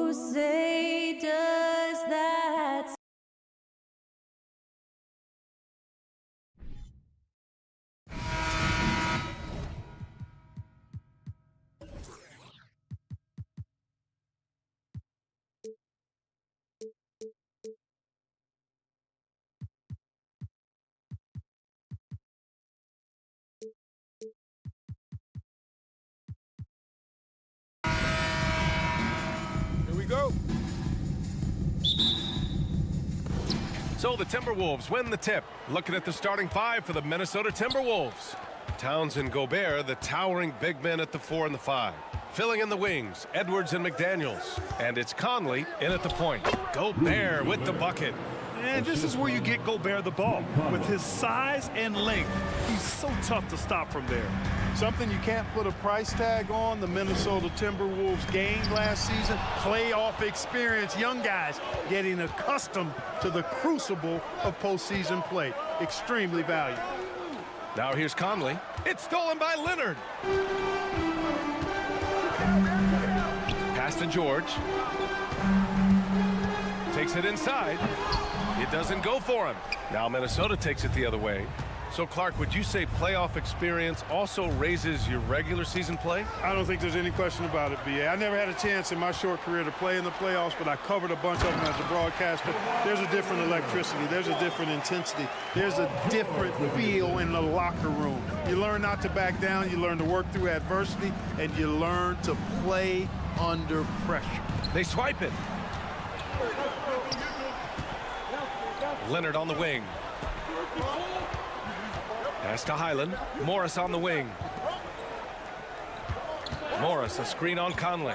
Who say does that? Here we go. So the Timberwolves win the tip. Looking at the starting five for the Minnesota Timberwolves. Towns and Gobert, the towering big men at the 4 and the 5. Filling in the wings, Edwards and McDaniels. And it's Conley in at the point. Gobert with the bucket. And this is where you get Gobert the ball. With his size and length, he's so tough to stop from there. Something you can't put a price tag on. The Minnesota Timberwolves gained last season. Playoff experience. Young guys getting accustomed to the crucible of postseason play. Extremely valuable. Now here's Conley. It's stolen by Leonard. Pass to George. Takes it inside. It doesn't go for him. Now Minnesota takes it the other way. So, Clark, would you say playoff experience also raises your regular season play? I don't think there's any question about it, B.A. I never had a chance in my short career to play in the playoffs, but I covered a bunch of them as a broadcaster. There's a different electricity. There's a different intensity. There's a different feel in the locker room. You learn not to back down. You learn to work through adversity, and you learn to play under pressure. They swipe it. Leonard on the wing. Pass to Highland. Morris on the wing. Morris, a screen on Conley.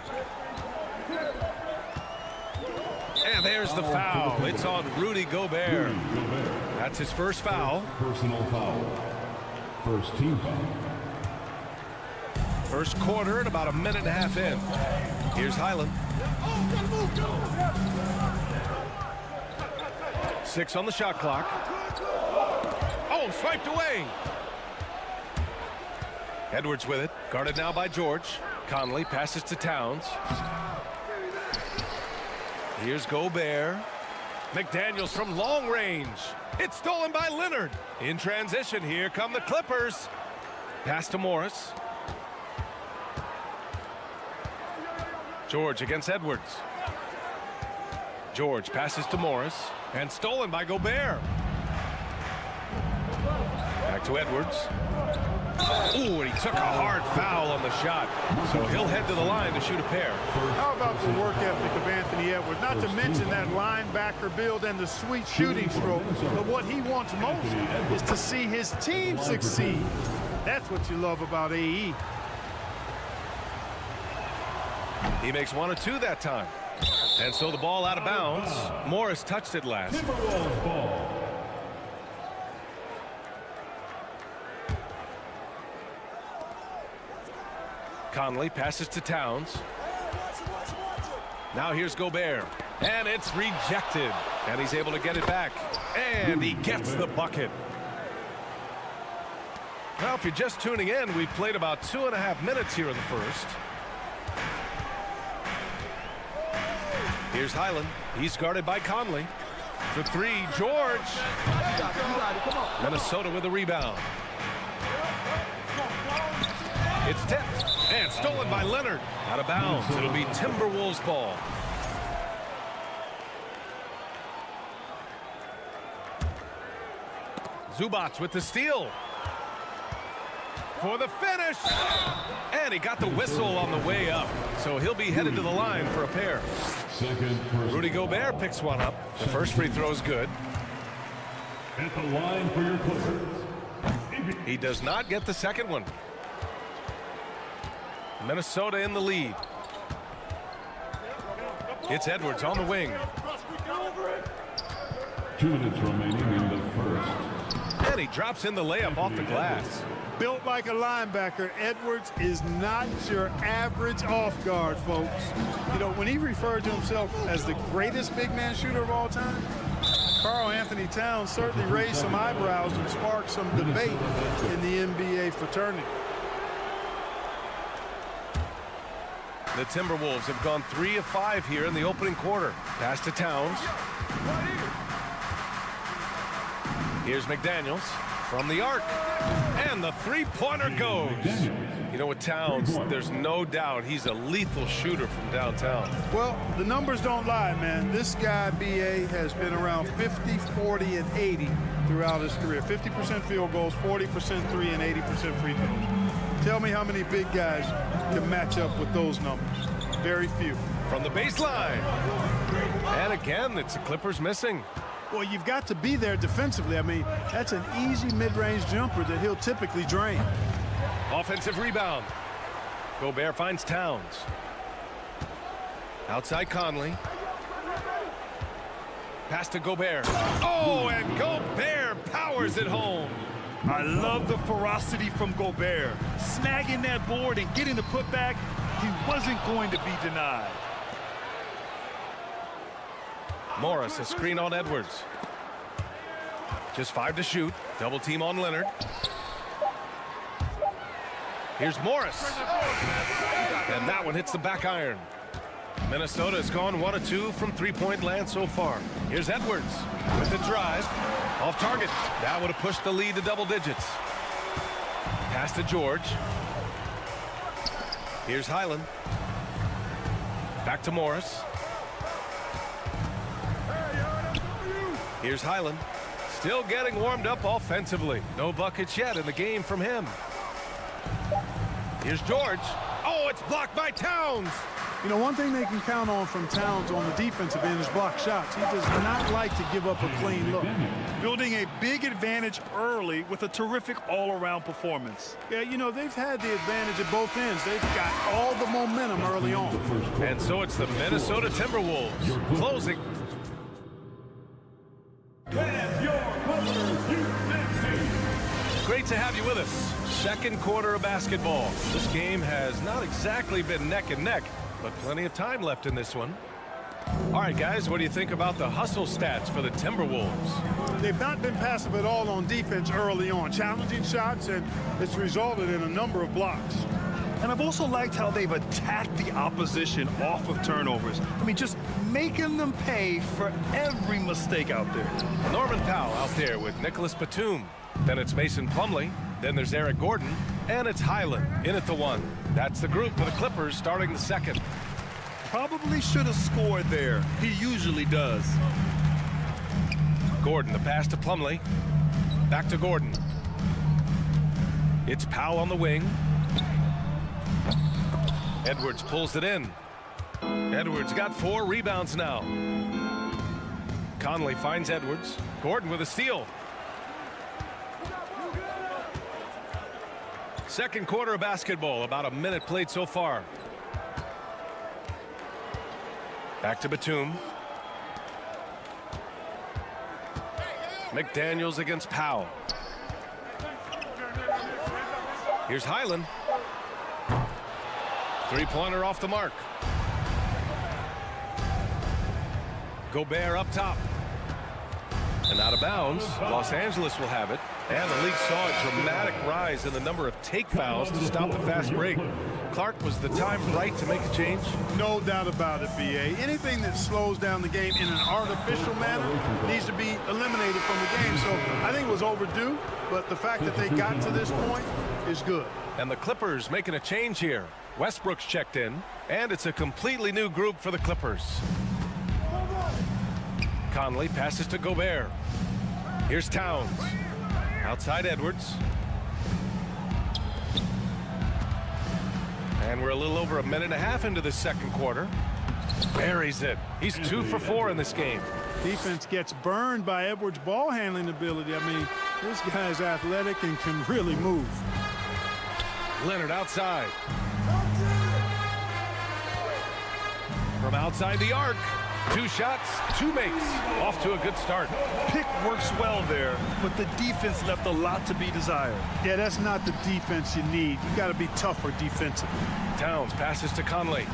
And there's the foul. It's on Rudy Gobert. That's his first foul. Personal foul. First team foul. First quarter and about a minute and a half in. Here's Highland. 6 on the shot clock. Oh, swiped away. Edwards with it. Guarded now by George. Conley passes to Towns. Here's Gobert. McDaniels from long range. It's stolen by Leonard. In transition, here come the Clippers. Pass to Morris. George against Edwards. George passes to Morris. And stolen by Gobert. Back to Edwards. Ooh, and he took a hard foul on the shot. So he'll head to the line to shoot a pair. How about the work ethic of Anthony Edwards? Not to mention that linebacker build and the sweet shooting stroke. But what he wants most is to see his team succeed. That's what you love about AE. He makes 1 or 2 that time. And so the ball out of bounds. Morris touched it last. Conley passes to Towns. Now here's Gobert. And it's rejected. And he's able to get it back. And he gets the bucket. Well, if you're just tuning in, we've played about 2.5 minutes here in the first. Here's Highland. He's guarded by Conley. For 3, George. Minnesota with a rebound. It's tipped. And stolen by Leonard. Out of bounds. It'll be Timberwolves ball. Zubac with the steal. For the finish. And he got the whistle on the way up. So he'll be headed to the line for a pair. Rudy Gobert picks one up. The first free throw is good. At the line for your Clippers. He does not get the second one. Minnesota in the lead. It's Edwards on the wing. 2 minutes remaining in the first. And he drops in the layup off the glass. Built like a linebacker, Edwards is not your average off guard, folks. You know, when he referred to himself as the greatest big man shooter of all time, Karl Anthony Towns certainly raised some eyebrows and sparked some debate in the NBA fraternity. The Timberwolves have gone 3 of 5 here in the opening quarter. Pass to Towns. Here's McDaniels from the arc. And the three-pointer goes. You know, with Towns, there's no doubt he's a lethal shooter from downtown. Well, the numbers don't lie, man. This guy, B.A., has been around 50, 40, and 80 throughout his career. 50% field goals, 40% three, and 80% free throws. Tell me how many big guys can match up with those numbers. Very few. From the baseline. And again, it's the Clippers missing. Well, you've got to be there defensively. I mean, that's an easy mid-range jumper that he'll typically drain. Offensive rebound. Gobert finds Towns. Outside Conley. Pass to Gobert. Oh, and Gobert powers it home. I love the ferocity from Gobert. Snagging that board and getting the putback, he wasn't going to be denied. Morris, a screen on Edwards. Just 5 to shoot. Double team on Leonard. Here's Morris. And that one hits the back iron. Minnesota has gone 1 of 2 from three-point land so far. Here's Edwards with the drive. Off target. That would have pushed the lead to double digits. Pass to George. Here's Highland. Back to Morris. Here's Highland. Still getting warmed up offensively. No buckets yet in the game from him. Here's George. Oh, it's blocked by Towns. You know, one thing they can count on from Towns on the defensive end is block shots. He does not like to give up a clean look. Building a big advantage early with a terrific all-around performance. Yeah, you know, they've had the advantage at both ends. They've got all the momentum early on. And so it's the Minnesota Timberwolves closing. Great to have you with us. Second quarter of basketball. This game has not exactly been neck and neck, but plenty of time left in this one. All right, guys, what do you think about the hustle stats for the Timberwolves? They've not been passive at all on defense early on. Challenging shots, and it's resulted in a number of blocks. And I've also liked how they've attacked the opposition off of turnovers. I mean, just making them pay for every mistake out there. Norman Powell out there with Nicholas Batum. Then it's Mason Plumlee. Then there's Eric Gordon. And it's Highland in at the 1. That's the group for the Clippers starting the second. Probably should have scored there. He usually does. Gordon, the pass to Plumlee. Back to Gordon. It's Powell on the wing. Edwards pulls it in. Edwards got 4 rebounds now. Conley finds Edwards. Gordon with a steal. Second quarter of basketball, about a minute played so far. Back to Batum. McDaniels against Powell. Here's Highland. Three-pointer off the mark. Gobert up top. And out of bounds. Los Angeles will have it. And the league saw a dramatic rise in the number of take fouls to stop the fast break. Clark, was the time right to make a change? No doubt about it, B.A. Anything that slows down the game in an artificial manner needs to be eliminated from the game. So I think it was overdue, but the fact that they got to this point is good. And the Clippers making a change here. Westbrook's checked in, and it's a completely new group for the Clippers. Conley passes to Gobert. Here's Towns. Outside Edwards. And we're a little over a minute and a half into the second quarter. Buries it. He's 2 for 4 in this game. Defense gets burned by Edwards' ball handling ability. I mean, this guy's athletic and can really move. Leonard outside. From outside the arc. 2 shots, 2 makes. Off to a good start. Pick works well there, but the defense left a lot to be desired. Yeah, that's not the defense you need. You got to be tougher defensively. Towns passes to Conley.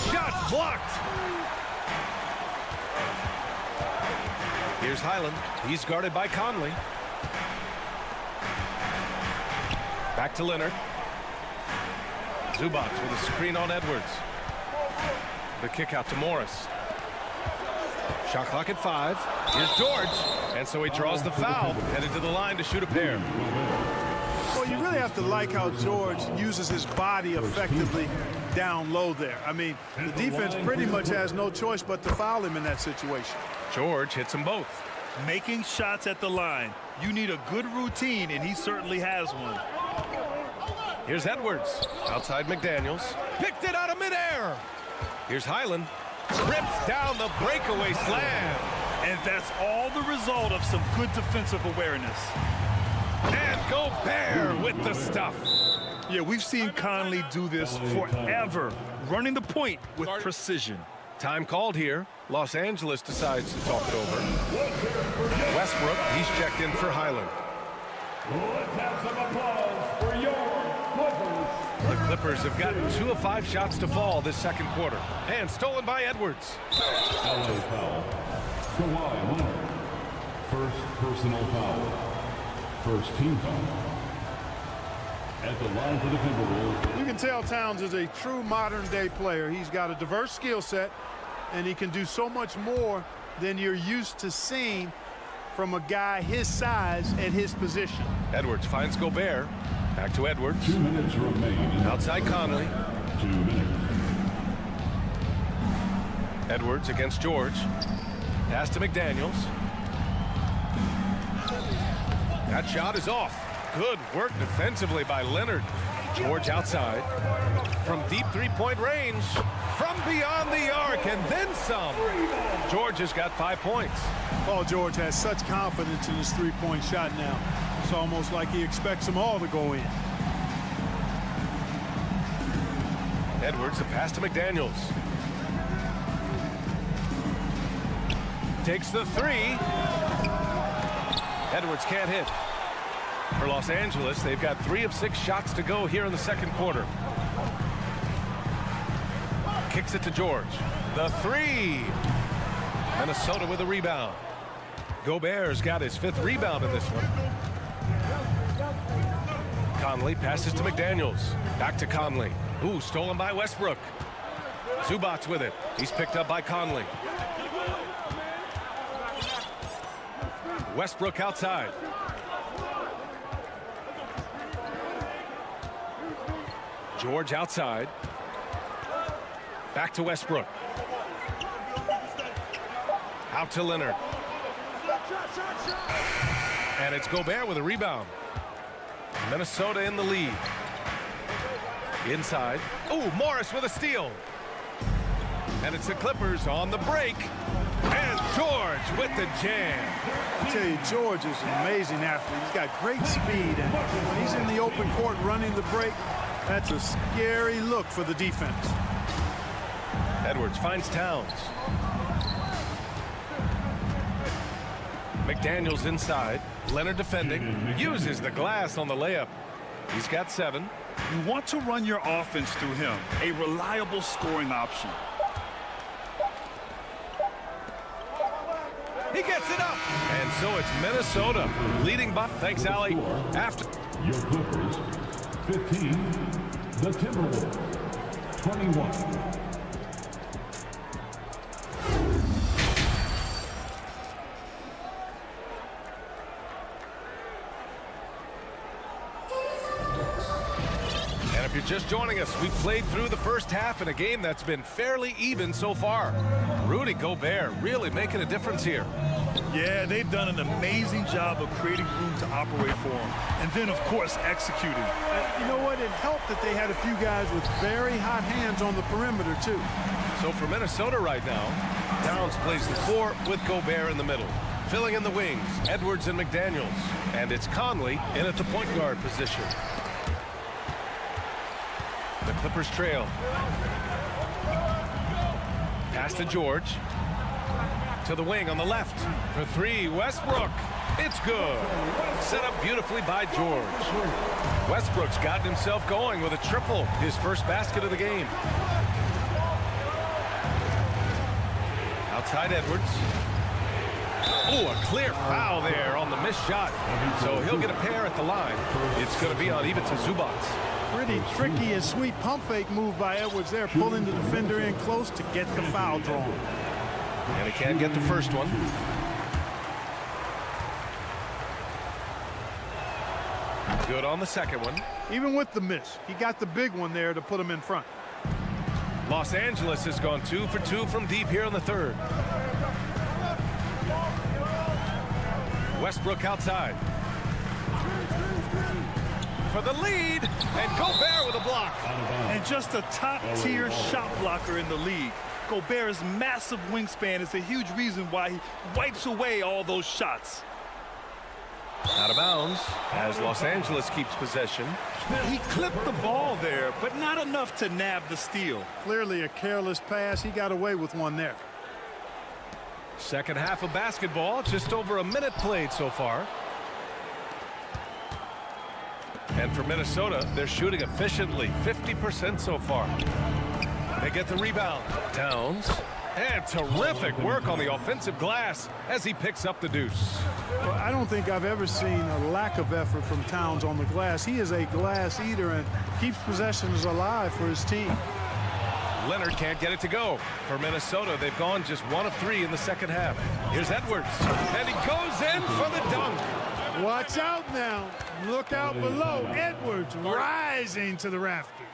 Shots blocked. Here's Highland. He's guarded by Conley. Back to Leonard. Zubac with a screen on Edwards. The kick out to Morris. Shot clock at 5. Here's George. And so he draws the foul, headed to the line to shoot a pair. Well, you really have to like how George uses his body effectively down low there. I mean, the defense pretty much has no choice but to foul him in that situation. George hits them both. Making shots at the line. You need a good routine, and he certainly has one. Here's Edwards. Outside McDaniels. Picked it out of midair. Here's Highland. Rips down the breakaway slam. And that's all the result of some good defensive awareness. And Gobert with the stuff. Yeah, we've seen Conley do this forever, running the point with precision. Time called here. Los Angeles decides to talk it over. Westbrook, he's checked in for Highland. Let's have some applause for your Clippers. The Clippers have gotten 2 of 5 shots to fall this second quarter. And stolen by Edwards. LA foul. Kawhi Leonard. First personal foul. First team foul. At the line for the Timberwolves. You can tell Towns is a true modern-day player. He's got a diverse skill set, and he can do so much more than you're used to seeing from a guy his size at his position. Edwards finds Gobert. Back to Edwards. 2 minutes remain. Outside Conley. 2 minutes. Edwards against George. Pass to McDaniels. That shot is off. Good work defensively by Leonard. George outside. From deep three-point range. From beyond the arc and then some. George has got 5 points. Paul George has such confidence in his three-point shot now. It's almost like he expects them all to go in. Edwards, the pass to McDaniels. Takes the 3. Edwards can't hit. For Los Angeles, they've got 3 of 6 shots to go here in the second quarter. Kicks it to George. The 3. Minnesota with a rebound. Gobert's got his 5th rebound in this one. Conley passes to McDaniels. Back to Conley. Ooh, stolen by Westbrook. Zubac with it. He's picked up by Conley. Westbrook outside. George outside. Back to Westbrook. Out to Leonard. And it's Gobert with a rebound. Minnesota in the lead. Inside. Ooh, Morris with a steal. And it's the Clippers on the break. And George with the jam. I tell you, George is an amazing athlete. He's got great speed, and when he's in the open court running the break, that's a scary look for the defense. Edwards finds Towns. McDaniels inside. Leonard defending. Uses the glass on the layup. He's got 7. You want to run your offense through him, a reliable scoring option. He gets it up. And so it's Minnesota leading by. Thanks, Allie. After. Your Clippers. 15. The Timberwolves. 21. If you're just joining us, we've played through the first half in a game that's been fairly even so far. Rudy Gobert really making a difference here. Yeah, they've done an amazing job of creating room to operate for him. And then, of course, executing. You know what? It helped that they had a few guys with very hot hands on the perimeter, too. So for Minnesota right now, Towns plays the 4 with Gobert in the middle. Filling in the wings, Edwards and McDaniels. And it's Conley in at the point guard position. The Clippers trail. Pass to George. To the wing on the left. For 3, Westbrook. It's good. Set up beautifully by George. Westbrook's gotten himself going with a triple. His first basket of the game. Outside Edwards. Oh, a clear foul there on the missed shot. So he'll get a pair at the line. It's going to be on Ivica Zubac. Pretty tricky and sweet pump fake move by Edwards there, pulling the defender in close to get the foul drawn. And he can't get the first one. Good on the second one. Even with the miss, he got the big one there to put him in front. Los Angeles has gone 2 for 2 from deep here in the third. Westbrook outside. For the lead, and Gobert with a block. And just a top-tier shot blocker in the league. Gobert's massive wingspan is a huge reason why he wipes away all those shots. Out of bounds as Los Angeles keeps possession. He clipped the ball there, but not enough to nab the steal. Clearly a careless pass. He got away with one there. Second half of basketball, just over a minute played so far. And for Minnesota, they're shooting efficiently, 50% so far. They get the rebound. Towns. And terrific work on the offensive glass as he picks up the deuce. Well, I don't think I've ever seen a lack of effort from Towns on the glass. He is a glass eater and keeps possessions alive for his team. Leonard can't get it to go. For Minnesota, they've gone just 1 of 3 in the second half. Here's Edwards, and he goes in for the dunk. Watch out now. Look out below. Edwards rising to the rafters.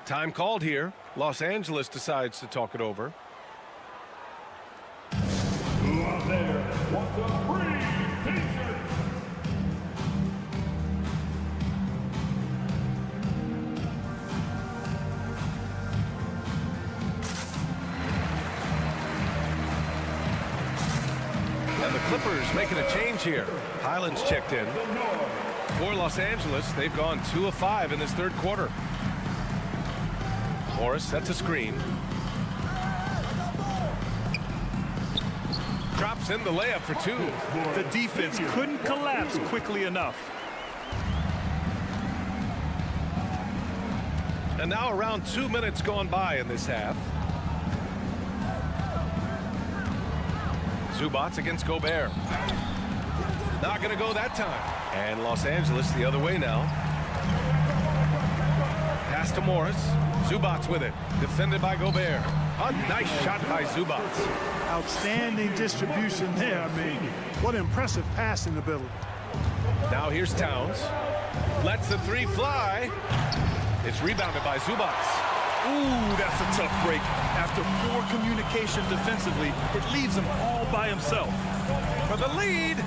Time called here. Los Angeles decides to talk it over. Who out there wants a free t-shirt? And the Clippers making a change here. Highlands checked in. For Los Angeles, they've gone 2 of 5 in this third quarter. Morris sets a screen. Drops in the layup for 2. The defense couldn't collapse quickly enough. And now around 2 minutes gone by in this half. Zubats against Gobert. Not going to go that time. And Los Angeles the other way now. Pass to Morris. Zubats with it. Defended by Gobert. A nice shot by Zubats. Outstanding distribution there. I mean, what impressive passing ability. Now here's Towns. Lets the 3 fly. It's rebounded by Zubats. Ooh, that's a tough break. After poor communication defensively, it leaves him all by himself. For the lead.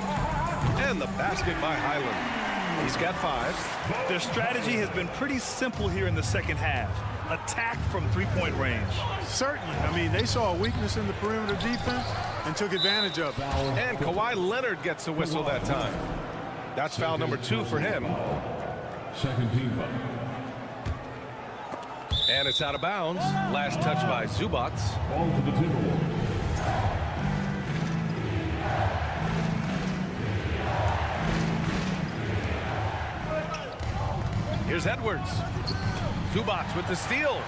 And the basket by Highland. He's got 5. Their strategy has been pretty simple here in the second half. Attack from three-point range. Certainly. I mean, they saw a weakness in the perimeter defense and took advantage of it. And Kawhi Leonard gets the whistle that time. That's foul number 2 for him. Second team foul. And it's out of bounds. Last touch by Zubats. Ball to the Timberwolves. Here's Edwards. Zubats with the steal.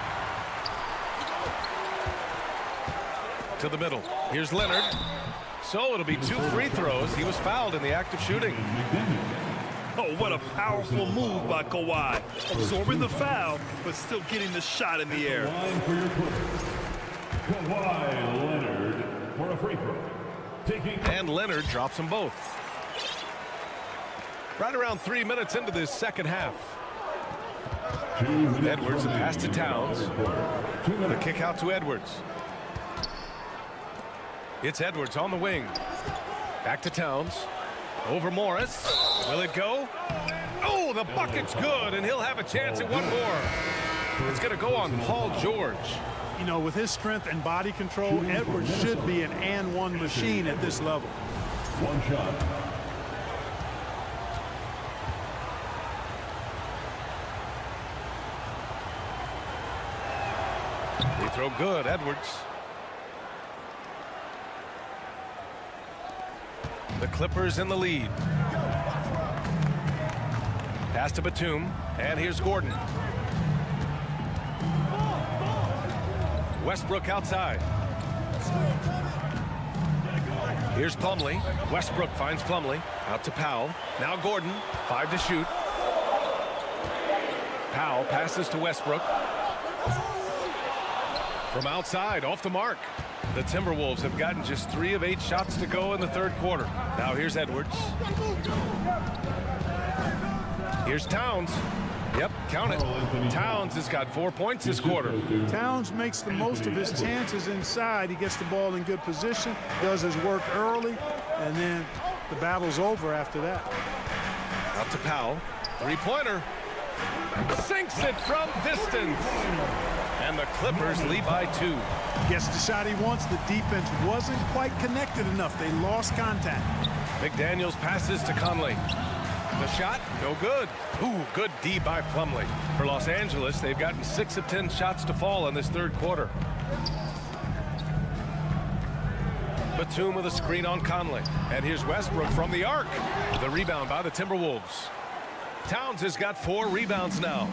To the middle. Here's Leonard. So it'll be 2 free throws. He was fouled in the act of shooting. Oh, what a powerful move by Kawhi. Absorbing the foul, but still getting the shot in the air. Line for your Clippers. Kawhi Leonard for a free throw. Taking And Leonard drops them both. Right around 3 minutes into this second half. Edwards, a pass to Towns. The kick out to Edwards. It's Edwards on the wing. Back to Towns. Over Morris. Will it go? Oh, the bucket's good, and he'll have a chance at one more. It's going to go on Paul George. You know, with his strength and body control, Edwards should be an and-one machine at this level. one shot. They throw good, Edwards. The Clippers in the lead. Pass to Batum, and here's Gordon. Westbrook outside. Here's Plumlee. Westbrook finds Plumlee. Out to Powell. Now Gordon. 5 to shoot. Powell Powell passes to Westbrook. From outside, off the mark. The Timberwolves have gotten just 3 of 8 shots to go in the third quarter. Now here's Edwards. Here's Towns. Yep, count it. Towns has got 4 points this quarter. Towns makes the most of his chances inside. He gets the ball in good position, does his work early, and then the battle's over after that. Out to Powell. Three-pointer. Sinks it from distance. And the Clippers lead by 2. Gets the shot he wants. The defense wasn't quite connected enough. They lost contact. McDaniels passes to Conley. The shot, no good. Ooh, good D by Plumlee. For Los Angeles, they've gotten 6 of 10 shots to fall in this third quarter. Batum with a screen on Conley. And here's Westbrook from the arc. The rebound by the Timberwolves. Towns has got 4 rebounds now.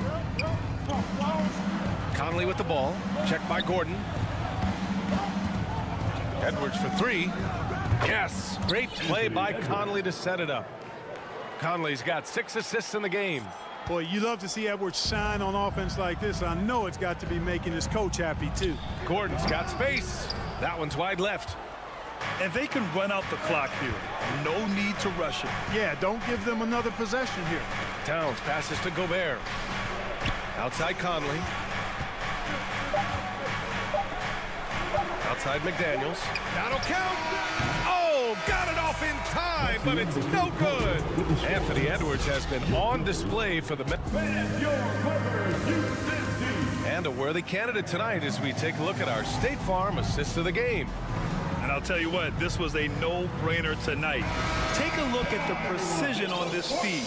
Conley with the ball. Checked by Gordon. Edwards for 3. Yes, great play by Conley to set it up. Conley's got 6 assists in the game. Boy, you love to see Edwards shine on offense like this. I know it's got to be making his coach happy, too. Gordon's got space. That one's wide left. And they can run out the clock here. No need to rush it. Yeah, don't give them another possession here. Towns passes to Gobert. Outside Conley. Outside McDaniels. That'll count. Oh, got it off in time, but it's no good. Anthony Edwards has been on display for the and a worthy candidate tonight as we take a look at our State Farm assist of the game. And I'll tell you what, this was a no-brainer tonight. Take a look at the precision on this feed.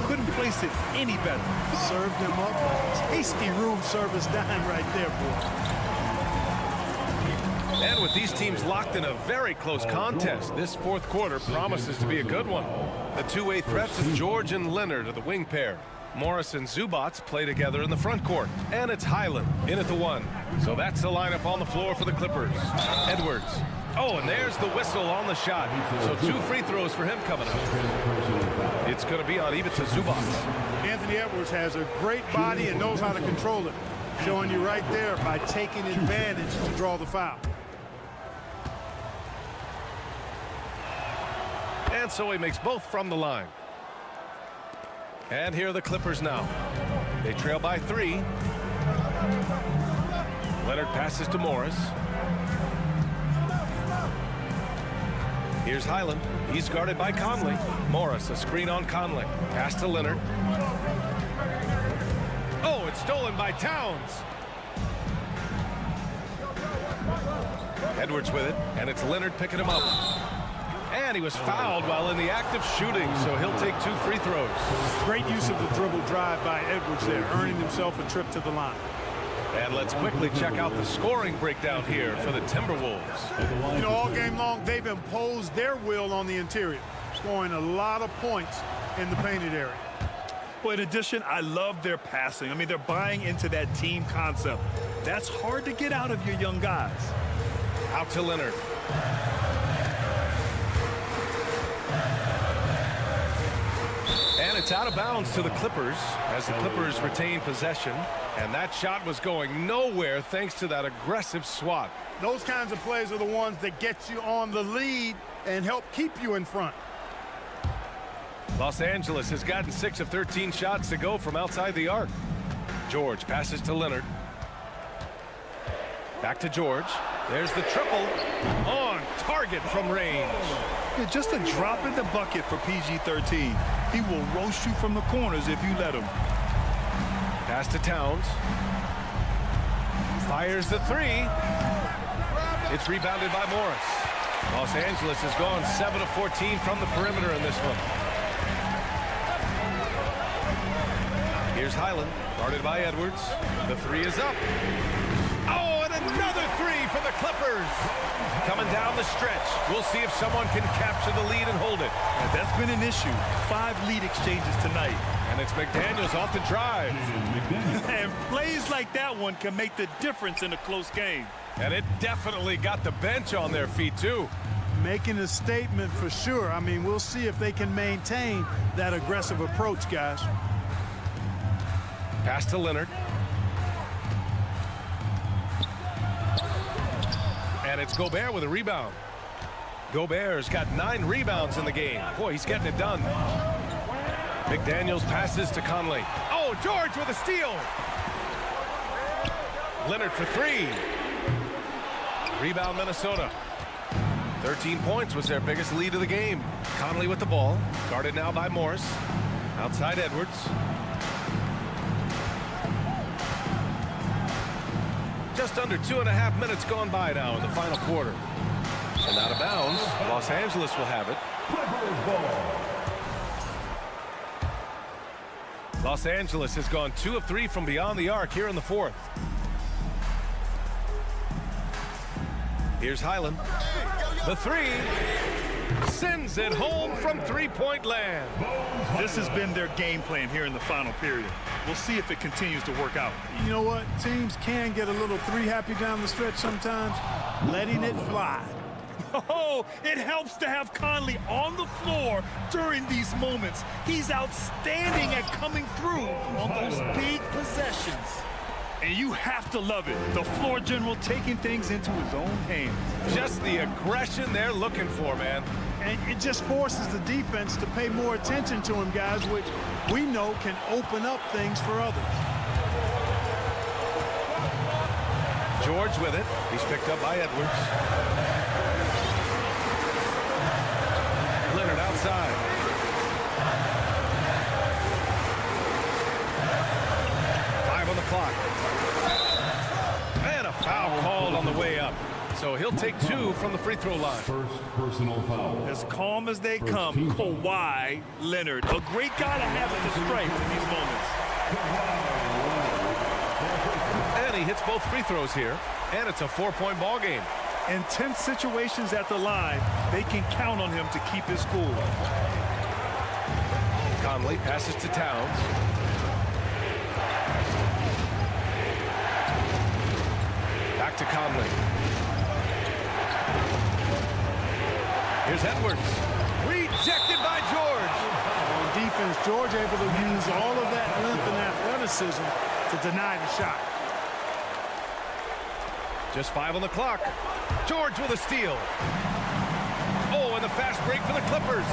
Couldn't place it any better. Served him up a tasty room service dime right there, boy. And with these teams locked in a very close contest, this fourth quarter promises to be a good one. The two-way threats of George and Leonard are the wing pair. Morris and Zubats play together in the front court. And it's Highland in at the 1. So that's the lineup on the floor for the Clippers. Edwards. Oh, and there's the whistle on the shot. So 2 free throws for him coming up. It's going to be on Ivica Zubats. Anthony Edwards has a great body and knows how to control it. Showing you right there by taking advantage to draw the foul. And so he makes both from the line. And here are the Clippers now. They trail by 3. Leonard passes to Morris. Here's Highland. He's guarded by Conley. Morris, a screen on Conley. Pass to Leonard. Oh, it's stolen by Towns. Edwards with it, and it's Leonard picking him up. And he was fouled while in the act of shooting, so he'll take 2 free throws. Great use of the dribble drive by Edwards there, earning himself a trip to the line. And let's quickly check out the scoring breakdown here for the Timberwolves. You know, all game long, they've imposed their will on the interior, scoring a lot of points in the painted area. Well, in addition, I love their passing. I mean, they're buying into that team concept. That's hard to get out of your young guys. Out to Leonard. And it's out of bounds to the Clippers as the Clippers retain possession. And that shot was going nowhere thanks to that aggressive swat. Those kinds of plays are the ones that get you on the lead and help keep you in front. Los Angeles has gotten 6 of 13 shots to go from outside the arc. George passes to Leonard. Back to George. There's the triple. On target from range. Yeah, just a drop in the bucket for PG-13. He will roast you from the corners if you let him. Pass to Towns. Fires the 3. It's rebounded by Morris. Los Angeles has gone 7 of 14 from the perimeter in this one. Here's Highland, guarded by Edwards. The 3 is up. Oh, and another 3 for the Clippers. Coming down the stretch. We'll see if someone can capture the lead and hold it. And that's been an issue. 5 lead exchanges tonight. And it's McDaniels off the drive. And plays like that one can make the difference in a close game. And it definitely got the bench on their feet, too. Making a statement for sure. I mean, we'll see if they can maintain that aggressive approach, guys. Pass to Leonard. And it's Gobert with a rebound. Gobert's got 9 rebounds in the game. Boy, he's getting it done. McDaniels passes to Conley. Oh, George with a steal. Leonard for 3. Rebound, Minnesota. 13 points was their biggest lead of the game. Conley with the ball. Guarded now by Morris. Outside Edwards. Just under 2.5 minutes gone by now in the final quarter. And out of bounds, Los Angeles will have it. Los Angeles has gone 2 of 3 from beyond the arc here in the 4th. Here's Highland. The 3 sends it home from three-point land. This has been their game plan here in the final period. We'll see if it continues to work out. You know what? Teams can get a little 3-happy down the stretch sometimes. Letting it fly. Oh, it helps to have Conley on the floor during these moments. He's outstanding at coming through on those big possessions. And you have to love it. The floor general taking things into his own hands. Just the aggression they're looking for, man. And it just forces the defense to pay more attention to him, guys, which we know can open up things for others. George with it. He's picked up by Edwards. Leonard outside. On the clock. And a foul called on the way up. So he'll take 2 from the free throw line. First personal foul. As calm as they come, Kawhi Leonard. A great guy to have at the stripe in these moments. And he hits both free throws here. And it's a 4-point ball game. In tense situations at the line, they can count on him to keep his cool. Conley passes to Towns. Back to Conley. Here's Edwards. Rejected by George. On defense, George able to use all of that length and athleticism to deny the shot. Just 5 on the clock. George with a steal. Oh, and the fast break for the Clippers.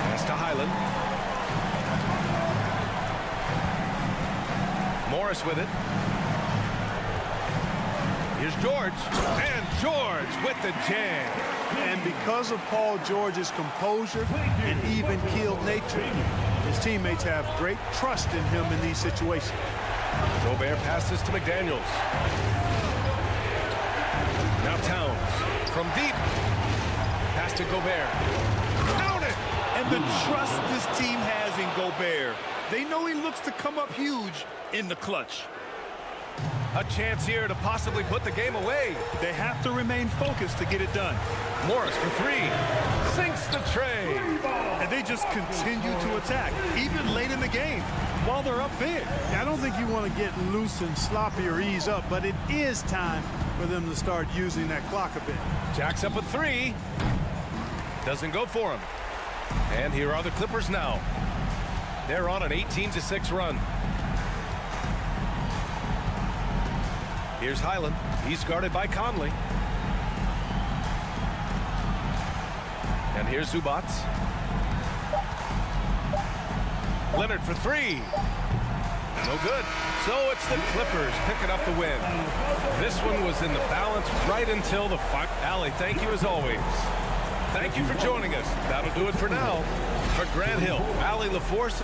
Pass to Highland. Morris with it. Here's George. And George with the jam. And because of Paul George's composure and even-keeled nature, his teammates have great trust in him in these situations. Gobert passes to McDaniels. Now Towns from deep. Pass to Gobert. Count it! And the trust this team has in Gobert. They know he looks to come up huge in the clutch. A chance here to possibly put the game away. They have to remain focused to get it done. Morris for 3. Sinks the tray. And they just continue to attack, even late in the game, while they're up big. I don't think you want to get loose and sloppy or ease up, but it is time for them to start using that clock a bit. Jack's up at 3. Doesn't go for him. And here are the Clippers now. They're on an 18-6 run. Here's Highland. He's guarded by Conley. And here's Zubac. Leonard for 3. No good. So it's the Clippers picking up the win. This one was in the balance right until the fight. Allie, thank you as always. Thank you for joining us. That'll do it for now. For Grant Hill, Allie LaForce.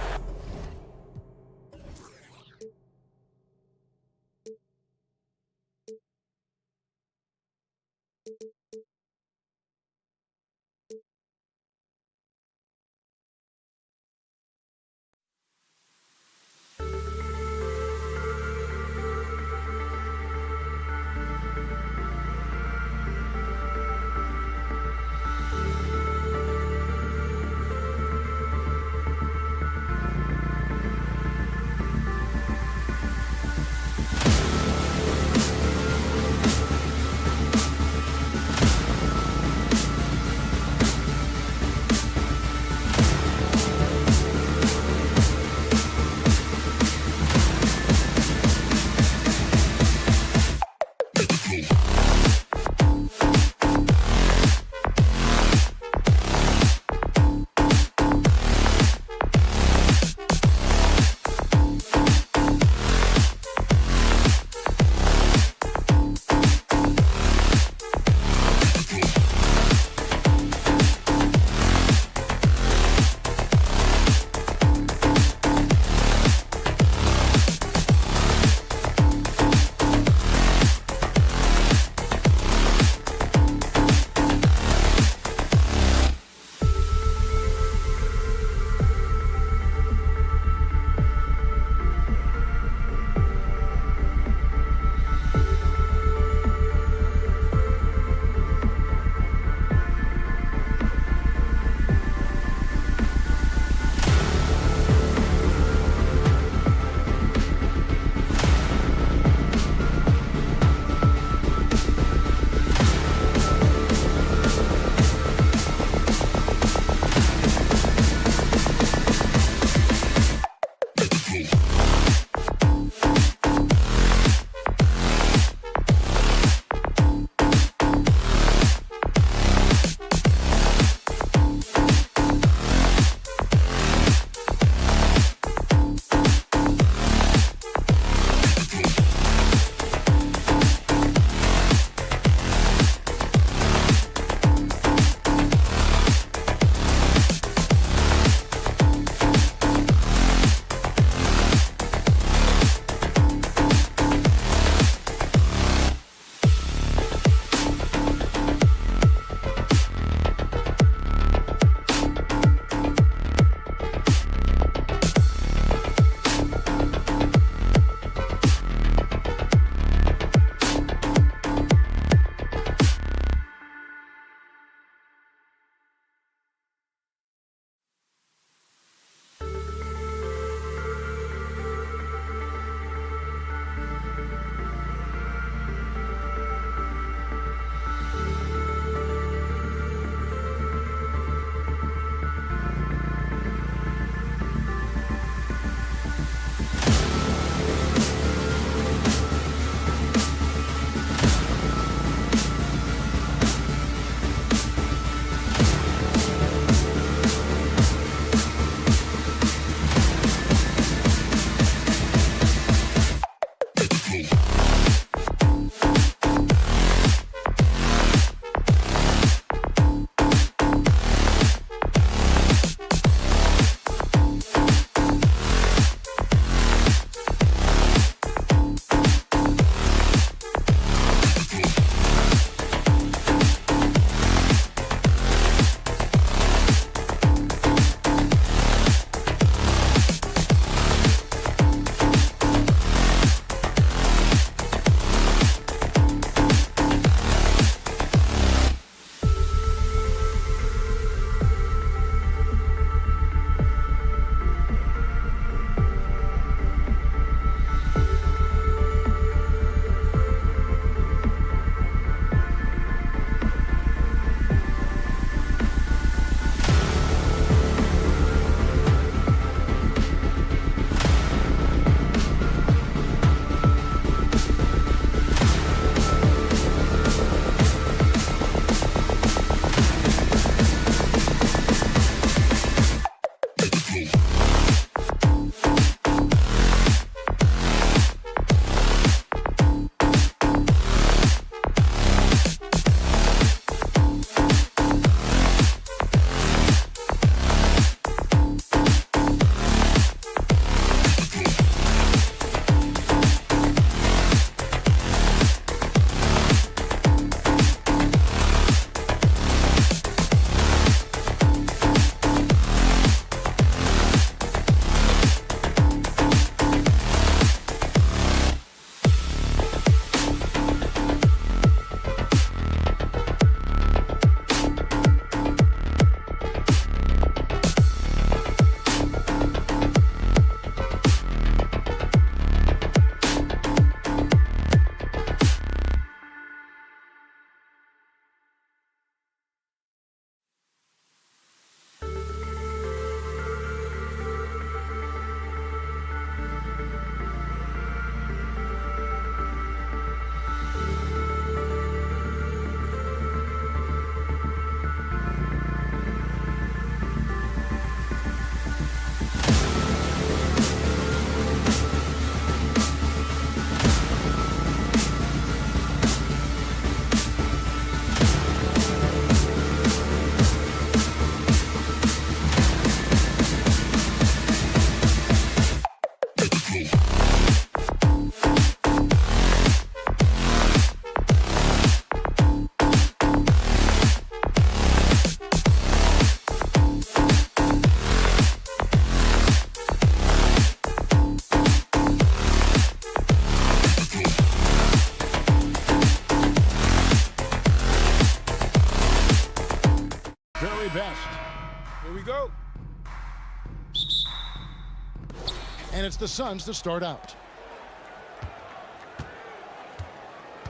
And it's the Suns to start out.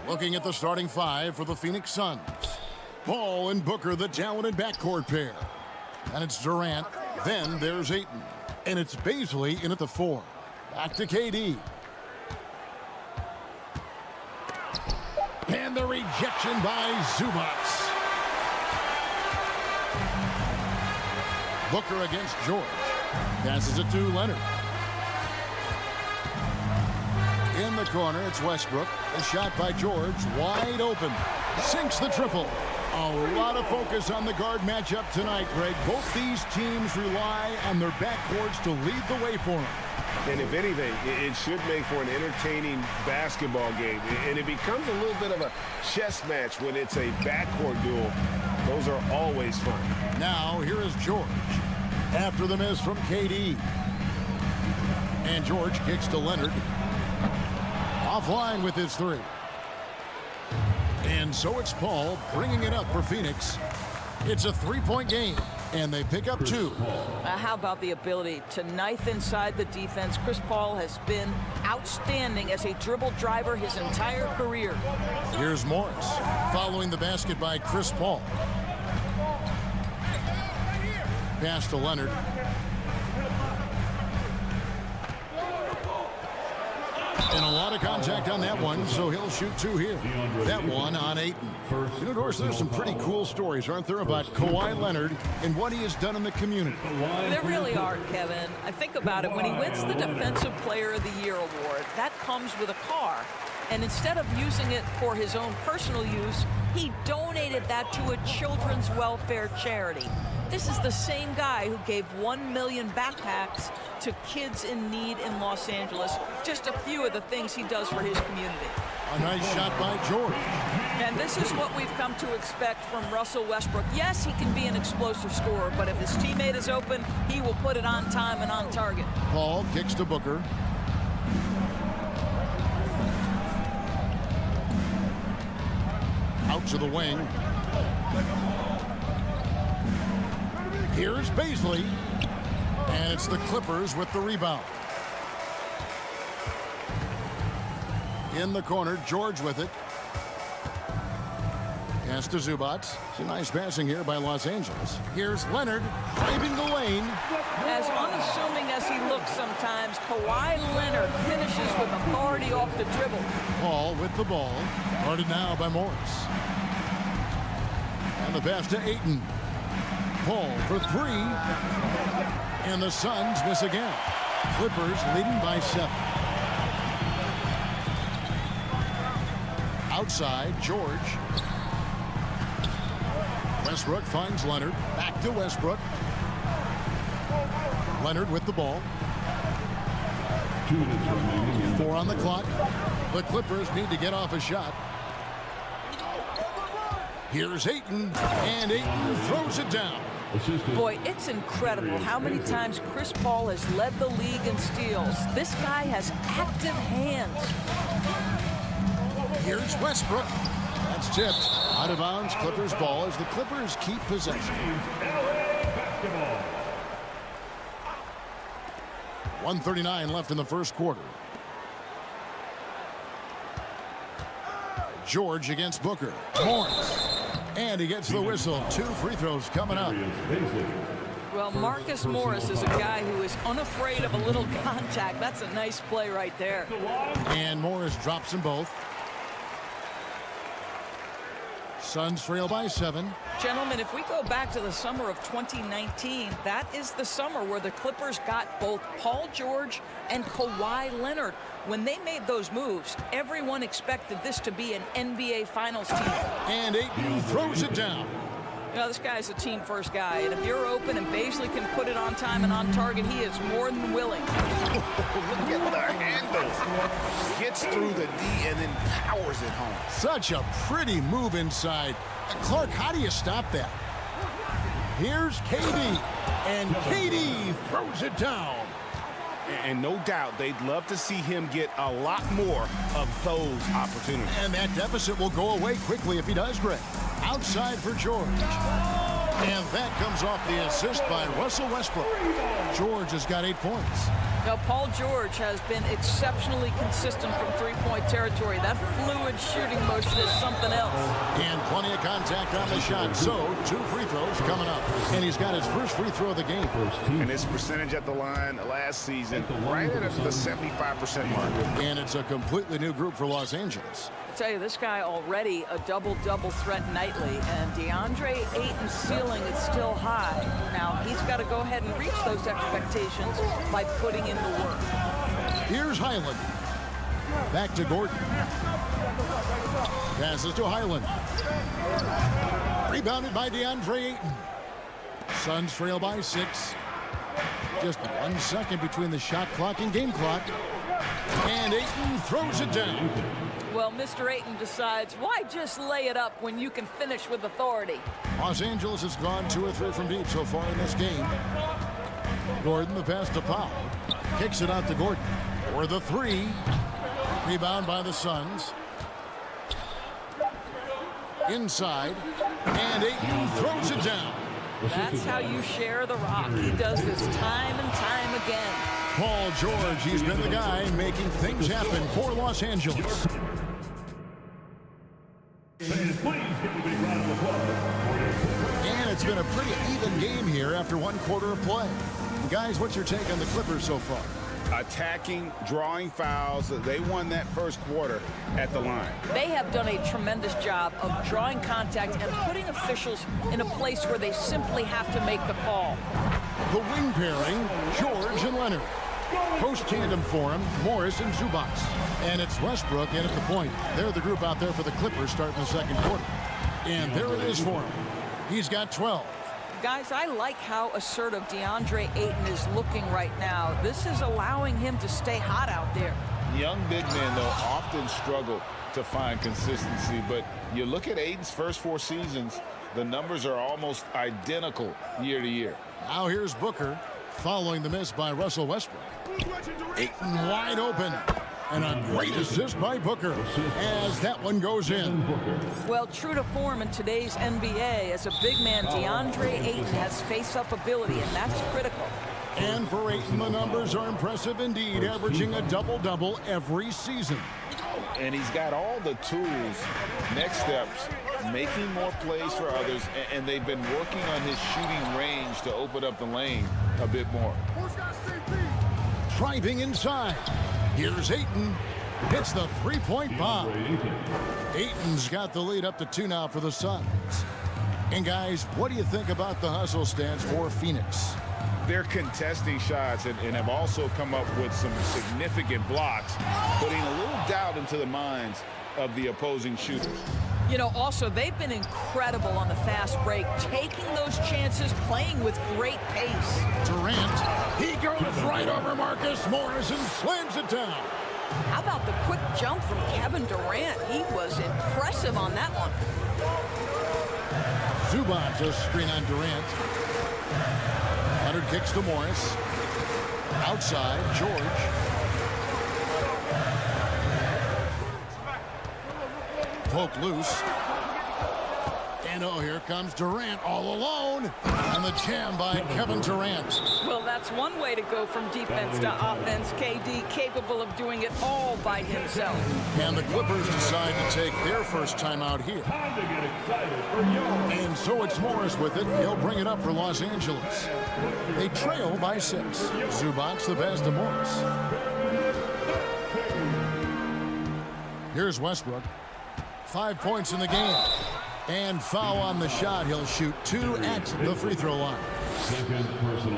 Looking at the starting five for the Phoenix Suns. Paul and Booker, the talented backcourt pair. And it's Durant. Then there's Ayton. And it's Baisley in at the 4. Back to KD. And the rejection by Zubats. Booker against George. Passes it to Leonard. In the corner, it's Westbrook. A shot by George, wide open. Sinks the triple. A lot of focus on the guard matchup tonight, Greg. Both these teams rely on their backcourts to lead the way for them. And if anything, it should make for an entertaining basketball game. And it becomes a little bit of a chess match when it's a backcourt duel. Those are always fun. Now, here is George. After the miss from KD. And George kicks to Leonard. Offline with his 3. And so it's Paul bringing it up for Phoenix. It's a 3-point game, and they pick up 2. How about the ability to knife inside the defense? Chris Paul has been outstanding as a dribble driver his entire career. Here's Morris following the basket by Chris Paul. Pass to Leonard. And a lot of contact on that one, so he'll shoot 2 here. That one on Ayton. You know, of course, there's some pretty cool stories, aren't there, about Kawhi Leonard and what he has done in the community. There really are, Kevin. I think about it. When he wins the Defensive Player of the Year award, that comes with a car. And instead of using it for his own personal use, he donated that to a children's welfare charity. This is the same guy who gave 1 million backpacks to kids in need in Los Angeles. Just a few of the things he does for his community. A nice shot by George. And this is what we've come to expect from Russell Westbrook. Yes, he can be an explosive scorer, but if his teammate is open, he will put it on time and on target. Paul kicks to Booker. Out to the wing. Here's Baisley. And it's the Clippers with the rebound. In the corner, George with it. Pass to Zubats. It's a nice passing here by Los Angeles. Here's Leonard driving the lane. As unassuming as he looks sometimes, Kawhi Leonard finishes with authority off the dribble. Paul with the ball. Guarded now by Morris. And the pass to Ayton. Paul for 3. And the Suns miss again. Clippers leading by 7. Outside, George. Westbrook finds Leonard. Back to Westbrook. Leonard with the ball. 2 minutes remaining. 4 on the clock. The Clippers need to get off a shot. Here's Ayton. And Ayton throws it down. Boy, it's incredible how many times Chris Paul has led the league in steals. This guy has active hands. Here's Westbrook. That's tipped. Out of bounds, Clippers ball as the Clippers keep possession. 1:39 left in the first quarter. George against Booker. Morris. And he gets the whistle. 2 free throws coming up. Well, Marcus Morris is a guy who is unafraid of a little contact. That's a nice play right there. And Morris drops them both. Suns trail by 7. Gentlemen, if we go back to the summer of 2019, that is the summer where the Clippers got both Paul George and Kawhi Leonard. When they made those moves, everyone expected this to be an NBA Finals team. And Ayton throws it down. You know, this guy's a team-first guy, and if you're open and Baisley can put it on time and on target, he is more than willing. Look at the handles. Gets through the D and then powers it home. Such a pretty move inside. Clark, how do you stop that? Here's KD. And KD throws it down. And no doubt they'd love to see him get a lot more of those opportunities. And that deficit will go away quickly if he does, Greg. Outside for George. And that comes off the assist by Russell Westbrook. George has got 8 points. Now, Paul George has been exceptionally consistent from three-point territory. That fluid shooting motion is something else. And plenty of contact on the shot. So, 2 free throws coming up. And he's got his first free throw of the game. And his percentage at the line last season, right at the 75% mark. And it's a completely new group for Los Angeles. I tell you, this guy already a double-double threat nightly, and DeAndre Ayton's ceiling is still high. Now, he's got to go ahead and reach those expectations by putting in the work. Here's Highland. Back to Gordon. Passes to Highland. Rebounded by DeAndre Ayton. Suns trail by 6. Just 1 second between the shot clock and game clock. And Ayton throws it down. Well, Mr. Ayton decides, why just lay it up when you can finish with authority? Los Angeles has gone 2 or 3 from deep so far in this game. Gordon, the pass to Powell. Kicks it out to Gordon for the 3. Rebound by the Suns. Inside. And Ayton throws it down. That's how you share the rock. He does this time and time again. Paul George, he's been the guy making things happen for Los Angeles. And it's been a pretty even game here after 1 quarter of play. Guys, what's your take on the Clippers so far? Attacking, drawing fouls. They won that first quarter at the line. They have done a tremendous job of drawing contact and putting officials in a place where they simply have to make the call. The wing pairing, George and Leonard. Post tandem for him, Morris and Zubac. And it's Westbrook in at the point. They're the group out there for the Clippers starting the second quarter. And there it is for him. He's got 12. Guys, I like how assertive DeAndre Ayton is looking right now. This is allowing him to stay hot out there. Young big men, though, often struggle to find consistency. But you look at Ayton's first 4 seasons, the numbers are almost identical year to year. Now here's Booker following the miss by Russell Westbrook. Ayton wide open. And a great assist by Booker as that one goes in. Well, true to form in today's NBA, as a big man, DeAndre Ayton has face-up ability, and that's critical. And for Ayton, the numbers are impressive indeed, averaging a double-double every season. And he's got all the tools, next steps, making more plays for others, and they've been working on his shooting range to open up the lane a bit more. Driving inside. Here's Ayton. Hits the 3-point bomb. Ayton's got the lead up to 2 now for the Suns. And guys, what do you think about the hustle stance for Phoenix? They're contesting shots and have also come up with some significant blocks, putting a little doubt into the minds of the opposing shooters. You know, also, they've been incredible on the fast break, taking those chances, playing with great pace. Durant, he goes right over Marcus Morris and slams it down. How about the quick jump from Kevin Durant? He was impressive on that one. Zubac, a screen on Durant. Leonard kicks to Morris. Outside, George. Poke loose. And oh, here comes Durant all alone. And the jam by Kevin Durant. Well, that's one way to go from defense to offense. KD capable of doing it all by himself. And the Clippers decide to take their first time out here. And so it's Morris with it. He'll bring it up for Los Angeles. They trail by 6. Zubac the pass to Morris. Here's Westbrook. 5 points in the game. And foul on the shot. He'll shoot 2 at the free throw line.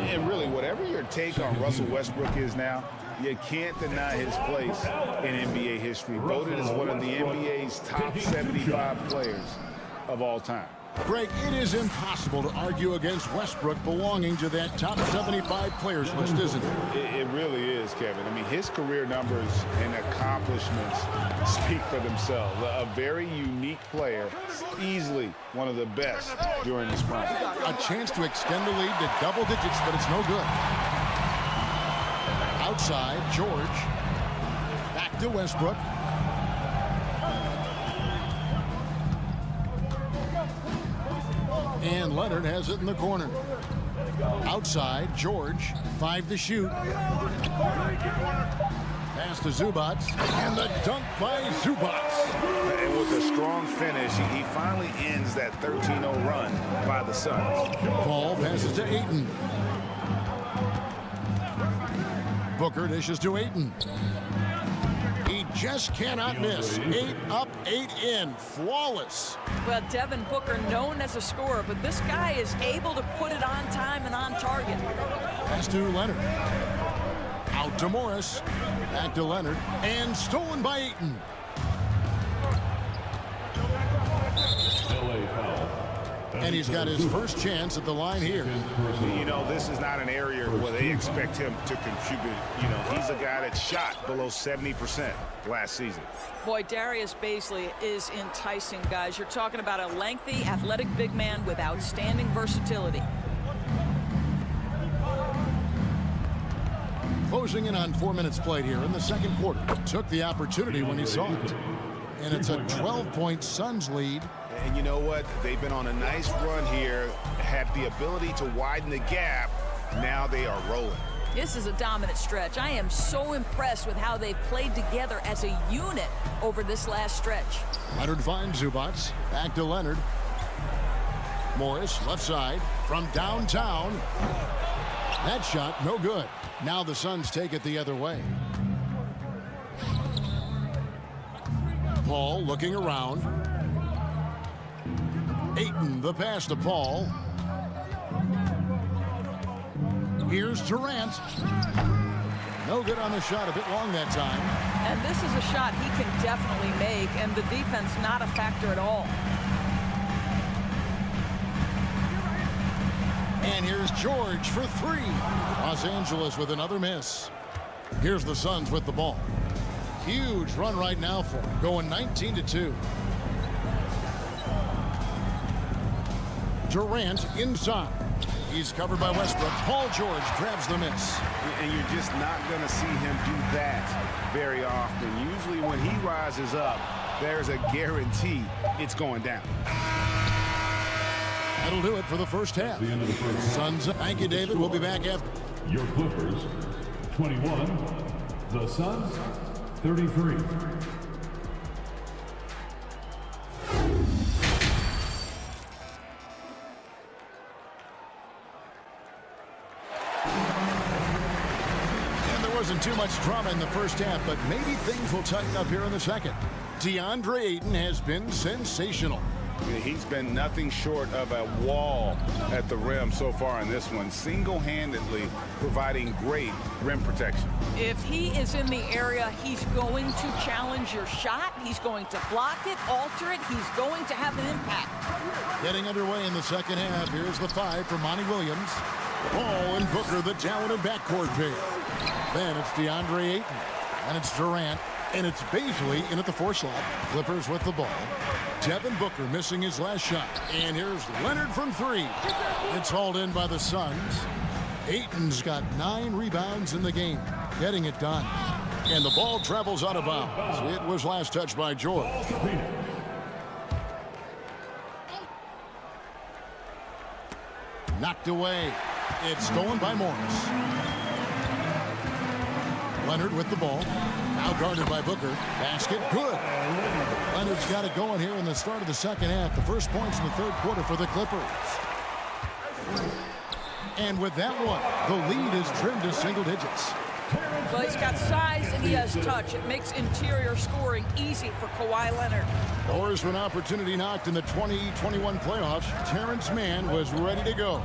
And really, whatever your take on Russell Westbrook is now, you can't deny his place in NBA history. Voted as one of the NBA's top 75 players of all time. Greg, it is impossible to argue against Westbrook belonging to that top 75 players list, isn't it? It really is, Kevin. I mean, his career numbers and accomplishments speak for themselves. A very unique player, easily one of the best during his prime. A chance to extend the lead to double digits, but it's no good. Outside, George. Back to Westbrook. And Leonard has it in the corner. Outside, George, 5 to shoot. Pass to Zubac, and the dunk by Zubac. And with a strong finish, he finally ends that 13-0 run by the Suns. Paul passes to Ayton. Booker dishes to Ayton. He just cannot miss. 8 up, 8 in. Flawless. Well, Devin Booker, known as a scorer, but this guy is able to put it on time and on target. Pass to Leonard. Out to Morris. Back to Leonard. And stolen by Ayton. CLA foul. And he's got his first chance at the line here. You know, this is not an area where they expect him to contribute. You know, he's a guy that shot below 70% last season. Boy, Darius Bazley is enticing, guys. You're talking about a lengthy, athletic big man with outstanding versatility. Closing in on 4 minutes played here in the second quarter. Took the opportunity when he saw it. And it's a 12-point Suns lead. And you know what? They've been on a nice run here, had the ability to widen the gap. Now they are rolling. This is a dominant stretch. I am so impressed with how they've played together as a unit over this last stretch. Leonard finds Zubac. Back to Leonard. Morris, left side, from downtown. That shot, no good. Now the Suns take it the other way. Paul looking around. Ayton, the pass to Paul. Here's Durant. No good on the shot, a bit long that time. And this is a shot he can definitely make, and the defense not a factor at all. And here's George for 3. Los Angeles with another miss. Here's the Suns with the ball. Huge run right now for him, going 19-2. Durant inside. He's covered by Westbrook. Paul George grabs the miss. And you're just not going to see him do that very often. Usually when he rises up, there's a guarantee it's going down. That'll do it for the first half. The end of the first. Suns, thank you, David. We'll be back after. Your Clippers, 21. The Suns, 33. Wasn't too much drama in the first half, but maybe things will tighten up here in the second. DeAndre Ayton has been sensational. He's been nothing short of a wall at the rim so far in this one, single-handedly providing great rim protection. If he is in the area, he's going to challenge your shot. He's going to block it, alter it. He's going to have an impact. Getting underway in the second half. Here's the 5 for Monty Williams. Paul and Booker, the talented backcourt pair. Then it's DeAndre Ayton, and it's Durant, and it's Bazley in at the 4 slot. Clippers with the ball. Devin Booker missing his last shot. And here's Leonard from 3. It's hauled in by the Suns. Ayton's got 9 rebounds in the game, getting it done. And the ball travels out of bounds. It was last touched by George. Knocked away. It's stolen by Morris. Leonard with the ball. Now guarded by Booker. Basket, good. Leonard's got it going here in the start of the second half. The first points in the third quarter for the Clippers. And with that one, the lead is trimmed to single digits. Well, he's got size and he has touch. It makes interior scoring easy for Kawhi Leonard. Doors for an opportunity knocked in the 2021 playoffs. Terrence Mann was ready to go.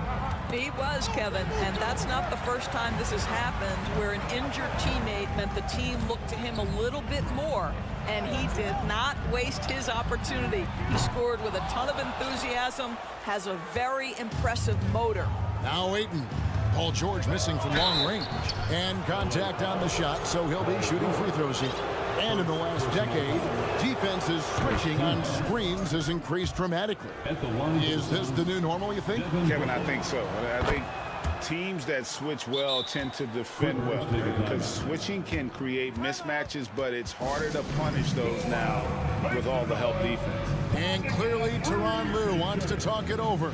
He was, Kevin, and that's not the first time this has happened where an injured teammate meant the team looked to him a little bit more, and he did not waste his opportunity. He scored with a ton of enthusiasm, has a very impressive motor. Now Ayton. Paul George missing from long range. And contact on the shot, so he'll be shooting free throws here. And in the last decade, defenses switching on screens has increased dramatically. Is this the new normal, you think? Kevin, I think so. I think teams that switch well tend to defend well, because switching can create mismatches, but it's harder to punish those now with all the help defense. And clearly Tyronn Lue wants to talk it over.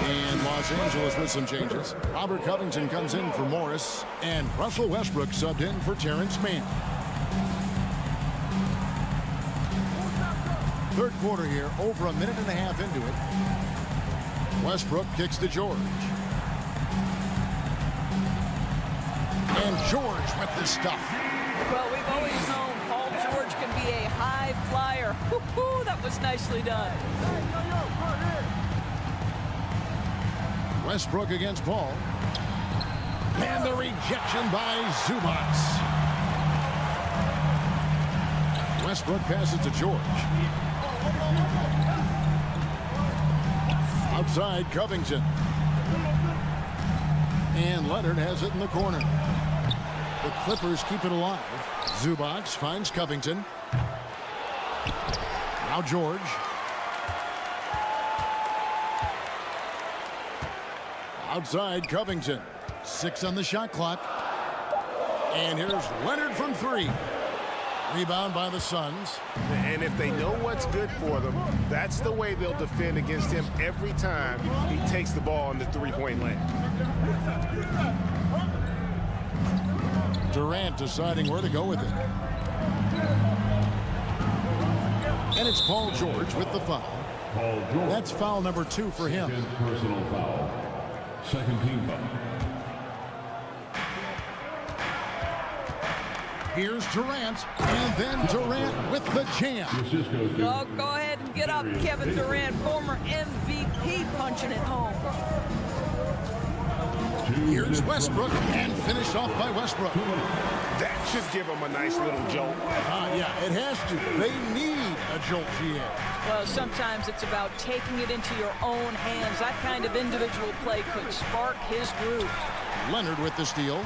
And Los Angeles with some changes. Robert Covington comes in for Morris, and Russell Westbrook subbed in for Terrence Mann. Third quarter here, over a minute and a half into it. Westbrook kicks to George. And George with the stuff. Well, we've always known Paul George can be a high flyer. Woo-hoo, that was nicely done. Westbrook against Paul. And the rejection by Zubac. Westbrook passes to George. Outside Covington. And Leonard has it in the corner. The Clippers keep it alive. Zubac finds Covington. Now George. Outside Covington. 6 on the shot clock. And here's Leonard from 3. Rebound by the Suns. And if they know what's good for them, that's the way they'll defend against him every time he takes the ball in the three-point lane. Durant deciding where to go with it. And it's Paul George with the foul. Paul George. That's foul number 2 for him. Second personal foul. Second team foul. Here's Durant, and then Durant with the jam. Oh, go ahead and get up, Kevin Durant, former MVP, punching it home. Here's Westbrook, and finished off by Westbrook. That should give him a nice little jolt. Yeah, it has to. They need a jolt GM. Well, sometimes it's about taking it into your own hands. That kind of individual play could spark his groove. Leonard with the steal.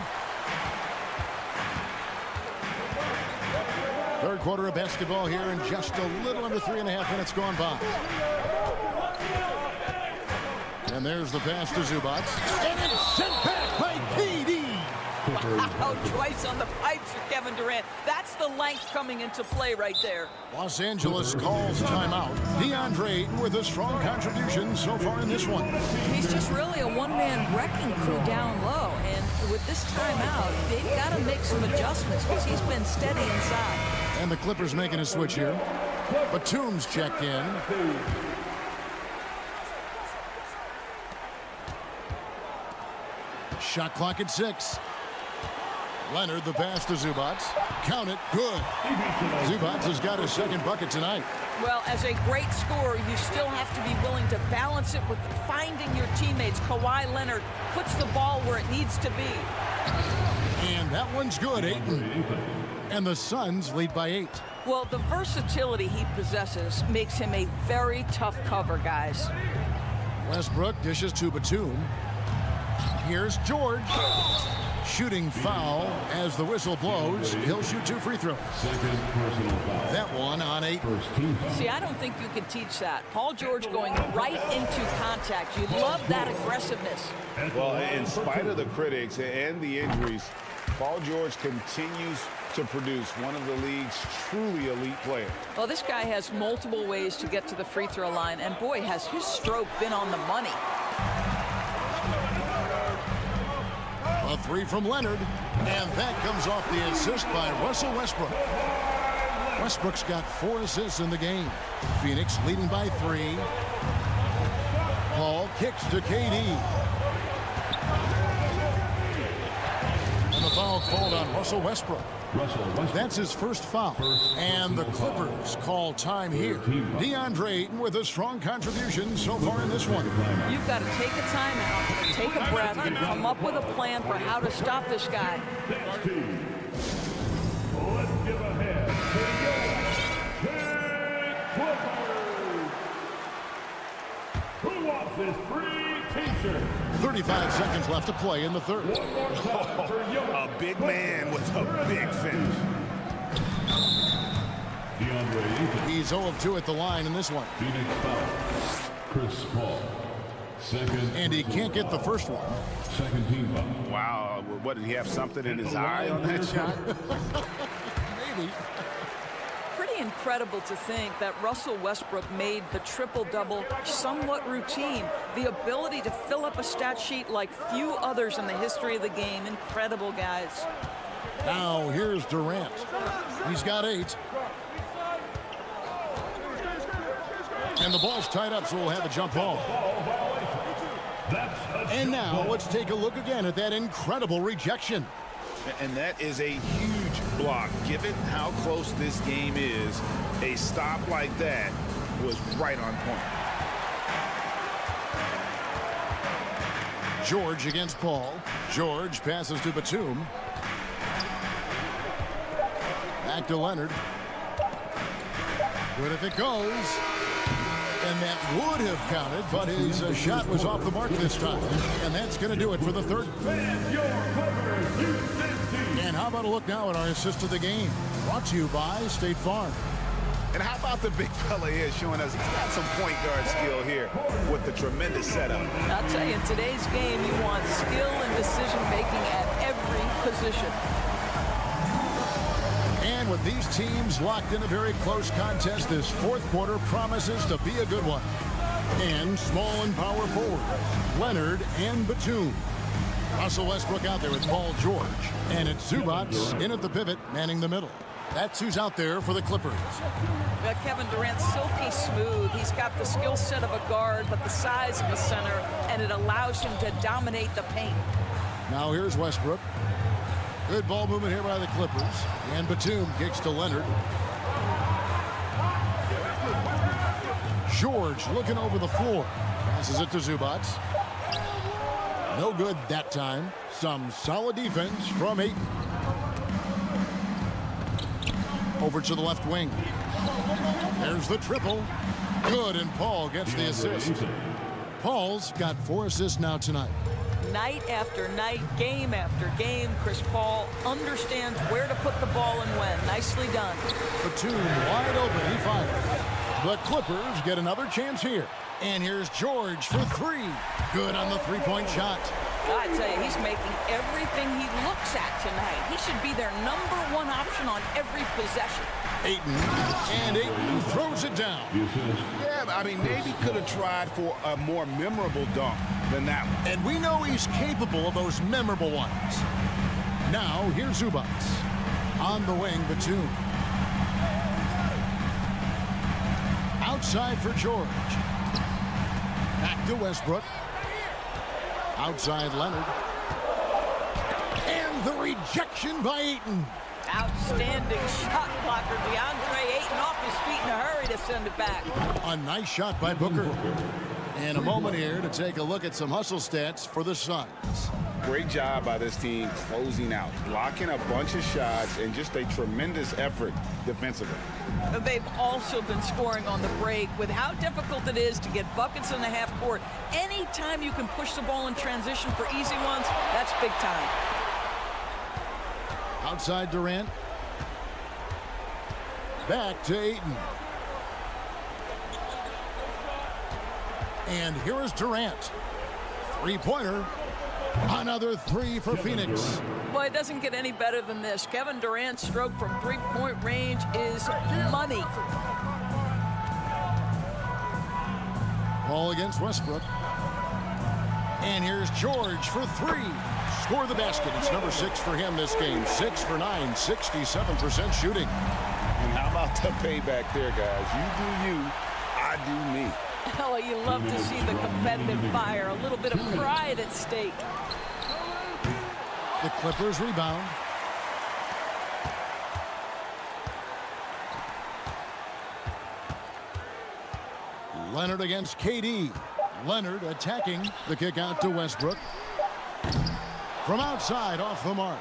Third quarter of basketball here, and just a little under 3.5 minutes gone by. And there's the pass to Zubac. And it's sent back by KD. Wow, twice on the pipes for Kevin Durant. That's the length coming into play right there. Los Angeles calls timeout. DeAndre Ayton with a strong contribution so far in this one. He's just really a one-man wrecking crew down low. And with this timeout, they've got to make some adjustments because he's been steady inside. And the Clippers making a switch here. Batum's checked in. Shot clock at 6. Leonard, the pass to Zubac. Count it. Good. Zubac has got his second bucket tonight. Well, as a great scorer, you still have to be willing to balance it with finding your teammates. Kawhi Leonard puts the ball where it needs to be. And that one's good, Ayton. And the Suns lead by 8. Well, the versatility he possesses makes him a very tough cover, guys. Westbrook dishes to Batum. Here's George. Shooting foul as the whistle blows. He'll shoot 2 free throws. Second personal foul. That one on 8. First team foul. See, I don't think you can teach that. Paul George going right into contact. You love that aggressiveness. Well, in spite of the critics and the injuries, Paul George continues to produce one of the league's truly elite players. Well, this guy has multiple ways to get to the free throw line, and boy, has his stroke been on the money. A 3 from Leonard, and that comes off the assist by Russell Westbrook. Westbrook's got 4 assists in the game. Phoenix leading by 3. Paul kicks to KD. And the foul called on Russell Westbrook. That's his first foul. And the Clippers call time here. DeAndre Ayton with a strong contribution so far in this one. You've got to take a timeout, take a breath, and come up with a plan for how to stop this guy. Let's give a hand to the Who wants this free t-shirt? 35 seconds left to play in the third. A big man with a big finish. DeAndre Ayton. He's 0 of 2 at the line in this one. Phoenix foul. Chris Paul. Second. And he can't get the first one. Second team foul. Wow, what, did he have something in his eye on that shot? Maybe. Pretty incredible to think that Russell Westbrook made the triple-double somewhat routine. The ability to fill up a stat sheet like few others in the history of the game. Incredible, guys. Now here's Durant. He's got 8. And the ball's tied up, so we'll have a jump ball. And now let's take a look again at that incredible rejection. And that is a huge block. Given how close this game is, a stop like that was right on point. George against Paul. George passes to Batum. Back to Leonard. Good if it goes. And that would have counted, but his shot was off the mark this time. And that's going to do it for the third. And how about a look now at our assist of the game? Brought to you by State Farm. And how about the big fella here showing us he's got some point guard skill here with the tremendous setup. I'll tell you, in today's game, you want skill and decision-making at every position. And with these teams locked in a very close contest, this fourth quarter promises to be a good one. And small and power forward, Leonard and Batum. Russell Westbrook out there with Paul George. And it's Zubac in at the pivot, manning the middle. That's who's out there for the Clippers. Kevin Durant's silky smooth. He's got the skill set of a guard, but the size of a center, and it allows him to dominate the paint. Now here's Westbrook. Good ball movement here by the Clippers. And Batum kicks to Leonard. George looking over the floor. Passes it to Zubac. No good that time. Some solid defense from Ayton. Over to the left wing. There's the triple. Good, and Paul gets the assist. Paul's got 4 assists now tonight. Night after night, game after game, Chris Paul understands where to put the ball and when. Nicely done. Batum wide open. He fires. The Clippers get another chance here. And here's George for 3. Good on the three-point shot. I tell you, he's making everything he looks at tonight. He should be their #1 option on every possession. Ayton, and Ayton throws it down. Yeah, I mean, maybe could have tried for a more memorable dunk than that one. And we know he's capable of those memorable ones. Now, here's Zubac. On the wing, Batum. Outside for George. Back to Westbrook. Outside Leonard. And the rejection by Ayton. Outstanding shot blocker. DeAndre Ayton off his feet in a hurry to send it back. A nice shot by Booker. And a moment here to take a look at some hustle stats for the Suns. Great job by this team closing out, blocking a bunch of shots, and just a tremendous effort defensively. They've also been scoring on the break. With how difficult it is to get buckets in the half court, anytime you can push the ball in transition for easy ones, that's big time. Outside Durant. Back to Ayton. And here is Durant. Three-pointer. Another 3 for Phoenix. Boy, it doesn't get any better than this. Kevin Durant's stroke from three-point range is money. Ball against Westbrook. And here's George for 3. Score the basket. It's number 6 for him this game. 6 for 9, 67% shooting. And how about the payback there, guys? You do you, I do me. Oh, you love to see the competitive fire. A little bit of pride at stake. The Clippers rebound. Leonard against KD. Leonard attacking. The kick out to Westbrook. From outside, off the mark.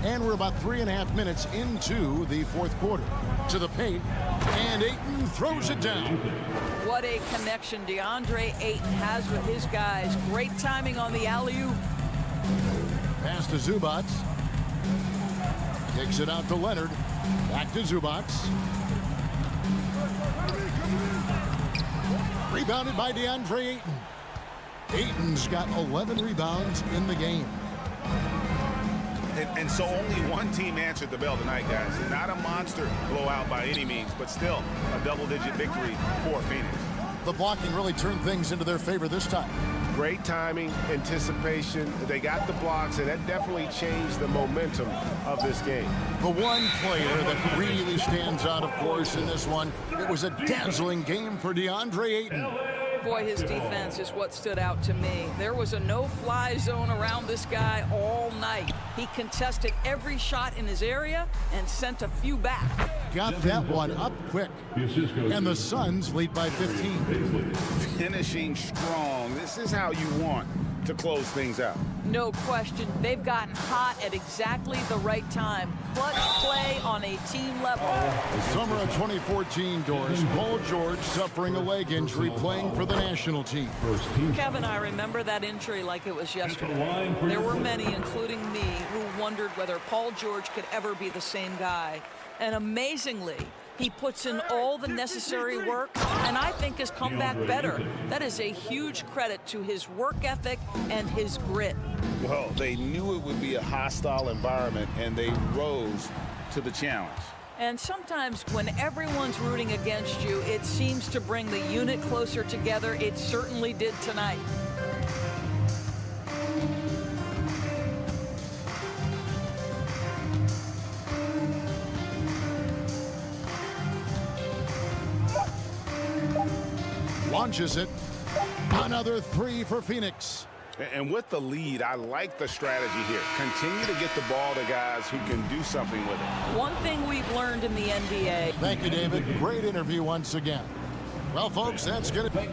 And we're about 3.5 minutes into the fourth quarter. To the paint, and Ayton throws it down. What a connection DeAndre Ayton has with his guys. Great timing on the alley-oop. Pass to Zubac. Kicks it out to Leonard. Back to Zubac. Rebounded by DeAndre Ayton. Ayton's got 11 rebounds in the game. And so only one team answered the bell tonight, guys. Not a monster blowout by any means, but still a double-digit victory for Phoenix. The blocking really turned things into their favor this time. Great timing, anticipation. They got the blocks, and that definitely changed the momentum of this game. The one player that really stands out, of course, in this one, it was a dazzling game for DeAndre Ayton. Boy, his defense is what stood out to me. There was a no-fly zone around this guy all night. He contested every shot in his area and sent a few back. Got that one up quick. And the Suns lead by 15. Finishing strong. This is how you want to close things out. No question, they've gotten hot at exactly the right time. Clutch play on a team level. The summer of 2014, Doris, Paul George suffering a leg injury playing for the national team. Kevin, I remember that injury like it was yesterday. There were many, including me, who wondered whether Paul George could ever be the same guy. And amazingly, he puts in all the necessary work, and I think has come back better. That is a huge credit to his work ethic and his grit. Well, they knew it would be a hostile environment, and they rose to the challenge. And sometimes when everyone's rooting against you, it seems to bring the unit closer together. It certainly did tonight. Launches it. Another three for Phoenix. And with the lead, I like the strategy here. Continue to get the ball to guys who can do something with it. One thing we've learned in the NBA. Thank you, David. Great interview once again. Well, folks, that's going to be...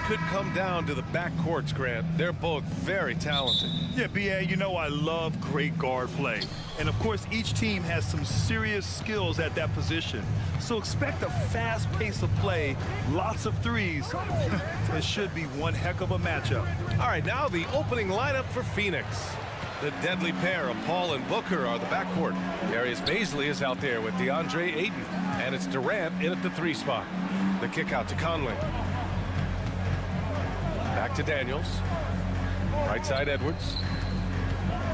could come down to the backcourts, Grant. They're both very talented. Yeah, B.A., you know I love great guard play. And, of course, each team has some serious skills at that position. So expect a fast pace of play, lots of threes. It should be one heck of a matchup. All right, now the opening lineup for Phoenix. The deadly pair of Paul and Booker are the backcourt. Darius Bazley is out there with DeAndre Ayton. And it's Durant in at the 3 spot. The kick out to Conley. Back to Daniels. Right side Edwards.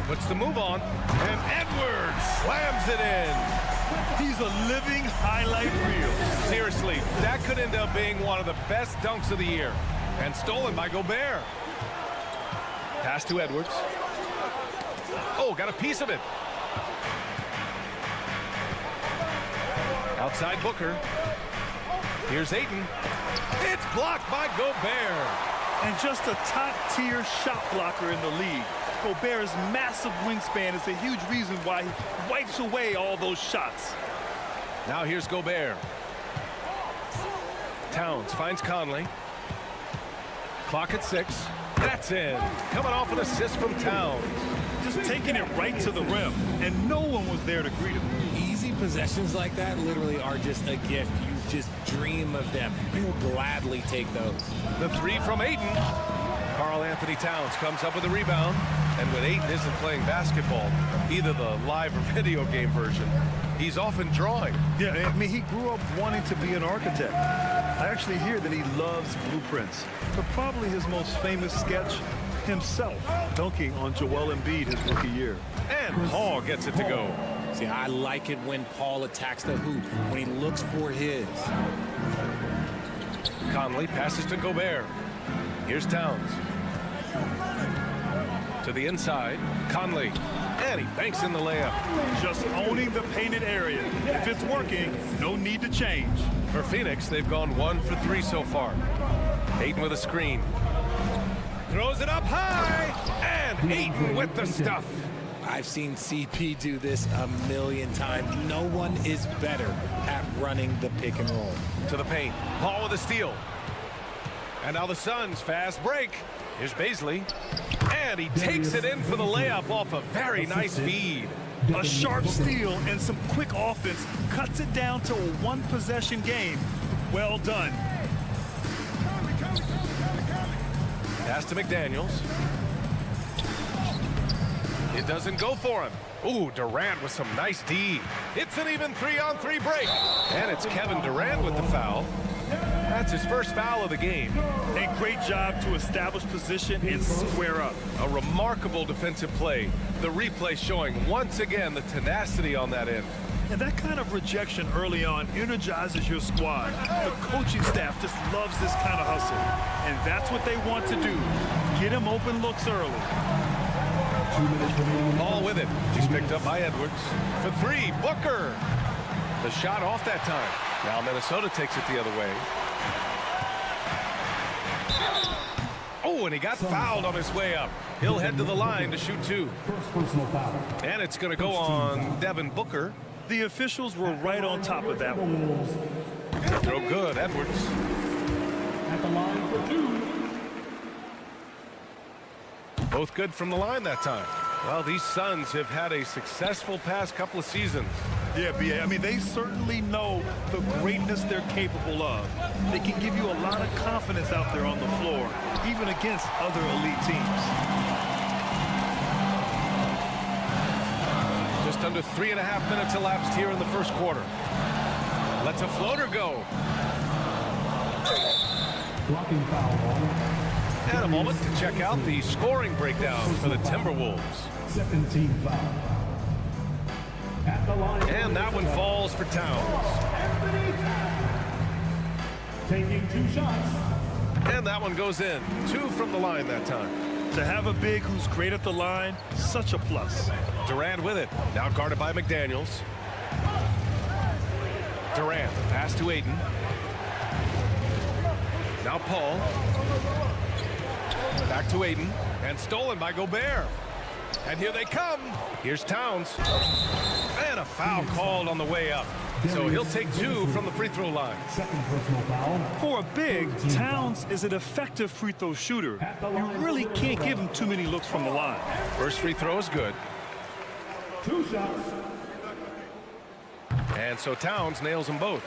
Puts the move on. And Edwards slams it in. He's a living highlight reel. Seriously, that could end up being one of the best dunks of the year. And stolen by Gobert. Pass to Edwards. Oh, got a piece of it. Outside Booker. Here's Ayton. It's blocked by Gobert. And just a top-tier shot blocker in the league. Gobert's massive wingspan is a huge reason why he wipes away all those shots. Now here's Gobert. Towns finds Conley. Clock at 6. That's in. Coming off an assist from Towns. Just taking it right to the rim, and no one was there to greet him. Easy possessions like that literally are just a gift. You just dream of them. You'll gladly take those. The 3 from Ayton. Karl-Anthony Towns comes up with a rebound. And when Ayton isn't playing basketball, either the live or video game version, he's often drawing. Yeah, I mean, he grew up wanting to be an architect. I actually hear that he loves blueprints. But probably his most famous sketch, himself dunking on Joel Embiid his rookie year. And Paul gets it to go. See, I like it when Paul attacks the hoop, when he looks for his. Conley passes to Gobert. Here's Towns. To the inside, Conley. And he banks in the layup. Just owning the painted area. If it's working, no need to change. For Phoenix, they've gone 1 for 3 so far. Ayton with a screen. Throws it up high. And Ayton with the stuff. I've seen CP do this a million times. No one is better at running the pick and roll. To the paint. Paul with a steal. And now the Suns fast break. Here's Bazley. And he takes it in for the layup off a very nice feed. A sharp steal and some quick offense cuts it down to a 1-possession game. Well done. Pass to McDaniels. It doesn't go for him. Ooh, Durant with some nice D. It's an even 3-on-3 break. And it's Kevin Durant with the foul. That's his first foul of the game. A great job to establish position and square up. A remarkable defensive play. The replay showing once again the tenacity on that end. And that kind of rejection early on energizes your squad. The coaching staff just loves this kind of hustle. And that's what they want to do. Get him open looks early. Ball with it. He's picked up by Edwards. For 3, Booker. The shot off that time. Now Minnesota takes it the other way. Oh, and he got fouled on his way up. He'll head to the line to shoot 2. And it's going to go on Devin Booker. The officials were right on top of that one. Throw good, Edwards. At the line for 2. Both good from the line that time. Well, these Suns have had a successful past couple of seasons. Yeah, B.A. I mean, they certainly know the greatness they're capable of. They can give you a lot of confidence out there on the floor, even against other elite teams. Just under 3.5 minutes elapsed here in the first quarter. Lets a floater go. Blocking foul. And a moment to check out the scoring breakdown for the Timberwolves. 17 foul. At the line. And that one falls for Towns. Taking 2 shots. And that one goes in. 2 from the line that time. To have a big who's great at the line, such a plus. Durant with it. Now guarded by McDaniels. Durant, pass to Ayton. Now Paul. Back to Ayton. And stolen by Gobert. And here they come. Here's Towns. And a foul called on the way up. So he'll take 2 from the free throw line. Second personal foul. For a big, Towns is an effective free throw shooter. You really can't give him too many looks from the line. First free throw is good. 2 shots. And so Towns nails them both.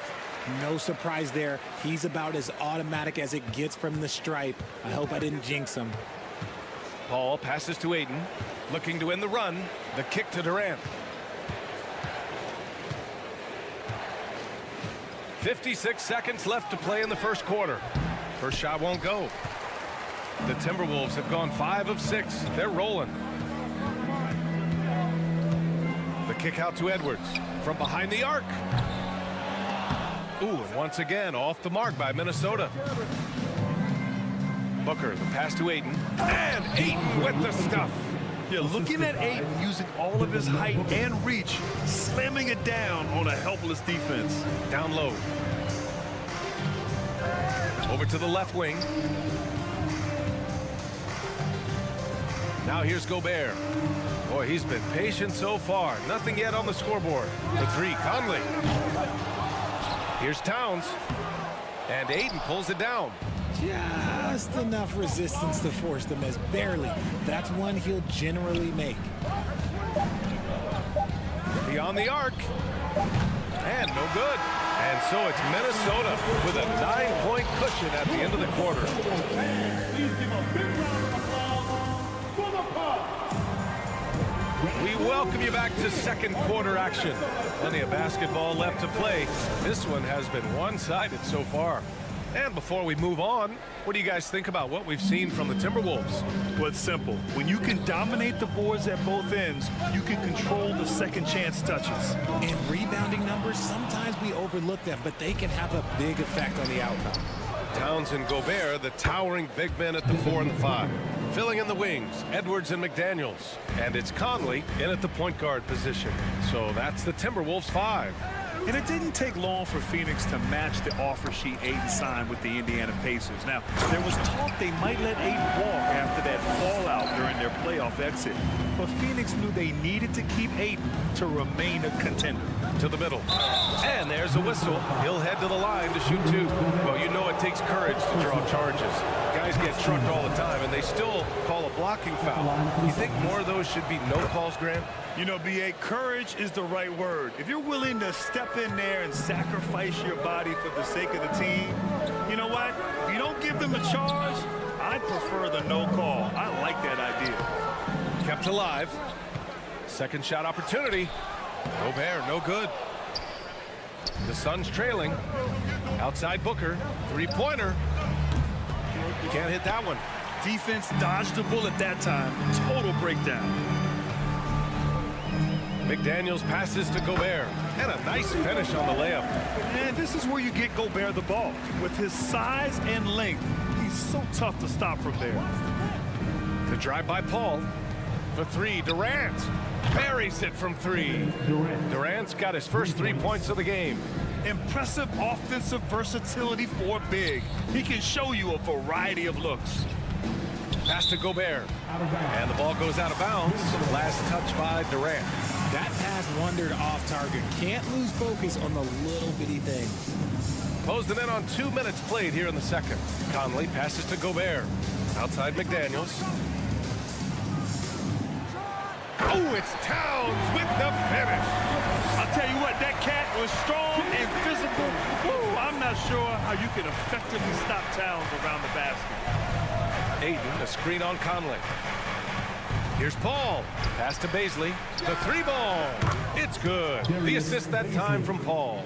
No surprise there. He's about as automatic as it gets from the stripe. I hope I didn't jinx him. Paul passes to Aiden, looking to end the run. The kick to Durant. 56 seconds left to play in the first quarter. First shot won't go. The Timberwolves have gone 5 of 6. They're rolling. The kick out to Edwards from behind the arc. Ooh, and once again off the mark by Minnesota. Booker, the pass to Aiden. And Aiden with the stuff. Yeah, looking at Aiden using all of his height and reach, slamming it down on a helpless defense. Down low. Over to the left wing. Now here's Gobert. Boy, he's been patient so far. Nothing yet on the scoreboard. The 3, Conley. Here's Towns. And Aiden pulls it down. Just enough resistance to force the miss. Barely. That's one he'll generally make. Beyond the arc. And no good. And so it's Minnesota with a 9-point cushion at the end of the quarter. Please give a big round of applause for the Bucks. We welcome you back to second quarter action. Plenty of basketball left to play. This one has been one-sided so far. And before we move on, what do you guys think about what we've seen from the Timberwolves? Well, it's simple. When you can dominate the boards at both ends, you can control the second chance touches. In rebounding numbers, sometimes we overlook them, but they can have a big effect on the outcome. Towns and Gobert, the towering big men at the 4 and the 5. Filling in the wings, Edwards and McDaniels. And it's Conley in at the point guard position. So that's the Timberwolves 5. And it didn't take long for Phoenix to match the offer sheet Aiden signed with the Indiana Pacers. Now, there was talk they might let Aiden walk after that fallout during their playoff exit. But Phoenix knew they needed to keep Aiden to remain a contender. To the middle. And there's a whistle. He'll head to the line to shoot 2. Well, you know it takes courage to draw charges. Guys get trucked all the time, and they still call a blocking foul. You think more of those should be no calls, Grant? You know, B.A., courage is the right word. If you're willing to step in there and sacrifice your body for the sake of the team, you know what? If you don't give them a charge, I prefer the no call. I like that idea. Kept alive. Second shot opportunity. Gobert, no good. The Suns trailing. Outside Booker. 3-pointer. Can't hit that one. Defense dodged the bullet that time. Total breakdown. McDaniels passes to Gobert. And a nice finish on the layup. And this is where you get Gobert the ball. With his size and length, he's so tough to stop from there. The drive by Paul. For 3, Durant. Buries it from 3. Durant's got his first 3 points of the game. Impressive offensive versatility for big. He can show you a variety of looks. Pass to Gobert. And the ball goes out of bounds. Last touch by Durant. That pass wandered off target. Can't lose focus on the little bitty things. Closing in on 2 minutes played here in the second. Conley passes to Gobert. Outside McDaniels. Oh, it's Towns with the finish. I'll tell you what, that cat was strong and physical. Woo, I'm not sure how you can effectively stop Towns around the basket. Aiden, a screen on Conley. Here's Paul. Pass to Baisley. The 3-ball. It's good. The assist that time from Paul.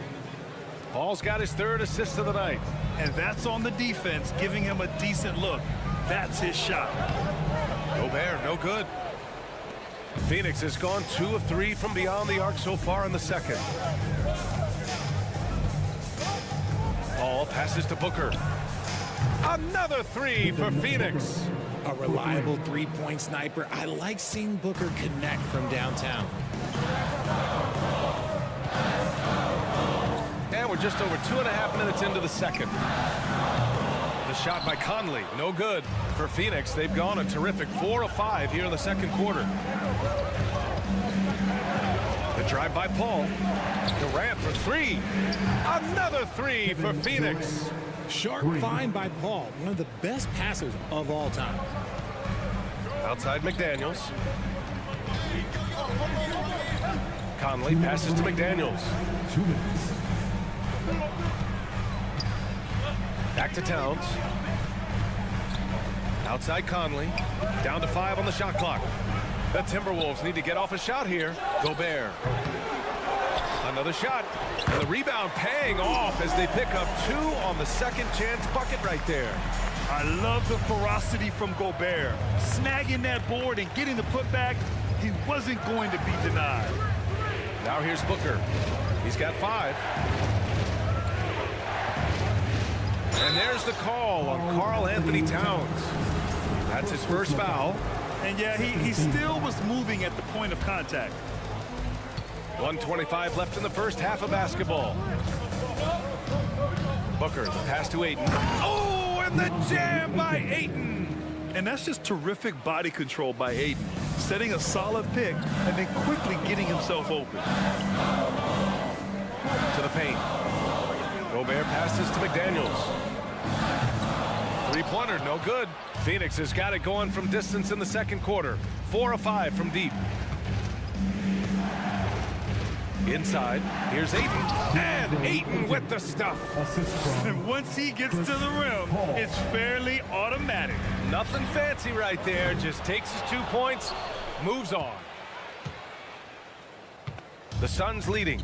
Paul's got his 3rd assist of the night. And that's on the defense, giving him a decent look. That's his shot. Gobert, no good. Phoenix has gone 2 of 3 from beyond the arc so far in the second. Paul passes to Booker. Another 3 for Phoenix. A reliable 3-point sniper. I like seeing Booker connect from downtown. And we're just over 2.5 minutes into the second. The shot by Conley, no good. For Phoenix, they've gone a terrific 4 of 5 here in the second quarter. The drive by Paul. Durant for three. Another three for Phoenix. Sharp find by Paul, one of the best passers of all time. Outside McDaniels. Conley passes to McDaniels. 2 minutes. Back to Towns. Outside Conley. Down to 5 on the shot clock. The Timberwolves need to get off a shot here. Gobert. Another shot. And the rebound paying off as they pick up 2 on the second chance bucket right there. I love the ferocity from Gobert. Snagging that board and getting the putback, he wasn't going to be denied. Now here's Booker. He's got 5. And there's the call on Karl Anthony Towns. That's his first foul. And yeah, he still was moving at the point of contact. 1:25 left in the first half of basketball. Booker, the pass to Ayton. Oh, and the jam by Ayton. And that's just terrific body control by Ayton. Setting a solid pick and then quickly getting himself open. To the paint. Gobert passes to McDaniels. Three-pointer, no good. Phoenix has got it going from distance in the second quarter. 4 of 5 from deep. Inside, here's Ayton. And Ayton with the stuff. And once he gets to the rim, it's fairly automatic. Nothing fancy right there. Just takes his 2 points, moves on. The Suns leading.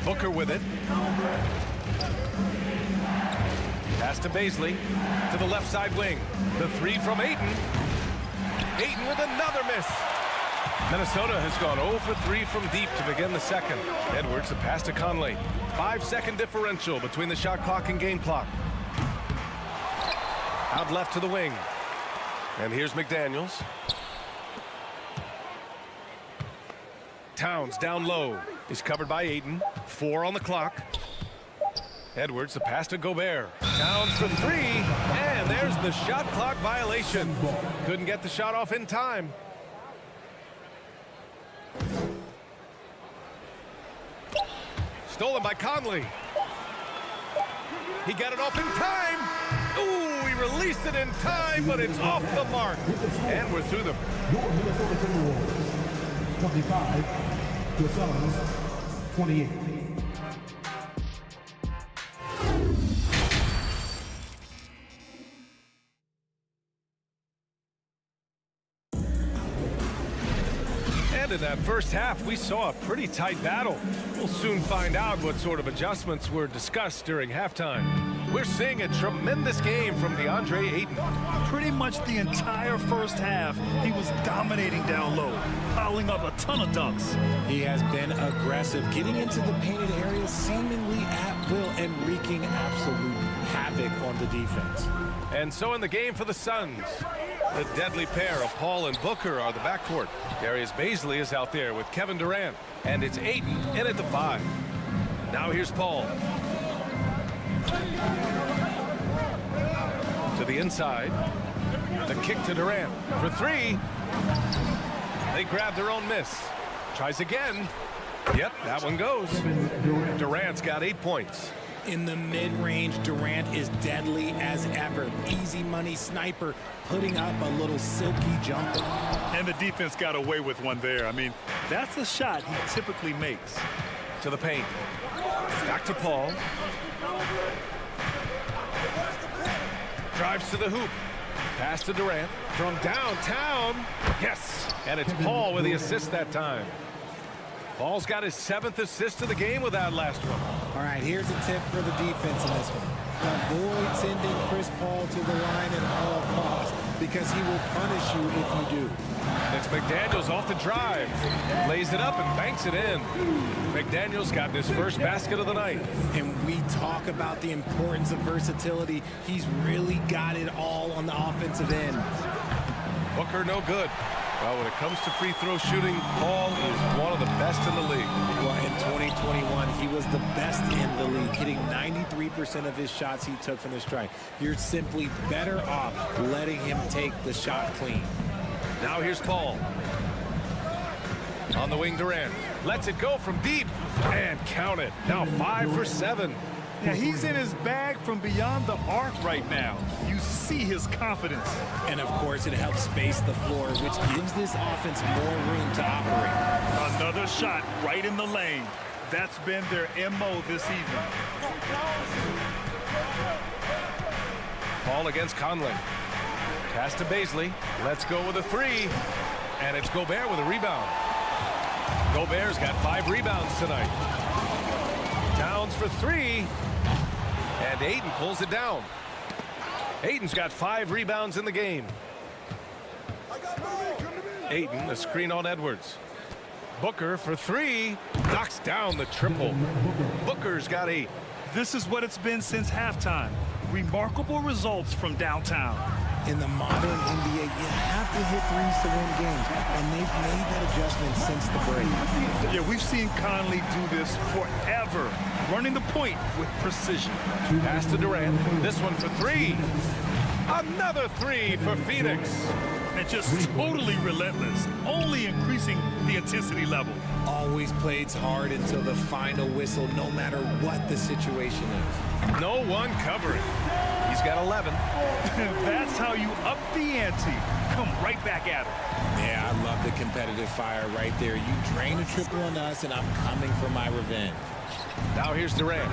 Booker with it. Pass to Baisley. To the left side wing. The 3 from Ayton. Ayton with another miss. Minnesota has gone 0 for 3 from deep to begin the second. Edwards, the pass to Conley. 5-second differential between the shot clock and game clock. Out left to the wing. And here's McDaniels. Towns down low. He's covered by Ayton. 4 on the clock. Edwards, the pass to Gobert. Towns for 3. And there's the shot clock violation. Couldn't get the shot off in time. Stolen by Conley. He got it off in time. Ooh, he released it in time, but it's off the mark. And we're through the... Your Minnesota Timberwolves. 25. The Suns. 28. And in that first half, we saw a pretty tight battle. We'll soon find out what sort of adjustments were discussed during halftime. We're seeing a tremendous game from DeAndre Ayton. Pretty much the entire first half, he was dominating down low, piling up a ton of dunks. He has been aggressive, getting into the painted area seemingly at will and wreaking absolute havoc on the defense. And so in the game for the Suns, the deadly pair of Paul and Booker are the backcourt. Darius Baisley is out there with Kevin Durant. And it's Ayton in at the 5. Now here's Paul. To the inside. The kick to Durant for 3. They grab their own miss. Tries again. Yep, that one goes. Durant's got 8 points. In the mid-range, Durant is deadly as ever. Easy money sniper, putting up a little silky jumper. And the defense got away with one there. I mean, that's a shot he typically makes. To the paint. Back to Paul. Drives to the hoop. Pass to Durant. From downtown. Yes. And it's Paul with the assist that time. Paul's got his 7th assist of the game with that last one. All right, here's a tip for the defense in this one. Avoid sending Chris Paul to the line at all costs because he will punish you if you do. It's McDaniels off the drive. Lays it up and banks it in. McDaniels got his first basket of the night. And we talk about the importance of versatility. He's really got it all on the offensive end. Booker no good. Well, when it comes to free throw shooting, Paul is one of the best in the league. Well, in 2021, he was the best in the league, hitting 93% of his shots he took from the strike. You're simply better off letting him take the shot clean. Now here's Paul. On the wing, Durant lets it go from deep and count it. Now 5 for 7. Yeah, he's in his bag from beyond the arc right now. You see his confidence. And of course, it helps space the floor, which gives this offense more room to operate. Another shot right in the lane. That's been their MO this evening. Ball against Conley. Pass to Baisley. Let's go with a 3. And it's Gobert with a rebound. Gobert's got 5 rebounds tonight. Towns for 3. And Ayton pulls it down. Ayton's got 5 rebounds in the game. Ayton, the screen on Edwards. Booker for 3. Knocks down the triple. Booker's got 8. This is what it's been since halftime. Remarkable results from downtown. In the modern NBA, you have to hit threes to win games, and they've made that adjustment since the break. Yeah, we've seen Conley do this forever, running the point with precision. Pass to Durant. This one for 3. Another 3 for Phoenix. And just totally relentless, only increasing the intensity level. Always plays hard until the final whistle, no matter what the situation is. No one covering. He's got 11. That's how you up the ante. Come right back at him. Yeah, I love the competitive fire right there. You drain a triple on us, and I'm coming for my revenge. Now here's Durant.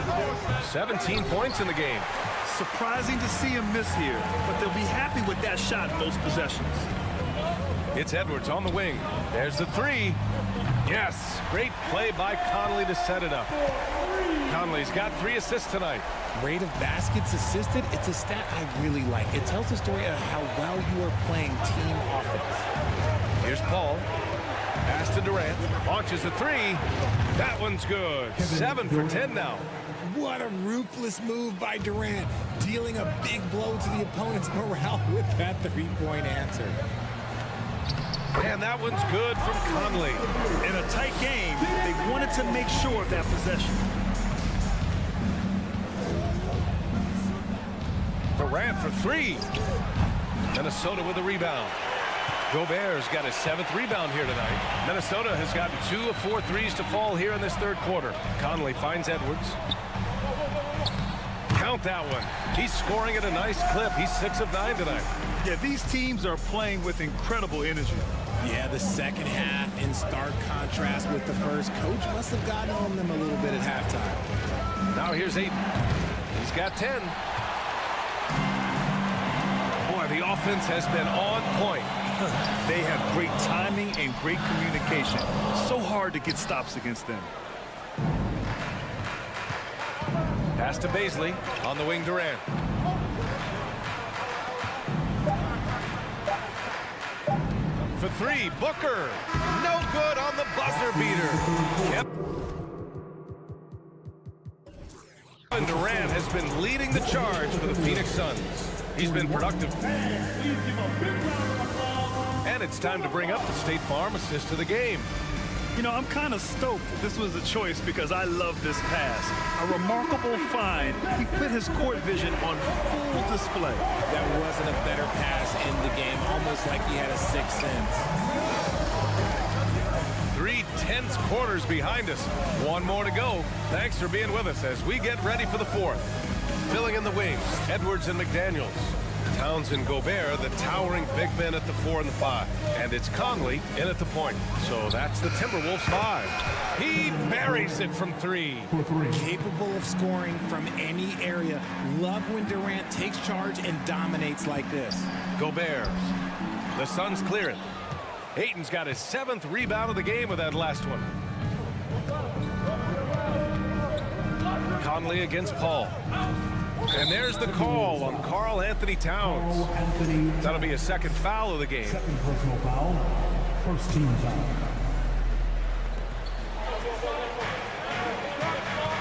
17 points in the game. Surprising to see him miss here, but they'll be happy with that shot most possessions. It's Edwards on the wing. There's the 3. Yes, great play by Conley to set it up. Conley's got 3 assists tonight. Rate of baskets assisted, it's a stat I really like. It tells the story of how well you are playing team offense. Here's Paul. Pass to Durant. Launches a 3. That one's good. 7 for 10 now. What a ruthless move by Durant, dealing a big blow to the opponent's morale with that three-point answer. And that one's good from Conley. In a tight game, they wanted to make sure of that possession. Durant for 3. Minnesota with a rebound. Gobert's got his 7th rebound here tonight. Minnesota has gotten 2 of 4 threes to fall here in this third quarter. Conley finds Edwards. Count that one. He's scoring at a nice clip. He's 6 of 9 tonight. Yeah, these teams are playing with incredible energy. Yeah, the second half in stark contrast with the first. Coach must have gotten on them a little bit at halftime. Now here's Ayton. He's got 10. Boy, the offense has been on point. They have great timing and great communication. So hard to get stops against them. Pass to Baisley. On the wing, Durant. For 3, Booker. No good on the buzzer beater. Yep. And Durant has been leading the charge for the Phoenix Suns. He's been productive. And it's time to bring up the State Farm assist of the game. You know, I'm kind of stoked this was a choice because I love this pass. A remarkable find. He put his court vision on full display. That wasn't a better pass in the game, almost like he had a 6th sense. 3 tense quarters behind us. 1 more to go. Thanks for being with us as we get ready for the 4th. Filling in the wings, Edwards and McDaniels. Towns and Gobert, the towering big men at the 4 and the 5. And it's Conley in at the point. So that's the Timberwolves 5. He buries it from 3. Capable of scoring from any area. Love when Durant takes charge and dominates like this. Gobert. The Suns clear it. Ayton's got his 7th rebound of the game with that last one. Conley against Paul. And there's the call on Karl Anthony Towns. That'll be a 2nd foul of the game. 2nd personal foul. 1st team foul.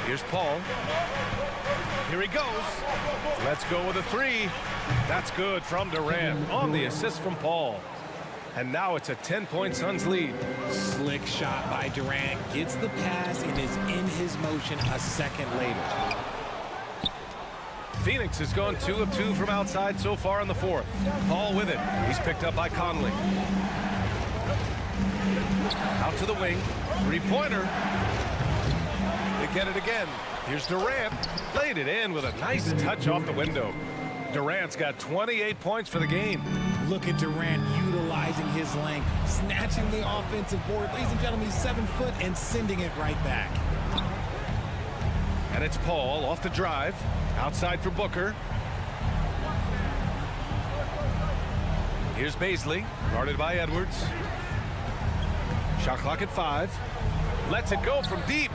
Here's Paul. Here he goes. Let's go with a 3. That's good from Durant on the assist from Paul. And now it's a 10-point Suns lead. Slick shot by Durant. Gets the pass and is in his motion a second later. Phoenix has gone 2 of 2 from outside so far in the 4th. Paul with it. He's picked up by Conley. Out to the wing. Three-pointer. They get it again. Here's Durant. Laid it in with a nice touch off the window. Durant's got 28 points for the game. Look at Durant utilizing his length, snatching the offensive board. Ladies and gentlemen, he's 7 foot and sending it right back. And it's Paul off the drive. Outside for Booker. Here's Baisley, guarded by Edwards. Shot clock at 5. Lets it go from deep.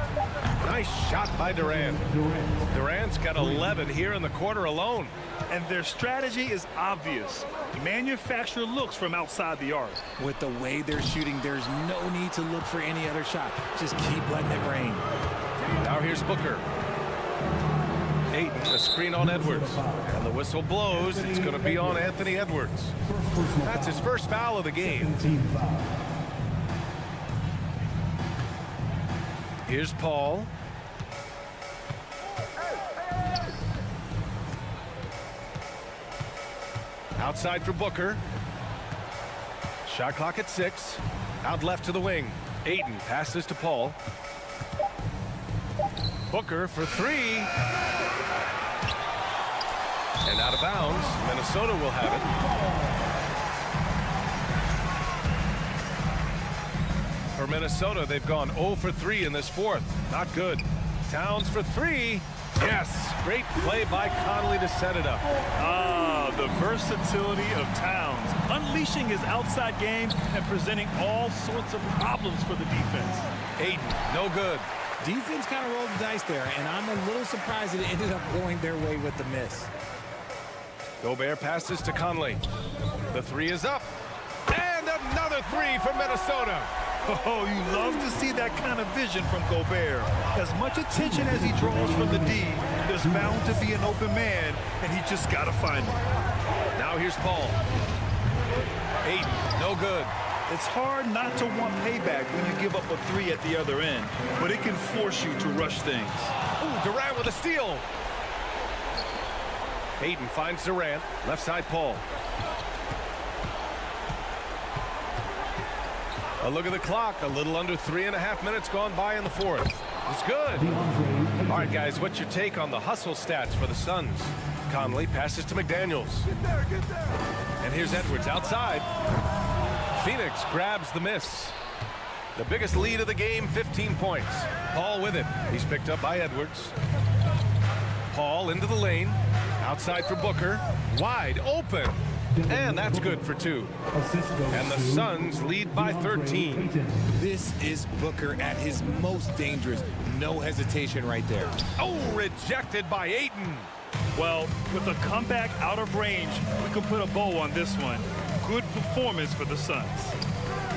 Nice shot by Durant. Durant's got 11 here in the quarter alone. And their strategy is obvious. Manufacture looks from outside the arc. With the way they're shooting, there's no need to look for any other shot. Just keep letting it rain. Now here's Booker. Ayton, a screen on Edwards. And the whistle blows. It's going to be on Anthony Edwards. That's his first foul of the game. Here's Paul. Outside for Booker. Shot clock at 6. Out left to the wing. Ayton passes to Paul. Booker for 3. And out of bounds. Minnesota will have it. For Minnesota, they've gone 0 for 3 in this fourth. Not good. Towns for 3. Yes, great play by Conley to set it up. The versatility of Towns, unleashing his outside game and presenting all sorts of problems for the defense. Ayton, no good. Defense kind of rolled the dice there, and I'm a little surprised that it ended up going their way with the miss. Gobert passes to Conley. The 3 is up. And another 3 for Minnesota. Oh, you love to see that kind of vision from Gobert. As much attention as he draws from the D, there's bound to be an open man, and he just got to find him. Now here's Paul. Ayton, no good. It's hard not to want payback when you give up a 3 at the other end, but it can force you to rush things. Ooh, Durant with a steal. Ayton finds Durant. Left side, Paul. A look at the clock. A little under 3.5 minutes gone by in the fourth. It's good. All right, guys, what's your take on the hustle stats for the Suns? Conley passes to McDaniels. And here's Edwards outside. Phoenix grabs the miss. The biggest lead of the game, 15 points. Paul with it. He's picked up by Edwards. Paul into the lane. Outside for Booker. Wide open. And that's good for 2. And the Suns lead by 13. This is Booker at his most dangerous. No hesitation right there. Oh, rejected by Ayton. Well, with a comeback out of range, we can put a bow on this one. Good performance for the Suns.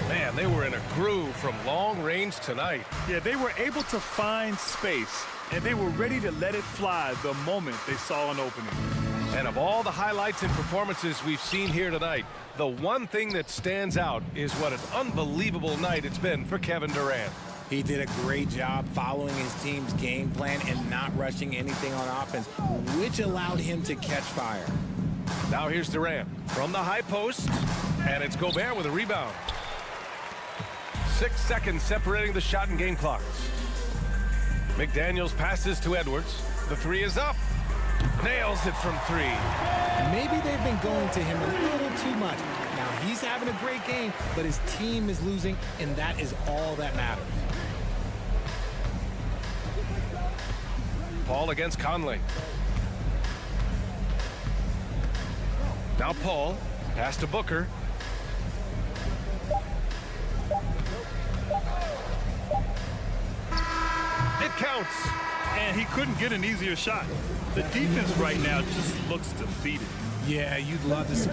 Man, they were in a groove from long range tonight. Yeah, they were able to find space, and they were ready to let it fly the moment they saw an opening. And of all the highlights and performances we've seen here tonight, the one thing that stands out is what an unbelievable night it's been for Kevin Durant. He did a great job following his team's game plan and not rushing anything on offense, which allowed him to catch fire. Now here's Durant from the high post, and it's Gobert with a rebound. 6 seconds separating the shot and game clocks. McDaniels passes to Edwards. The 3 is up. Nails it from 3. Maybe they've been going to him a little too much. Now he's having a great game, but his team is losing, and that is all that matters. Paul against Conley. Now Paul, pass to Booker. It counts. And he couldn't get an easier shot. The defense right now just looks defeated. Yeah, you'd love to see.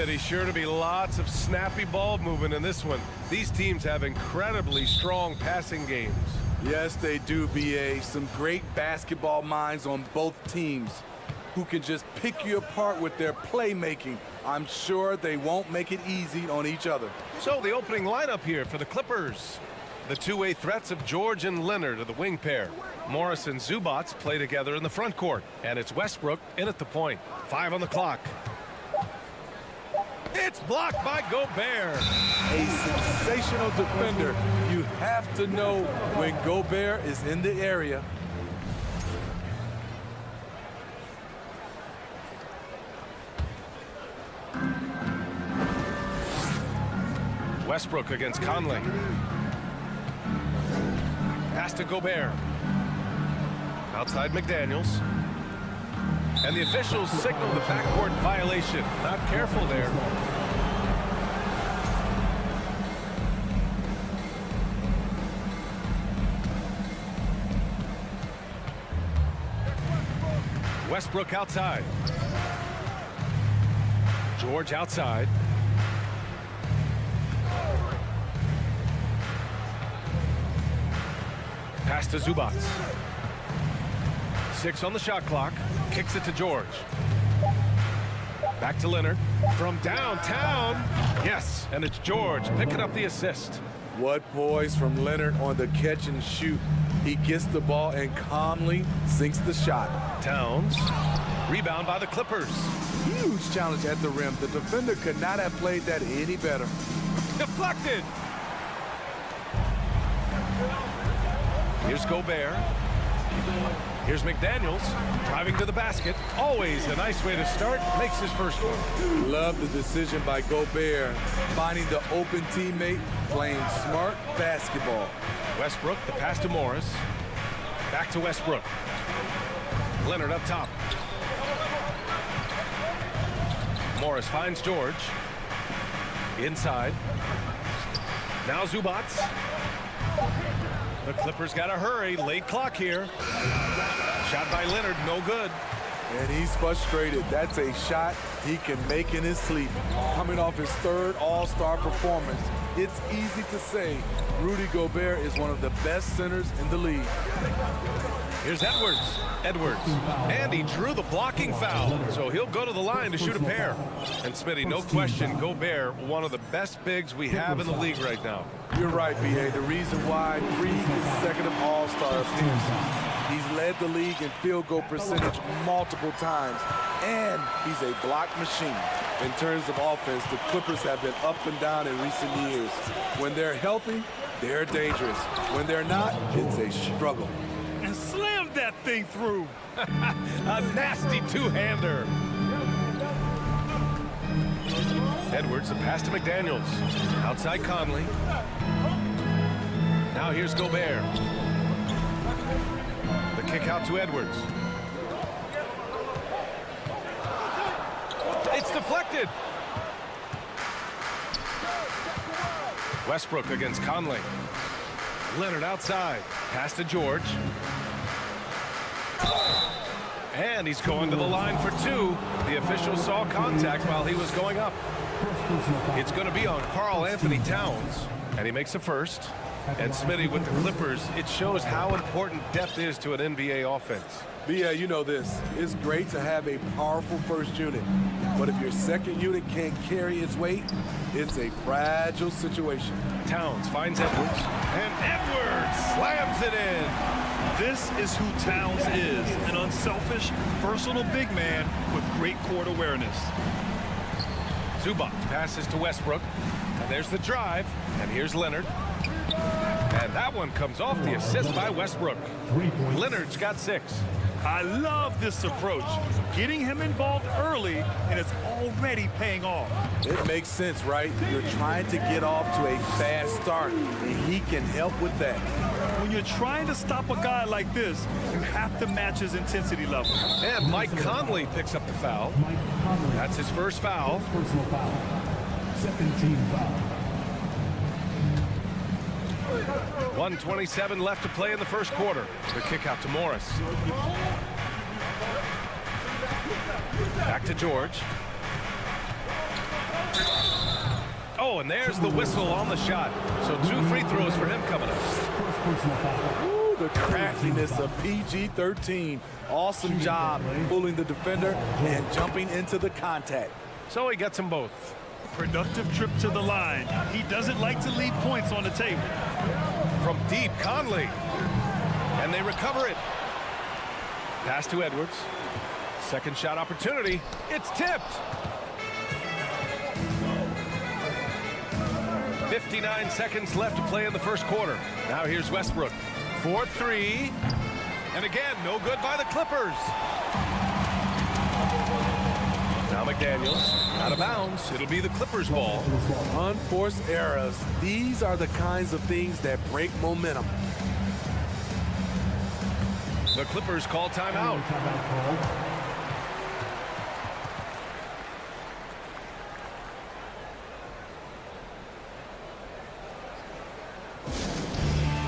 Smitty. Sure to be lots of snappy ball movement in this one. These teams have incredibly strong passing games. Yes, they do, B.A. Some great basketball minds on both teams who can just pick you apart with their playmaking. I'm sure they won't make it easy on each other. So the opening lineup here for the Clippers. The two-way threats of George and Leonard are the wing pair. Morris and Zubats play together in the front court. And it's Westbrook in at the point. 5 on the clock. It's blocked by Gobert. A sensational defender. You have to know when Gobert is in the area. Westbrook against Conley. Pass to Gobert. Outside McDaniels. And the officials signal the backcourt violation. Not careful there. Westbrook outside. George outside. Pass to Zubats. 6 on the shot clock. Kicks it to George. Back to Leonard. From downtown. Yes, and it's George picking up the assist. What poise from Leonard on the catch and shoot. He gets the ball and calmly sinks the shot. Towns. Rebound by the Clippers. Huge challenge at the rim. The defender could not have played that any better. Deflected. Here's Gobert. Here's McDaniels driving to the basket. Always a nice way to start. Makes his first one. Love the decision by Gobert. Finding the open teammate, playing smart basketball. Westbrook, the pass to Morris. Back to Westbrook. Leonard up top. Morris finds George. Inside. Now Zubats. The Clippers got to hurry. Late clock here. Shot by Leonard, no good. And he's frustrated. That's a shot he can make in his sleep. Coming off his third All-Star performance, it's easy to say Rudy Gobert is one of the best centers in the league. Here's Edwards. And he drew the blocking foul. So he'll go to the line to shoot a pair. And Smitty, no question, Gobert, one of the best bigs we have in the league right now. You're right, B.A. The reason why 3 consecutive All-Star appearances. He's led the league in field goal percentage multiple times. And he's a block machine. In terms of offense, the Clippers have been up and down in recent years. When they're healthy, they're dangerous. When they're not, it's a struggle. And slammed that thing through. A nasty two-hander. Edwards, the pass to McDaniels. Outside Conley. Now here's Gobert. The kick out to Edwards. It's deflected. Westbrook against Conley. Leonard outside. Pass to George. And he's going to the line for 2. The official saw contact while he was going up. It's going to be on Karl Anthony Towns. And he makes a first. And Smitty with the Clippers, it shows how important depth is to an NBA offense. Yeah, you know this. It's great to have a powerful first unit. But if your second unit can't carry its weight, it's a fragile situation. Towns finds Edwards. And Edwards slams it in. This is who Towns is, an unselfish, versatile big man with great court awareness. Zubats passes to Westbrook. And there's the drive. And here's Leonard. And that one comes off the assist by Westbrook. Leonard's got 6. I love this approach. Getting him involved early, and it's already paying off. It makes sense, right? You're trying to get off to a fast start, and he can help with that. When you're trying to stop a guy like this, you have to match his intensity level. And Mike Conley picks up the foul. That's his first foul. Personal foul. Second team foul. 1:27 left to play in the first quarter. The kick out to Morris. Back to George. Oh, and there's the whistle on the shot. So 2 free throws for him coming up. Ooh, the craftiness of PG-13. Awesome job fooling the defender and jumping into the contact. So he gets them both. Productive trip to the line. He doesn't like to leave points on the table. From deep, Conley. And they recover it. Pass to Edwards. Second shot opportunity. It's tipped. 59 seconds left to play in the first quarter. Now here's Westbrook. 4-3. And again, no good by the Clippers. Now McDaniels, out of bounds. It'll be the Clippers' ball. Unforced errors. These are the kinds of things that break momentum. The Clippers call timeout.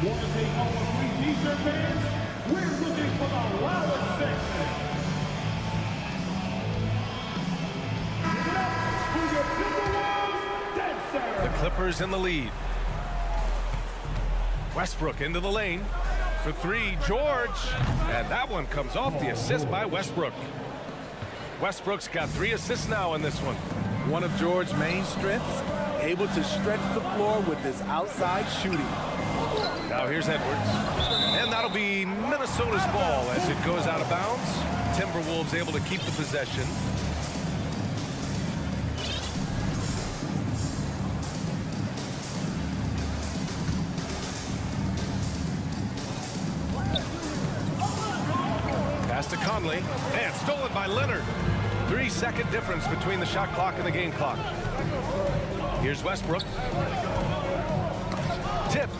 Want to take home a free t-shirt, fans? We're looking for the loudest section. The Clippers in the lead. Westbrook into the lane for 3, George. And that one comes off the assist by Westbrook. Westbrook's got 3 assists now in this one. One of George's main strengths, able to stretch the floor with his outside shooting. Now here's Edwards. And that'll be Minnesota's ball as it goes out of bounds. Timberwolves able to keep the possession. Pass to Conley. And stolen by Leonard. 3-second difference between the shot clock and the game clock. Here's Westbrook. Tipped.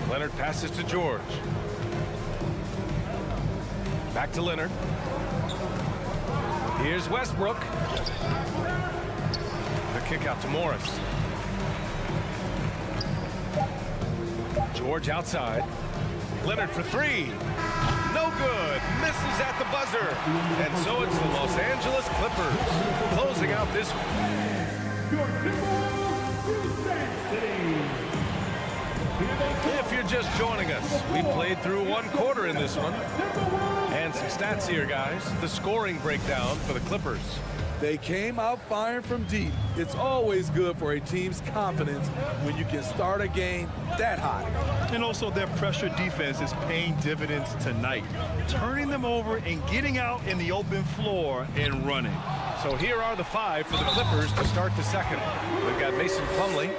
Leonard passes to George. Back to Leonard. Here's Westbrook. The kick out to Morris. George outside. Leonard for 3. No good. Misses at the buzzer. And so it's the Los Angeles Clippers closing out this If you're just joining us, we played through 1 quarter in this one. And some stats here, guys. The scoring breakdown for the Clippers. They came out firing from deep. It's always good for a team's confidence when you can start a game that hot. And also their pressure defense is paying dividends tonight, turning them over and getting out in the open floor and running. So here are the 5 for the Clippers to start the second. We've got Mason Plumlee,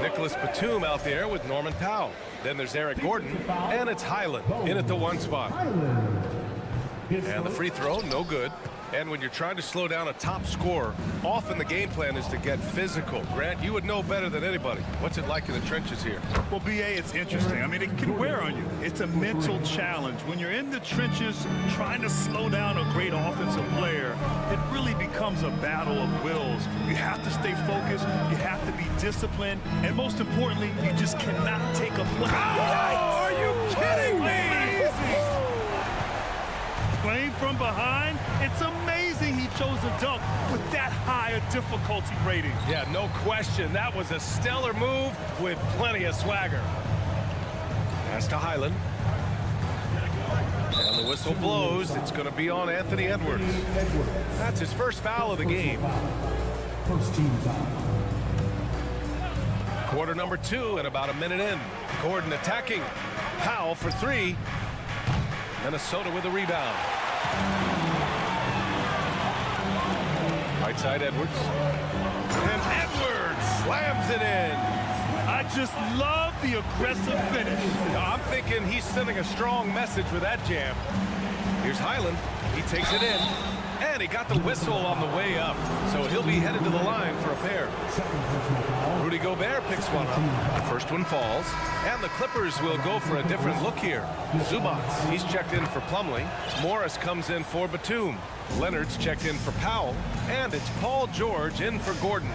Nicholas Batum out there with Norman Powell. Then there's Eric Gordon, and it's Highland in at the 1 spot. And the free throw, no good. And when you're trying to slow down a top scorer, often the game plan is to get physical. Grant, you would know better than anybody. What's it like in the trenches here? Well, BA, it's interesting. I mean, it can wear on you. It's a mental challenge. When you're in the trenches trying to slow down a great offensive player, it really becomes a battle of wills. You have to stay focused. You have to be disciplined. And most importantly, you just cannot take a play. Oh, are you kidding me? Playing from behind, it's amazing he chose a dunk with that high a difficulty rating. Yeah, no question. That was a stellar move with plenty of swagger. Pass to Highland. And the whistle blows. It's going to be on Anthony Edwards. That's his first foul of the game. First team foul. Quarter number 2 and about a minute in. Gordon attacking. Powell for 3. Minnesota with a rebound. Right side Edwards. And Edwards slams it in. I just love the aggressive finish. I'm thinking he's sending a strong message with that jam. Here's Highland. He takes it in. And he got the whistle on the way up. So he'll be headed to the line for a pair. Rudy Gobert picks one up. The first one falls. And the Clippers will go for a different look here. Zubats, he's checked in for Plumlee. Morris comes in for Batum. Leonard's checked in for Powell. And it's Paul George in for Gordon.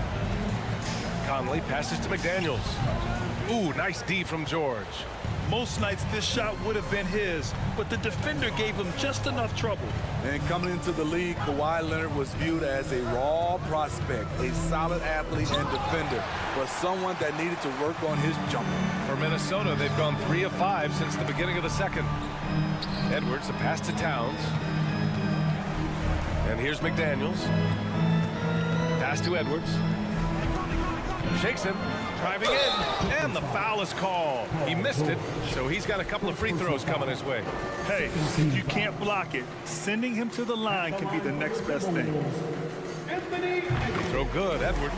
Conley passes to McDaniels. Ooh, nice D from George. Most nights this shot would have been his, but the defender gave him just enough trouble. And coming into the league, Kawhi Leonard was viewed as a raw prospect, a solid athlete and defender, but someone that needed to work on his jumper. For Minnesota, they've gone 3 of 5 since the beginning of the second. Edwards, a pass to Towns. And here's McDaniels. Pass to Edwards. Shakes him. Driving in, and the foul is called. He missed it, so he's got a couple of free throws coming his way. Hey, if you can't block it, sending him to the line can be the next best thing. Throw good, Edwards.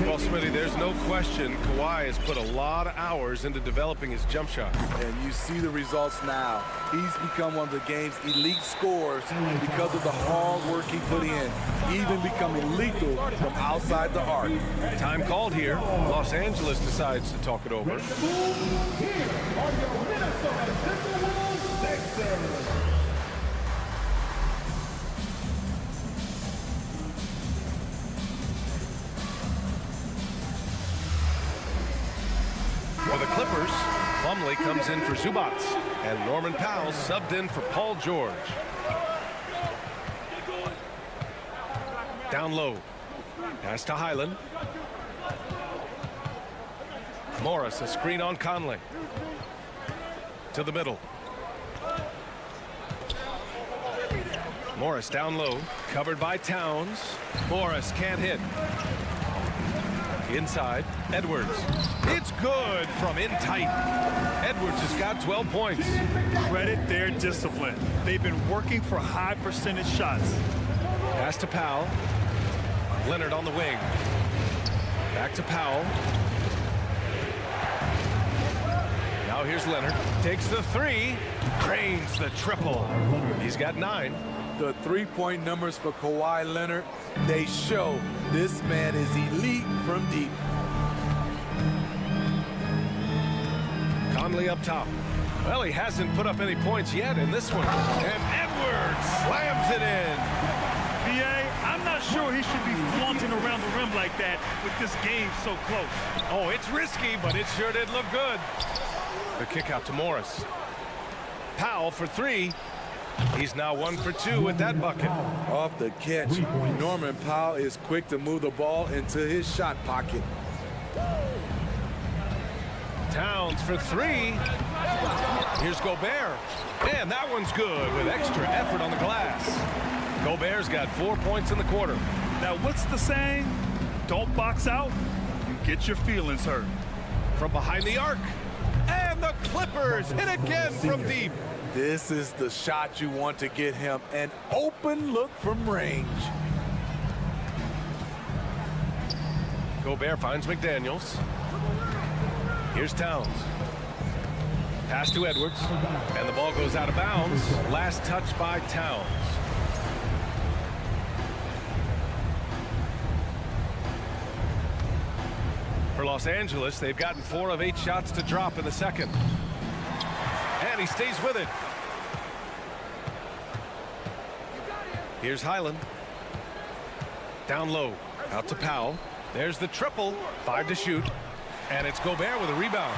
Well, Smitty, there's no question Kawhi has put a lot of hours into developing his jump shot. And you see the results now. He's become one of the game's elite scorers because of the hard work he put in, even becoming lethal from outside the arc. Time called here. Los Angeles decides to talk it over. For the Clippers, Plumlee comes in for Zubats, and Norman Powell subbed in for Paul George. Down low. Pass to Highland. Morris, a screen on Conley. To the middle. Morris down low, covered by Towns. Morris can't hit. Inside, Edwards. It's good from in tight. Edwards has got 12 points. Credit their discipline. They've been working for high percentage shots. Pass to Powell. Leonard on the wing. Back to Powell. Now here's Leonard. Takes the three. Drains the triple. He's got 9. The three-point numbers for Kawhi Leonard, they show this man is elite from deep. Conley up top. Well, he hasn't put up any points yet in this one. And Edwards slams it in. BA, I'm not sure he should be flaunting around the rim like that with this game so close. Oh, it's risky, but it sure did look good. The kick out to Morris. Powell for 3. He's now 1 for 2 with that bucket. Off the catch, Norman Powell is quick to move the ball into his shot pocket. Towns for 3. Here's Gobert. And that one's good with extra effort on the glass. Gobert's got 4 points in the quarter. Now, what's the saying? Don't box out, you get your feelings hurt. From behind the arc. And the Clippers hit again from deep. This is the shot you want to get him, an open look from range. Gobert finds McDaniels. Here's Towns. Pass to Edwards, and the ball goes out of bounds. Last touch by Towns. For Los Angeles, they've gotten 4 of 8 shots to drop in the second. And he stays with it. Here's Highland. Down low. Out to Powell. There's the triple. 5 to shoot. And it's Gobert with a rebound.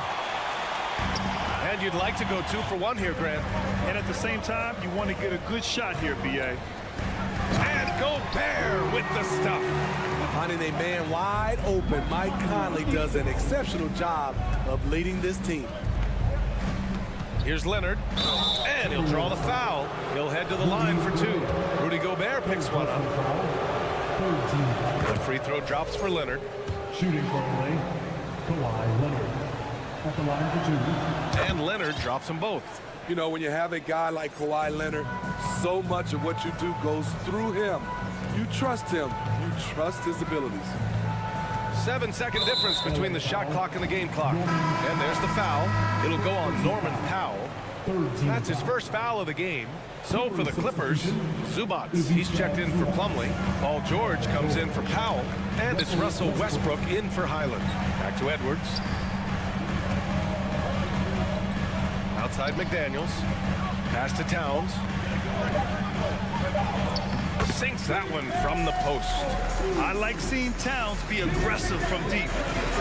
And you'd like to go 2 for 1 here, Grant. And at the same time, you want to get a good shot here, BA. And Gobert with the stuff. Finding a man wide open, Mike Conley does an exceptional job of leading this team. Here's Leonard, and he'll draw the foul. He'll head to the line for 2. Rudy Gobert picks one up. The free throw drops for Leonard. Shooting for LA, Kawhi Leonard. At the line for 2. And Leonard drops them both. You know, when you have a guy like Kawhi Leonard, so much of what you do goes through him. You trust him. You trust his abilities. 7-second difference between the shot clock and the game clock. And there's the foul. It'll go on Norman Powell. That's his first foul of the game. So for the Clippers, Zubats, he's checked in for Plumlee. Paul George comes in for Powell. And it's Russell Westbrook in for Highland. Back to Edwards. Outside McDaniels. Pass to Towns. Sinks that one from the post. I like seeing Towns be aggressive from deep.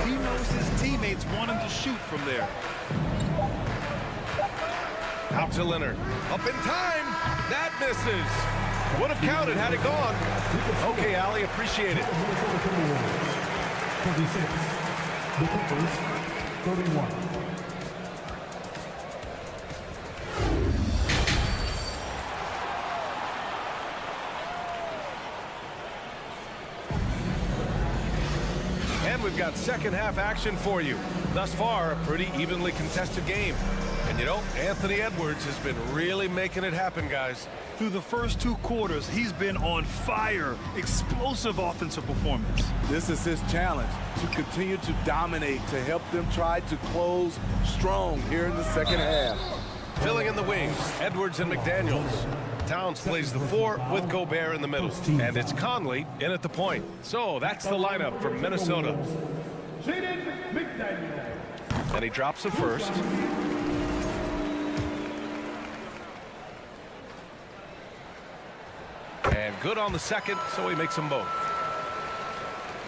He knows his teammates want him to shoot from there. Out to Leonard. Up in time. That misses. Would have counted had it gone. Okay, Allie, appreciate it. 26. The Clippers, 31. And we've got second half action for you. Thus far, a pretty evenly contested game. And you know, Anthony Edwards has been really making it happen, guys. Through the first 2 quarters, he's been on fire. Explosive offensive performance. This is his challenge, to continue to dominate, to help them try to close strong here in the second half. Filling in the wings, Edwards and McDaniels. Towns plays the 4 with Gobert in the middle. And it's Conley in at the point. So that's the lineup for Minnesota. And he drops it first. And good on the second, so he makes them both.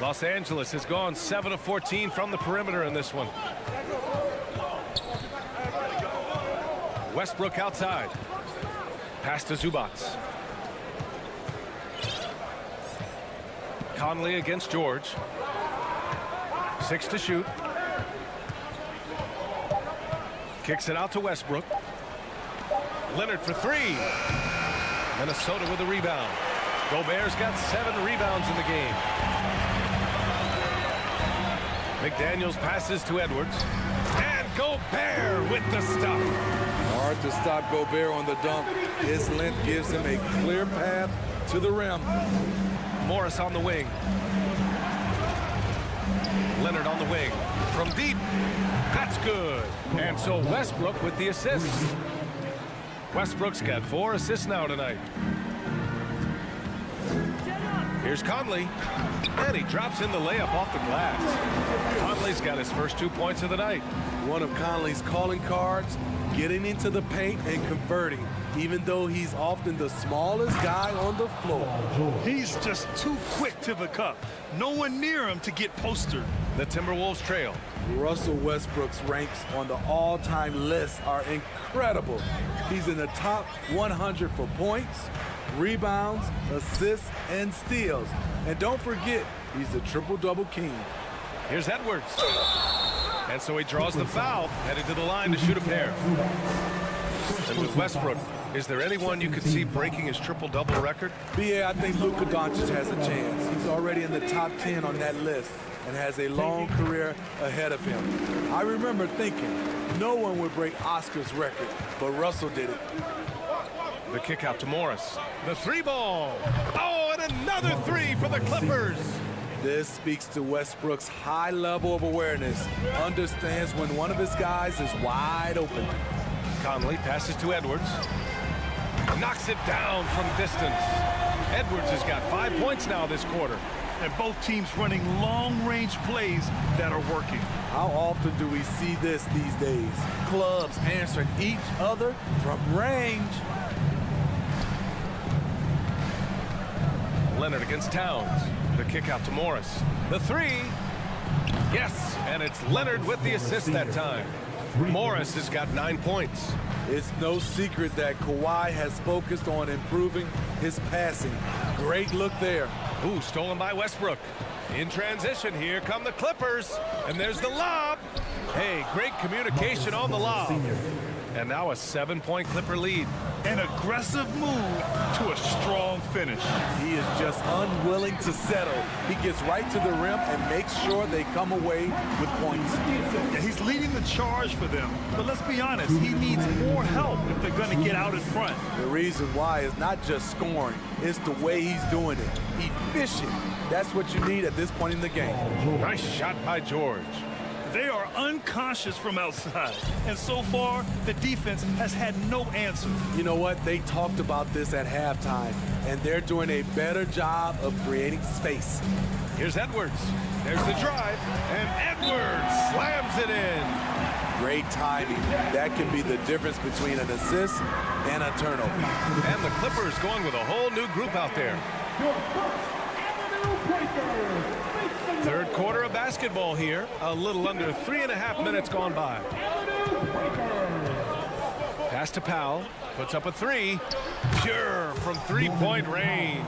Los Angeles has gone 7 of 14 from the perimeter in this one. Westbrook outside. Pass to Zubac. Conley against George. 6 to shoot. Kicks it out to Westbrook. Leonard for 3. Minnesota with a rebound. Gobert's got 7 rebounds in the game. McDaniels passes to Edwards. And Gobert with the stuff. Hard to stop Gobert on the dunk. His length gives him a clear path to the rim. Morris on the wing. Leonard on the wing. From deep. That's good. And so Westbrook with the assist. Westbrook's got 4 assists now tonight. Here's Conley. And he drops in the layup off the glass. Conley's got his first 2 points of the night. One of Conley's calling cards, getting into the paint and converting, even though he's often the smallest guy on the floor. He's just too quick to the cup. No one near him to get postered. The Timberwolves trail. Russell Westbrook's ranks on the all-time list are incredible. He's in the top 100 for points, rebounds, assists, and steals. And don't forget, he's the triple-double king. Here's Edwards. And so he draws the foul, headed to the line to shoot a pair. And with Westbrook, is there anyone you could see breaking his triple-double record? BA, I think Luka Doncic has a chance. He's already in the top 10 on that list and has a long career ahead of him. I remember thinking no one would break Oscar's record, but Russell did it. The kick out to Morris. The 3-ball. Oh, and another 3 for the Clippers. This speaks to Westbrook's high level of awareness. Understands when one of his guys is wide open. Conley passes to Edwards. Knocks it down from distance. Edwards has got 5 points now this quarter. And both teams running long-range plays that are working. How often do we see this these days? Clubs answering each other from range. Leonard against Towns. The kick out to Morris. The 3. Yes, and it's Leonard with the assist that time. Morris has got 9 points. It's no secret that Kawhi has focused on improving his passing. Great look there. Ooh, stolen by Westbrook. In transition, here come the Clippers. And there's the lob. Hey, great communication on the lob. And now a 7-point Clipper lead. An aggressive move to a strong finish. He is just unwilling to settle. He gets right to the rim and makes sure they come away with points. Yeah, he's leading the charge for them. But let's be honest, he needs more help if they're going to get out in front. The reason why is not just scoring. It's the way he's doing it. Efficient. That's what you need at this point in the game. Nice shot by George. They are unconscious from outside. And so far, the defense has had no answer. You know what? They talked about this at halftime, and they're doing a better job of creating space. Here's Edwards. There's the drive, and Edwards slams it in. Great timing. That can be the difference between an assist and a turnover. And the Clippers going with a whole new group out there. Third quarter of basketball here. A little under 3.5 minutes gone by. Pass to Powell. Puts up a three. Pure from three-point range.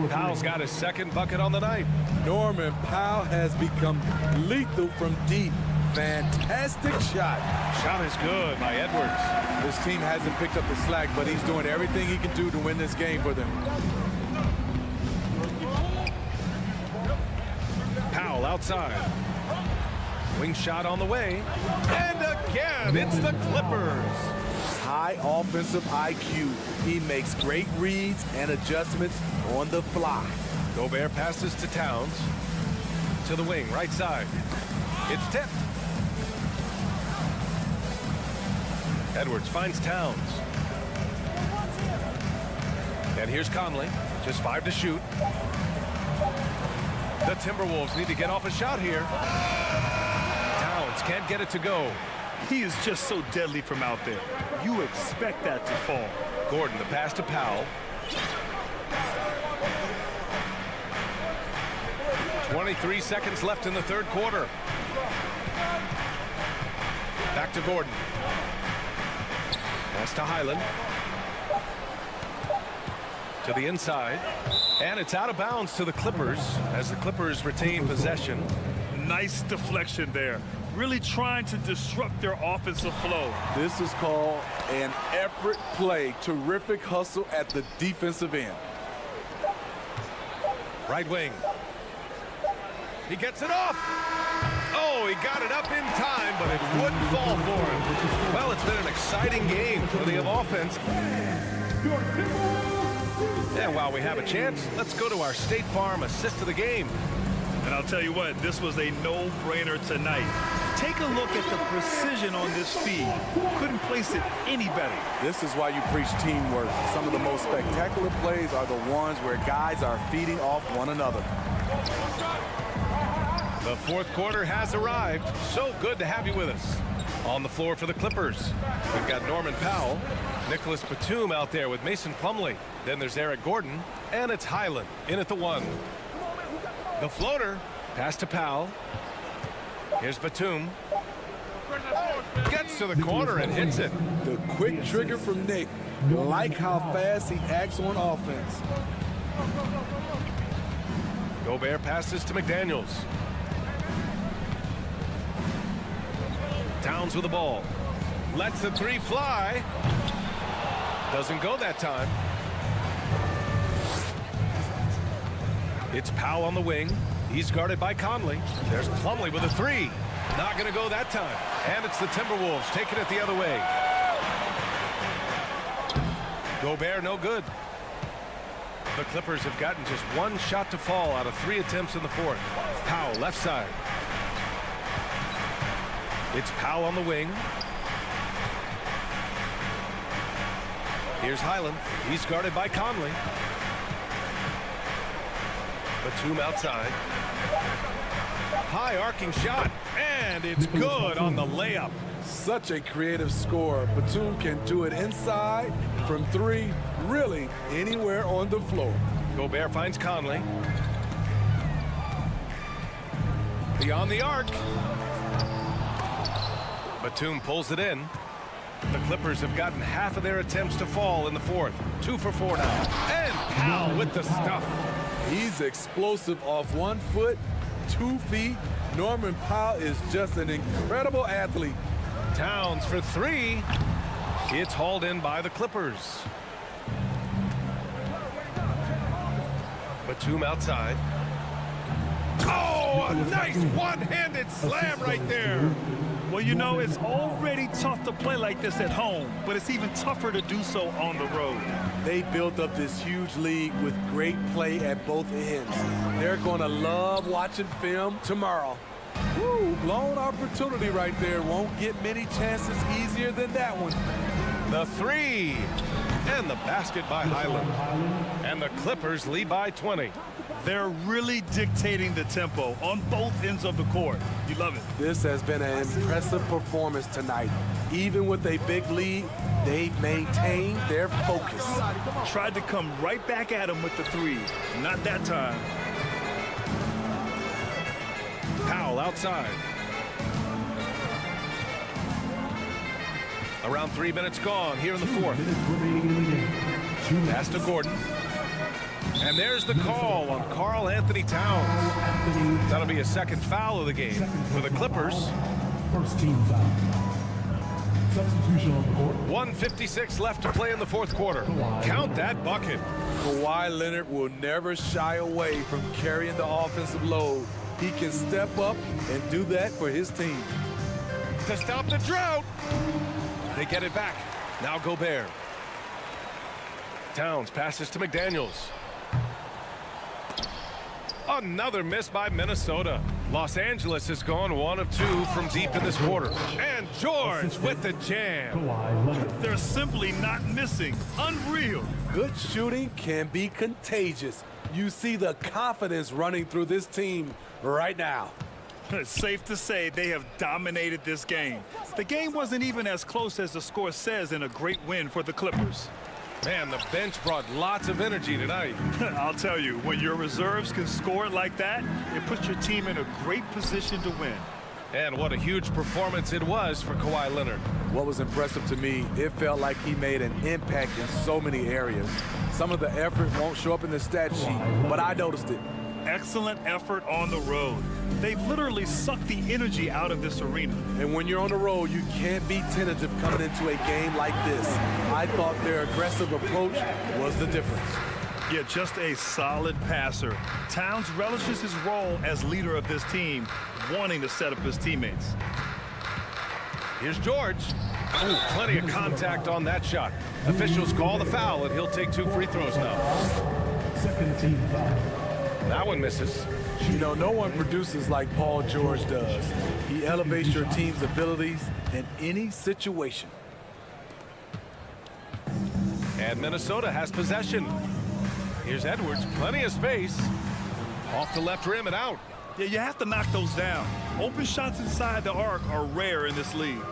Powell's got his second bucket on the night. Norman Powell has become lethal from deep. Fantastic shot. Shot is good by Edwards. This team hasn't picked up the slack, but he's doing everything he can do to win this game for them. Powell outside. Wing shot on the way. And again, it's the Clippers. High offensive IQ. He makes great reads and adjustments on the fly. Gobert passes to Towns. To the wing, right side. It's tipped. Edwards finds Towns. And here's Conley. Just 5 to shoot. The Timberwolves need to get off a shot here. Towns can't get it to go. He is just so deadly from out there. You expect that to fall. Gordon, the pass to Powell. 23 seconds left in the third quarter. Back to Gordon. Pass to Highland. To the inside. And it's out of bounds to the Clippers as the Clippers retain possession. Nice deflection there. Really trying to disrupt their offensive flow. This is called an effort play. Terrific hustle at the defensive end. Right wing. He gets it off. Oh, he got it up in time, but it wouldn't fall for him. Well, it's been an exciting game. Plenty of offense. And while we have a chance, let's go to our State Farm assist of the game. And I'll tell you what, this was a no-brainer tonight. Take a look at the precision on this feed. Couldn't place it any better. This is why you preach teamwork. Some of the most spectacular plays are the ones where guys are feeding off one another. The fourth quarter has arrived. So good to have you with us. On the floor for the Clippers, we've got Norman Powell, Nicholas Batum out there with Mason Plumlee. Then there's Eric Gordon, and it's Highland in at the 1. The floater, pass to Powell. Here's Batum. Gets to the corner and hits it. The quick trigger from Nick. Like how fast he acts on offense. Gobert passes to McDaniels. Towns with the ball. Lets the three fly. Doesn't go that time. It's Powell on the wing. He's guarded by Conley. There's Plumlee with a three. Not going to go that time. And it's the Timberwolves taking it the other way. Gobert no good. The Clippers have gotten just one shot to fall out of 3 attempts in the fourth. Powell left side. It's Powell on the wing. Here's Highland. He's guarded by Conley. Batum outside. High arcing shot, and it's good on the layup. Such a creative scorer. Batum can do it inside, from 3, really anywhere on the floor. Gobert finds Conley. Beyond the arc. Batum pulls it in. The Clippers have gotten half of their attempts to fall in the fourth. 2 for 4 now. And Powell with the stuff. He's explosive off 1 foot, 2 feet. Norman Powell is just an incredible athlete. Towns for 3. It's hauled in by the Clippers. Batum outside. Oh, a nice one-handed slam right there. Well, you know, it's already tough to play like this at home, but it's even tougher to do so on the road. They built up this huge lead with great play at both ends. They're going to love watching film tomorrow. Woo, blown opportunity right there. Won't get many chances easier than that one. The 3. And the basket by Highland. And the Clippers lead by 20. They're really dictating the tempo on both ends of the court. You love it. This has been an impressive performance tonight. Even with a big lead, they've maintained their focus. Tried to come right back at him with the 3. Not that time. Powell outside. Around 3 minutes gone here in the fourth. Pass to Gordon. And there's the call on Karl Anthony Towns. That'll be a second foul of the game for the Clippers. First team foul. Substitution on the court. 1:56 left to play in the fourth quarter. Count that bucket. Kawhi Leonard will never shy away from carrying the offensive load. He can step up and do that for his team. To stop the drought. They get it back. Now Gobert. Towns passes to McDaniels. Another miss by Minnesota. Los Angeles has gone 1 of 2 from deep in this quarter. And George with the jam. They're simply not missing. Unreal. Good shooting can be contagious. You see the confidence running through this team right now. It's safe to say they have dominated this game. The game wasn't even as close as the score says in a great win for the Clippers. Man, the bench brought lots of energy tonight. I'll tell you, when your reserves can score like that, it puts your team in a great position to win. And what a huge performance it was for Kawhi Leonard. What was impressive to me, it felt like he made an impact in so many areas. Some of the effort won't show up in the stat sheet, but I noticed it. Excellent effort on the road. They've literally sucked the energy out of this arena. And when you're on the road, you can't be tentative coming into a game like this. I thought their aggressive approach was the difference. Yeah, just a solid passer. Towns relishes his role as leader of this team, wanting to set up his teammates. Here's George. Ooh, plenty of contact on that shot. Officials call the foul, and he'll take 2 free throws now. Second team foul. That one misses. You know, no one produces like Paul George does. He elevates your team's abilities in any situation. And Minnesota has possession. Here's Edwards, plenty of space. Off the left rim and out. Yeah, you have to knock those down. Open shots inside the arc are rare in this league.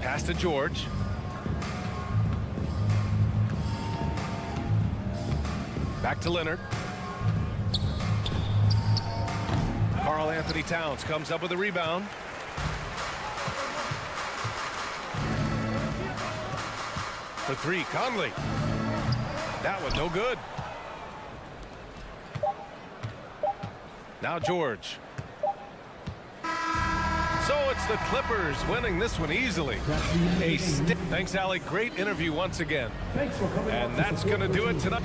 Pass to George. Back to Leonard. Karl Anthony Towns comes up with a rebound. For 3, Conley. That one no good. Now George. So it's the Clippers winning this one easily. Thanks, Alec. Great interview once again. And that's going to do it tonight.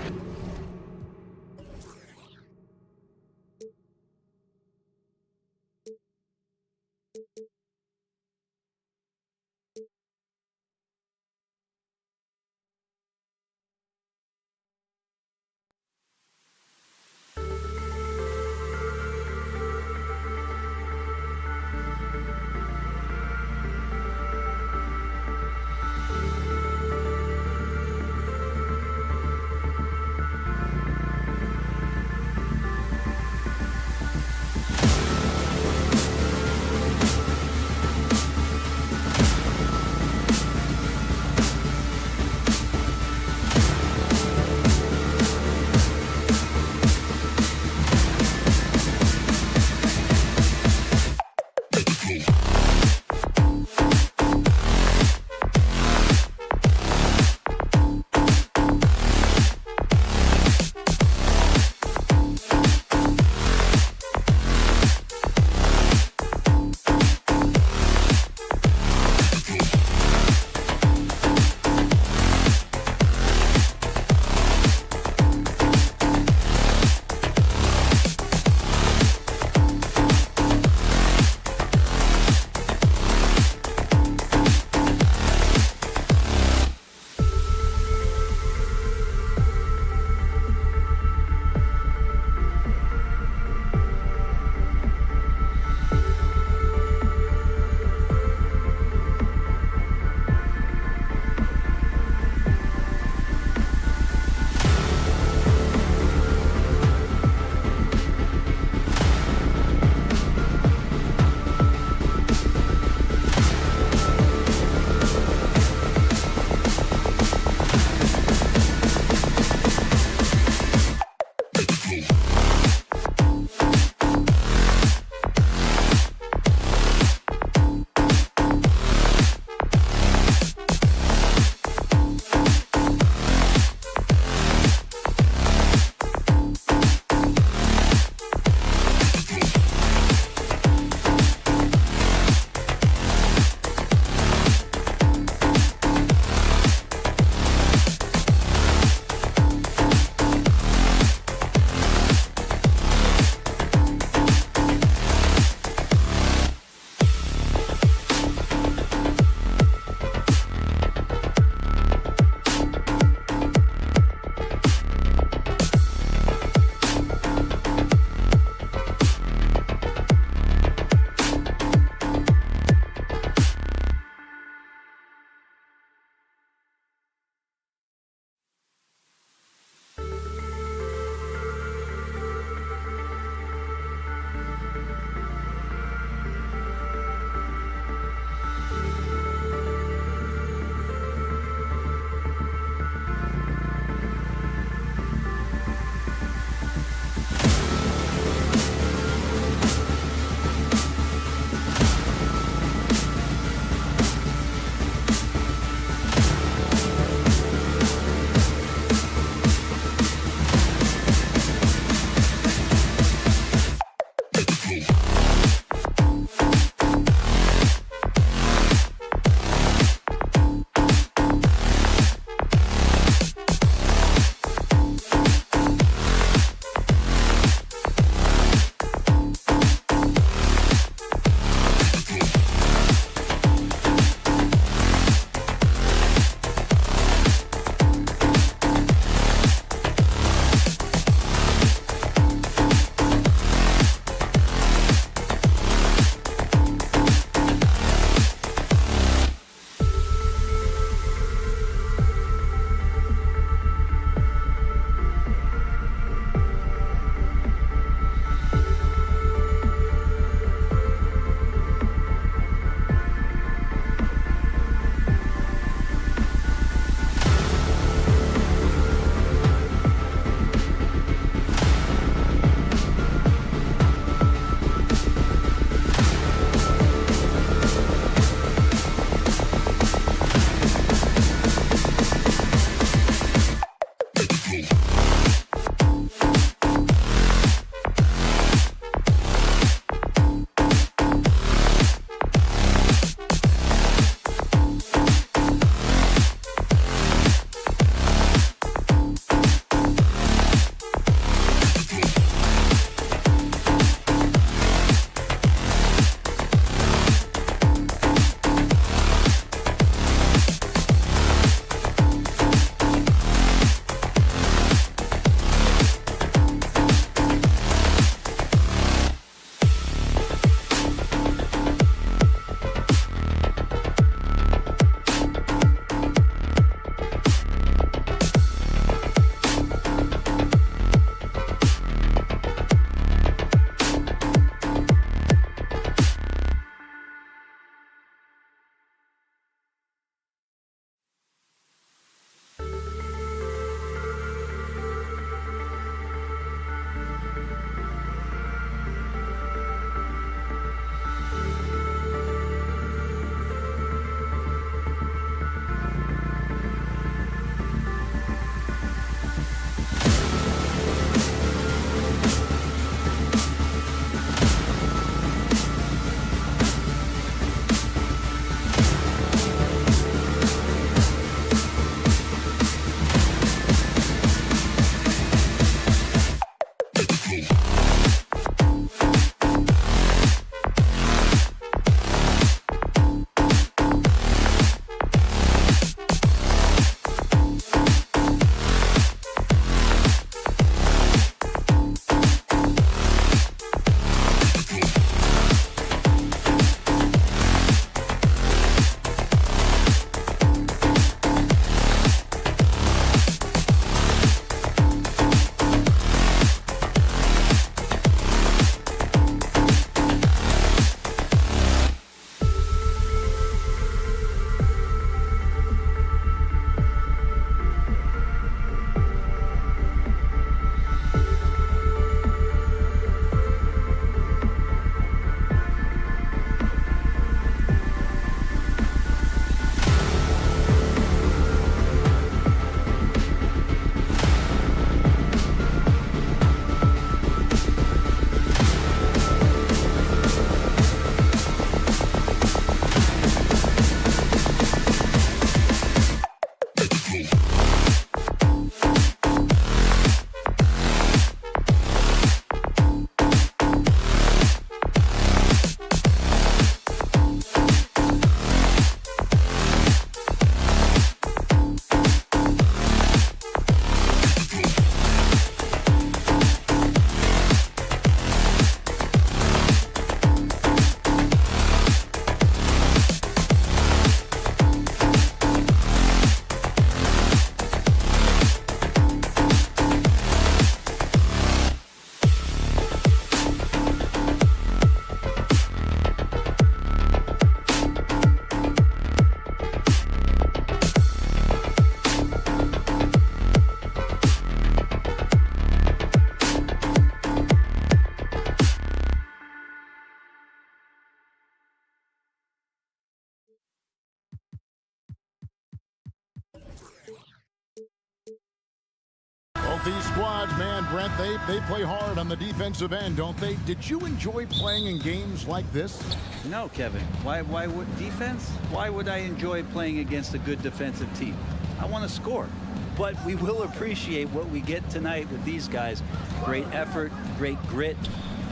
squads, man, Brent, they play hard on the defensive end, don't they? Did you enjoy playing in games like this? No, Kevin. Why would defense? Why would I enjoy playing against a good defensive team? I want to score. But we will appreciate what we get tonight with these guys. Great effort, great grit,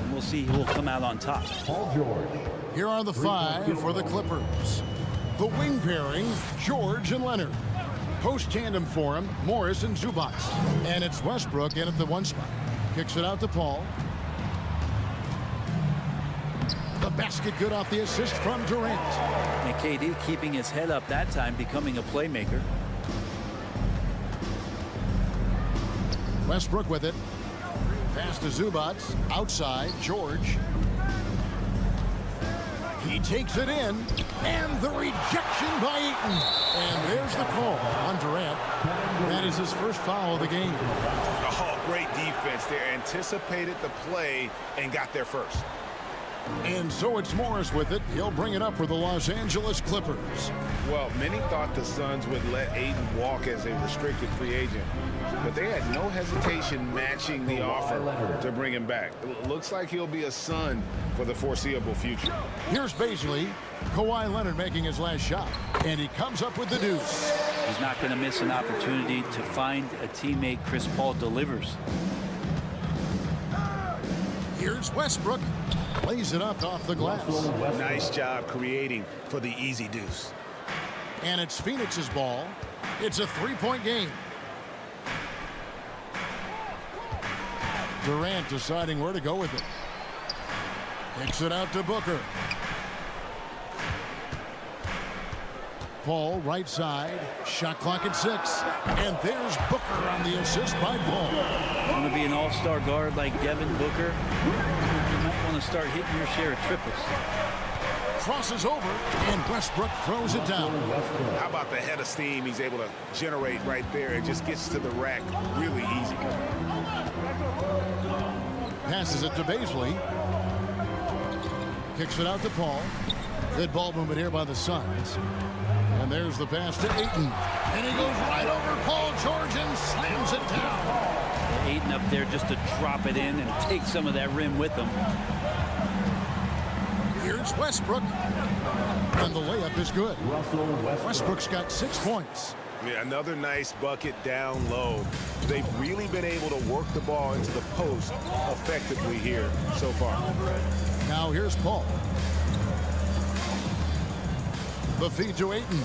and we'll see who will come out on top. Paul George. Here are the 5 for the Clippers. The wing pairing, George and Leonard. Post tandem for him, Morris and Zubac. And it's Westbrook in at the 1 spot. Kicks it out to Paul. The basket good off the assist from Durant. And KD keeping his head up that time, becoming a playmaker. Westbrook with it. Pass to Zubac. Outside, George. He takes it in, and the rejection by Ayton. And there's the call on Durant. That is his first foul of the game. Oh, great defense there. Anticipated the play and got there first. And so it's Morris with it. He'll bring it up for the Los Angeles Clippers. Well, many thought the Suns would let Ayton walk as a restricted free agent, but they had no hesitation matching the offer to bring him back. It looks like he'll be a Sun for the foreseeable future. Here's Baisley. Kawhi Leonard making his last shot, and he comes up with the deuce. He's not going to miss an opportunity to find a teammate. Chris Paul delivers. Here's Westbrook. Plays it up off the glass. Nice job creating for the easy deuce. And it's Phoenix's ball. It's a 3-point game. Durant deciding where to go with it. Kicks it out to Booker. Paul, right side. Shot clock at 6. And there's Booker on the assist by Paul. Want to be an all-star guard like Devin Booker? You might want to start hitting your share of triples. Crosses over, and Westbrook throws it down. How about the head of steam he's able to generate right there? It just gets to the rack really easy. Passes it to Baisley. Kicks it out to Paul. Good ball movement here by the Suns. And there's the pass to Ayton. And he goes right over Paul George and slams it down. Ayton up there just to drop it in and take some of that rim with him. Here's Westbrook. And the layup is good. Westbrook's got 6 points. Yeah, another nice bucket down low. They've really been able to work the ball into the post effectively here so far. Now here's Paul. The feed to Ayton.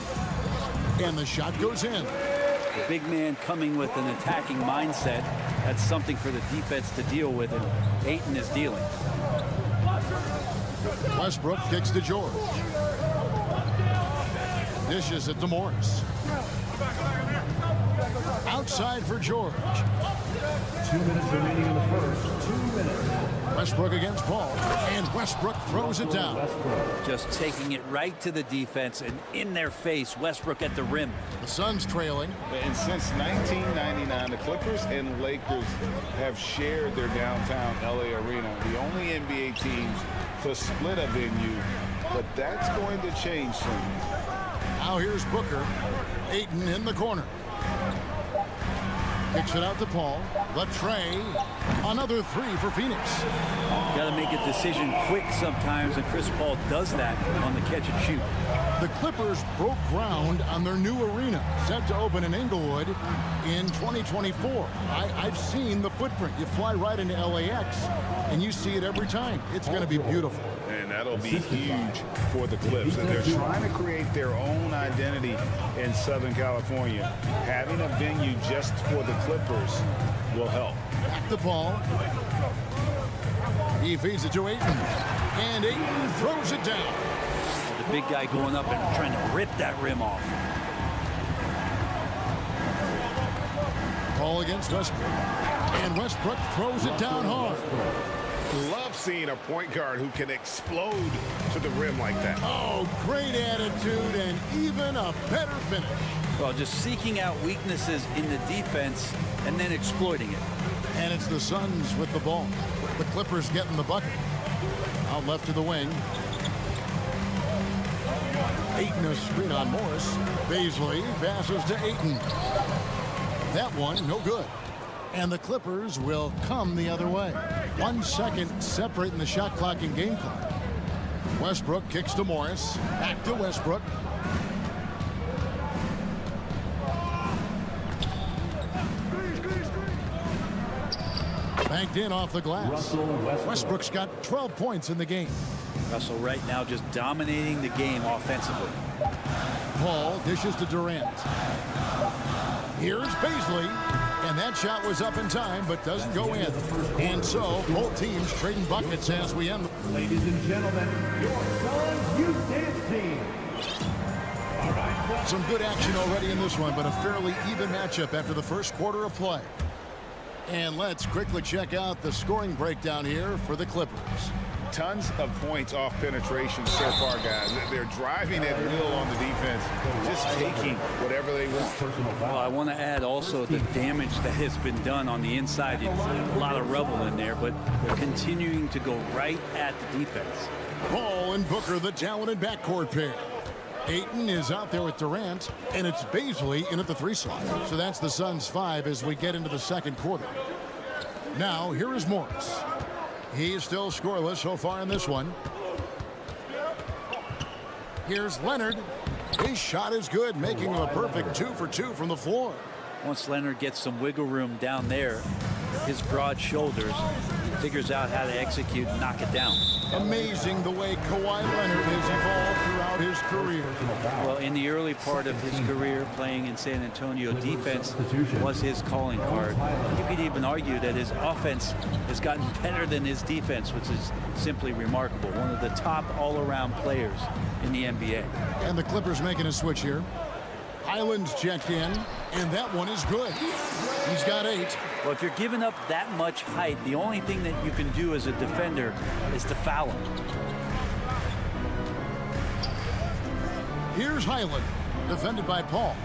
And the shot goes in. The big man coming with an attacking mindset. That's something for the defense to deal with, and Ayton is dealing. Westbrook kicks to George. Dishes it to Morris. Outside for George. 2 minutes remaining in the first. 2 minutes. Westbrook against Paul, and Westbrook throws it down. Just taking it right to the defense and in their face. Westbrook at the rim. The Suns trailing. And since 1999, the Clippers and Lakers have shared their downtown LA arena, the only NBA teams to split a venue, but that's going to change soon. Now here's Booker. Ayton in the corner. Kicks it out to Paul. The tray. Another 3 for Phoenix. Got to make a decision quick sometimes, and Chris Paul does that on the catch and shoot. The Clippers broke ground on their new arena, set to open in Inglewood in 2024. I've seen the footprint. You fly right into LAX, and you see it every time. It's going to be beautiful. And that'll be huge for the Clips. And they're trying to create their own identity in Southern California. Having a venue just for the Clippers will help. Back to Paul. He feeds it to Ayton. And Ayton throws it down. The big guy going up and trying to rip that rim off. Paul against Westbrook. And Westbrook throws it down hard. Love seeing a point guard who can explode to the rim like that. Oh, great attitude and even a better finish. Well, just seeking out weaknesses in the defense and then exploiting it. And it's the Suns with the ball. The Clippers getting the bucket. Out left to the wing. Ayton a screen on Morris. Baisley passes to Ayton. That one, no good. And the Clippers will come the other way. 1 second separating the shot clock and game clock. Westbrook kicks to Morris. Back to Westbrook. Banked in off the glass. Westbrook's got 12 points in the game. Russell right now just dominating the game offensively. Paul dishes to Durant. Here's Baisley. And that shot was up in time, but doesn't go in. And so, both teams trading buckets as we end. Ladies and gentlemen, your Suns Youth Dance Team. All right. Some good action already in this one, but a fairly even matchup after the first quarter of play. And let's quickly check out the scoring breakdown here for the Clippers. Tons of points off penetration so far, guys. They're driving at will on the defense, just taking whatever they want. Well, I want to add also the damage that has been done on the inside. It's a lot of rubble in there, but they're continuing to go right at the defense. Paul and Booker, the talented backcourt pair. Ayton is out there with Durant, and it's Baisley in at the 3 slot. So that's the Suns 5 as we get into the second quarter. Now, here is Morris. He's still scoreless so far in this one. Here's Leonard. His shot is good, making him a perfect 2 for 2 from the floor. Once Leonard gets some wiggle room down there, his broad shoulders, he figures out how to execute and knock it down. Amazing the way Kawhi Leonard has evolved throughout his career. Well, in the early part of his career playing in San Antonio, defense was his calling card. You could even argue that his offense has gotten better than his defense, which is simply remarkable. One of the top all-around players in the NBA. And the Clippers making a switch here. Highland's checked in, and that one is good. He's got 8. Well, if you're giving up that much height, the only thing that you can do as a defender is to foul him. Here's Highland, defended by Paul.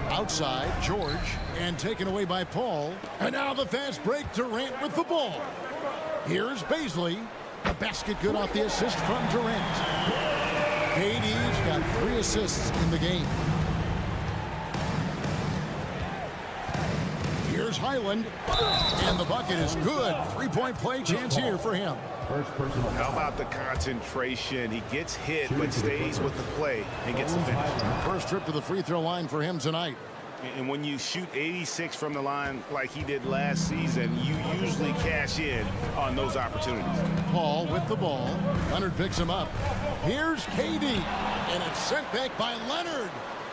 Outside, George, and taken away by Paul. And now the fast break, Durant with the ball. Here's Baisley. The basket good off the assist from Durant. KD's got 3 assists in the game. Here's Highland, and the bucket is good. 3-point play chance here for him. How about the concentration? He gets hit, but stays with the play and gets the finish. First trip to the free throw line for him tonight. And when you shoot 86 from the line like he did last season, you usually cash in on those opportunities. Paul with the ball. Leonard picks him up. Here's KD, and it's sent back by Leonard.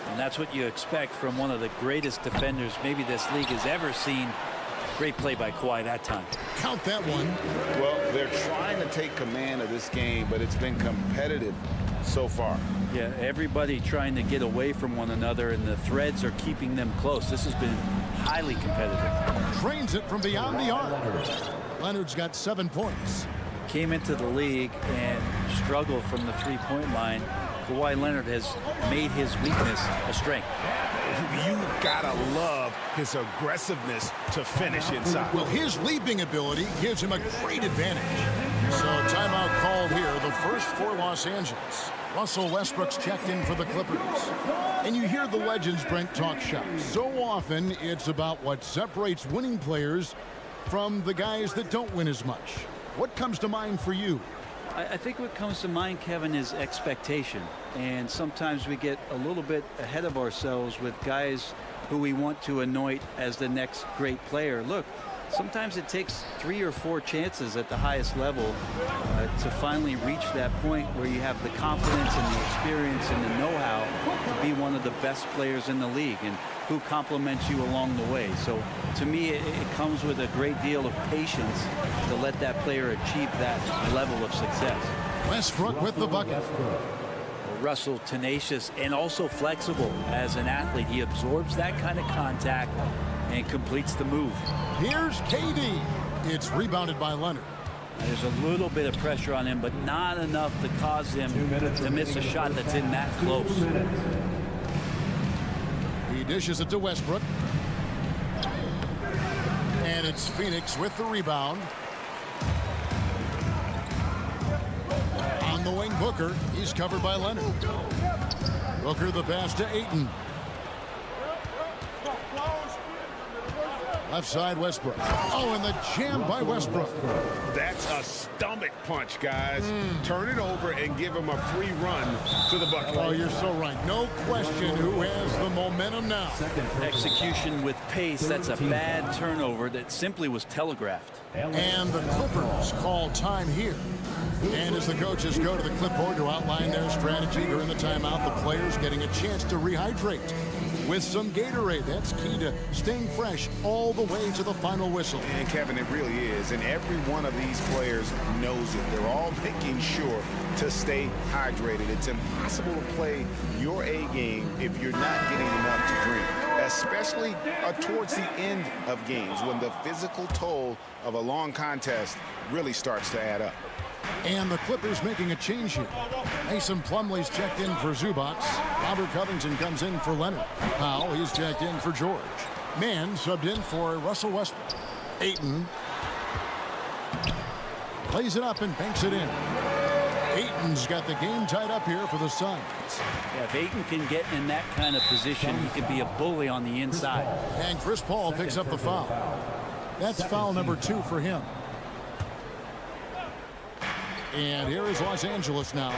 And that's what you expect from one of the greatest defenders maybe this league has ever seen. Great play by Kawhi that time. Count that one. Well, they're trying to take command of this game, but it's been competitive so far. Yeah, everybody trying to get away from one another, and the threads are keeping them close. This has been highly competitive. Trains it from beyond the arc. Leonard's got 7 points. Came into the league and struggled from the three-point line. Kawhi Leonard has made his weakness a strength. You gotta love his aggressiveness to finish inside. Well, his leaping ability gives him a great advantage. So timeout called here, the first for Los Angeles. Russell Westbrook's checked in for the Clippers. And you hear the legends, Brent, talk shop. So often it's about what separates winning players from the guys that don't win as much. What comes to mind for you? I think what comes to mind, Kevin, is expectation. And sometimes we get a little bit ahead of ourselves with guys who we want to anoint as the next great player. Look, sometimes it takes 3 or 4 chances at the highest level to finally reach that point where you have the confidence and the experience and the know-how to be one of the best players in the league, and who compliments you along the way. So to me, it comes with a great deal of patience to let that player achieve that level of success. Westbrook with the bucket. Russell, tenacious and also flexible as an athlete. He absorbs that kind of contact and completes the move. Here's KD. It's rebounded by Leonard. There's a little bit of pressure on him, but not enough to cause him to miss a shot that's in that close. He dishes it to Westbrook. And it's Phoenix with the rebound. On the wing, Booker. He's covered by Leonard. Booker the pass to Ayton. Left side, Westbrook. Oh, and the jam by Westbrook. That's a stomach punch, guys. Turn it over and give him a free run to the bucket. Oh, you're so right. No question who has the momentum now. Execution with pace. That's a bad turnover that simply was telegraphed. And the Clippers call time here. And as the coaches go to the clipboard to outline their strategy during the timeout, the players getting a chance to rehydrate with some Gatorade. That's key to staying fresh all the way to the final whistle. And Kevin, it really is. And every one of these players knows it. They're all making sure to stay hydrated. It's impossible to play your A game if you're not getting enough to drink, especially towards the end of games when the physical toll of a long contest really starts to add up. And the Clippers making a change here. Mason Plumlee's checked in for Zubac. Robert Covington comes in for Leonard. Powell, he's checked in for George. Mann subbed in for Russell Westbrook. Ayton plays it up and banks it in. Ayton's got the game tied up here for the Suns. Yeah, if Ayton can get in that kind of position, he could be a bully on the inside. And Chris Paul picks up the foul. That's foul number 2 for him. And here is Los Angeles now.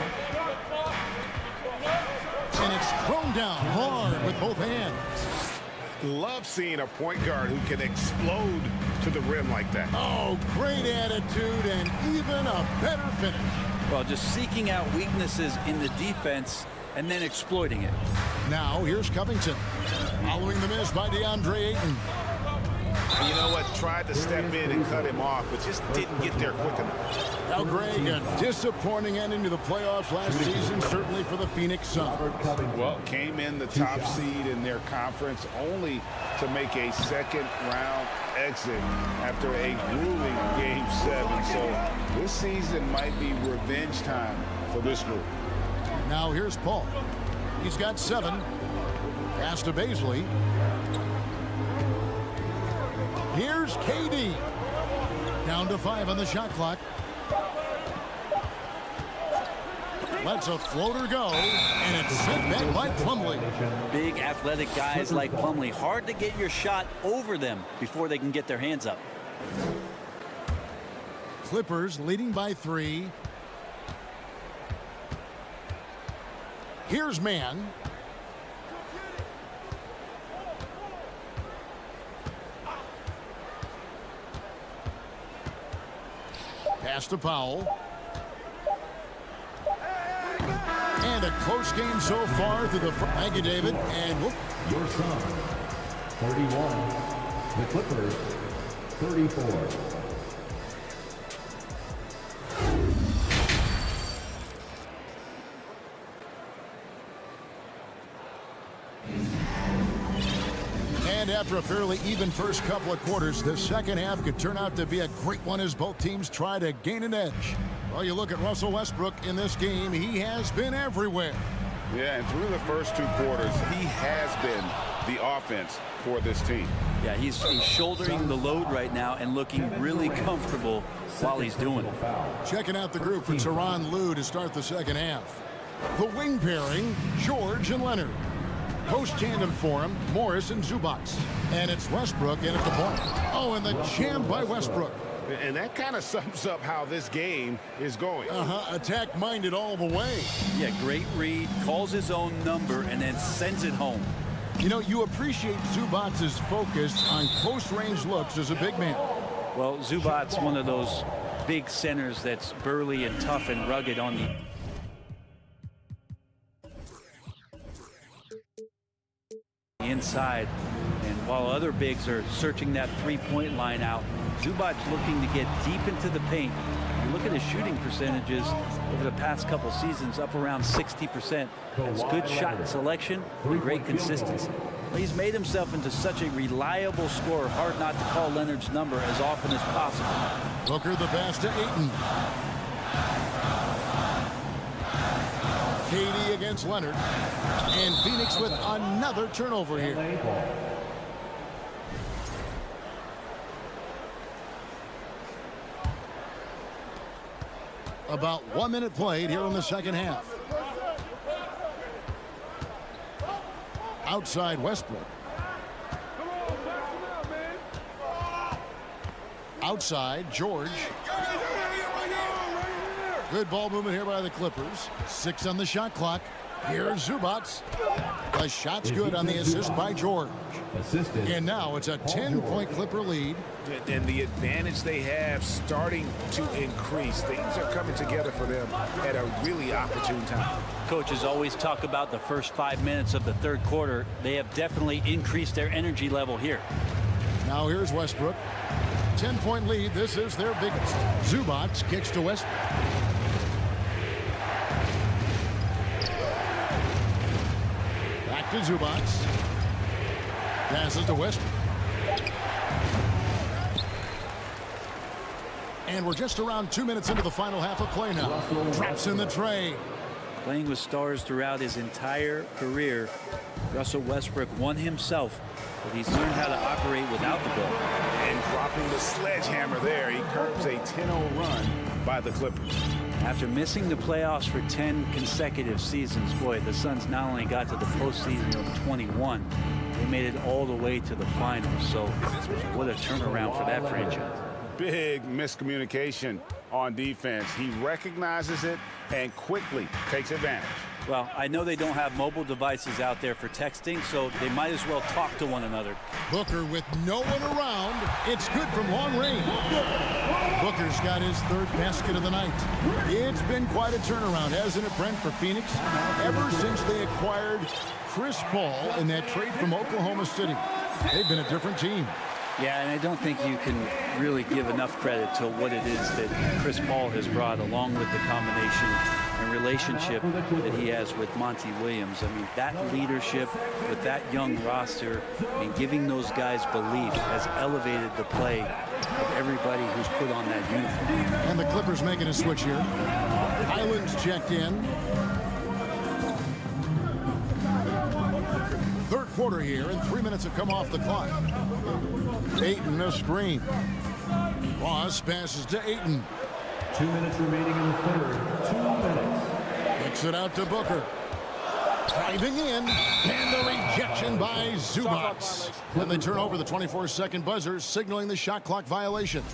And it's thrown down hard with both hands. Love seeing a point guard who can explode to the rim like that. Oh, great attitude and even a better finish. Well, just seeking out weaknesses in the defense and then exploiting it. Now here's Covington. Following the miss by DeAndre Ayton. You know what? Tried to step in and cut him off, but just didn't get there quick enough. Now, Greg, a disappointing ending to the playoffs last season, certainly for the Phoenix Suns. Well, came in the top seed in their conference only to make a second-round exit after a grueling Game 7. So this season might be revenge time for this group. Now here's Paul. He's got 7. Pass to Baisley. Here's KD. Down to 5 on the shot clock. Lets a floater go, and it's sent back by Plumlee. Big athletic guys like Plumlee. Hard to get your shot over them before they can get their hands up. Clippers leading by 3. Here's Mann. Pass to Powell. And a close game so far through the front. Thank you, David. And whoop. Your son, 31. The Clippers, 34. And after a fairly even first couple of quarters, the second half could turn out to be a great one as both teams try to gain an edge. Well, you look at Russell Westbrook in this game, he has been everywhere. Yeah, and through the first 2 quarters, he has been the offense for this team. Yeah, he's shouldering the load right now and looking really comfortable while he's doing it. Checking out the group for Tyronn Lue to start the second half. The wing pairing, George and Leonard. Post tandem for him, Morris and Zubac. And it's Westbrook in at the point. Oh, and the jam by Westbrook. And that kind of sums up how this game is going. Attack-minded all the way. Yeah, great read, calls his own number, and then sends it home. You know, you appreciate Zubac's focus on close-range looks as a big man. Well, Zubac's one of those big centers that's burly and tough and rugged on the inside. And while other bigs are searching that three-point line out, Zubac looking to get deep into the paint. You look at his shooting percentages over the past couple seasons, up around 60%. That's good shot selection and great consistency. He's made himself into such a reliable scorer, hard not to call Leonard's number as often as possible. Booker the pass to Ayton. KD against Leonard. And Phoenix with another turnover here. About 1 minute played here in the second half. Outside Westbrook. Outside, George. Good ball movement here by the Clippers. 6 on the shot clock. Here's Zubats. The shot's good on the assist by George. And now it's a 10-point Clipper lead. And the advantage they have starting to increase. Things are coming together for them at a really opportune time. Coaches always talk about the first 5 minutes of the third quarter. They have definitely increased their energy level here. Now here's Westbrook. 10-point lead. This is their biggest. Zubats kicks to Westbrook. Back to Zubats. Passes to Westbrook. And we're just around 2 minutes into the final half of play now. Traps in the tray. Playing with stars throughout his entire career, Russell Westbrook won himself, but he's learned how to operate without the ball. And dropping the sledgehammer there, he curbs a 10-0 run by the Clippers. After missing the playoffs for 10 consecutive seasons, boy, the Suns not only got to the postseason of 21, they made it all the way to the finals. So what a turnaround for that franchise. Big miscommunication on defense. He recognizes it and quickly takes advantage. Well, I know they don't have mobile devices out there for texting, so they might as well talk to one another. Booker with no one around. It's good from long range. Booker's got his third basket of the night. It's been quite a turnaround, hasn't it, Brent, for Phoenix? Ever since they acquired Chris Paul in that trade from Oklahoma City, they've been a different team. Yeah, and I don't think you can really give enough credit to what it is that Chris Paul has brought, along with the combination and relationship that he has with Monty Williams. I mean, that leadership with that young roster and giving those guys belief has elevated the play of everybody who's put on that uniform. And the Clippers making a switch here. Highland's checked in. Third quarter here, and 3 minutes have come off the clock. Ayton a screen. Ross passes to Ayton. 2 minutes remaining in the third. 2 minutes. Kicks it out to Booker. Driving in, and the rejection by Zubats. And they turn over the 24-second buzzer, signaling the shot clock violation.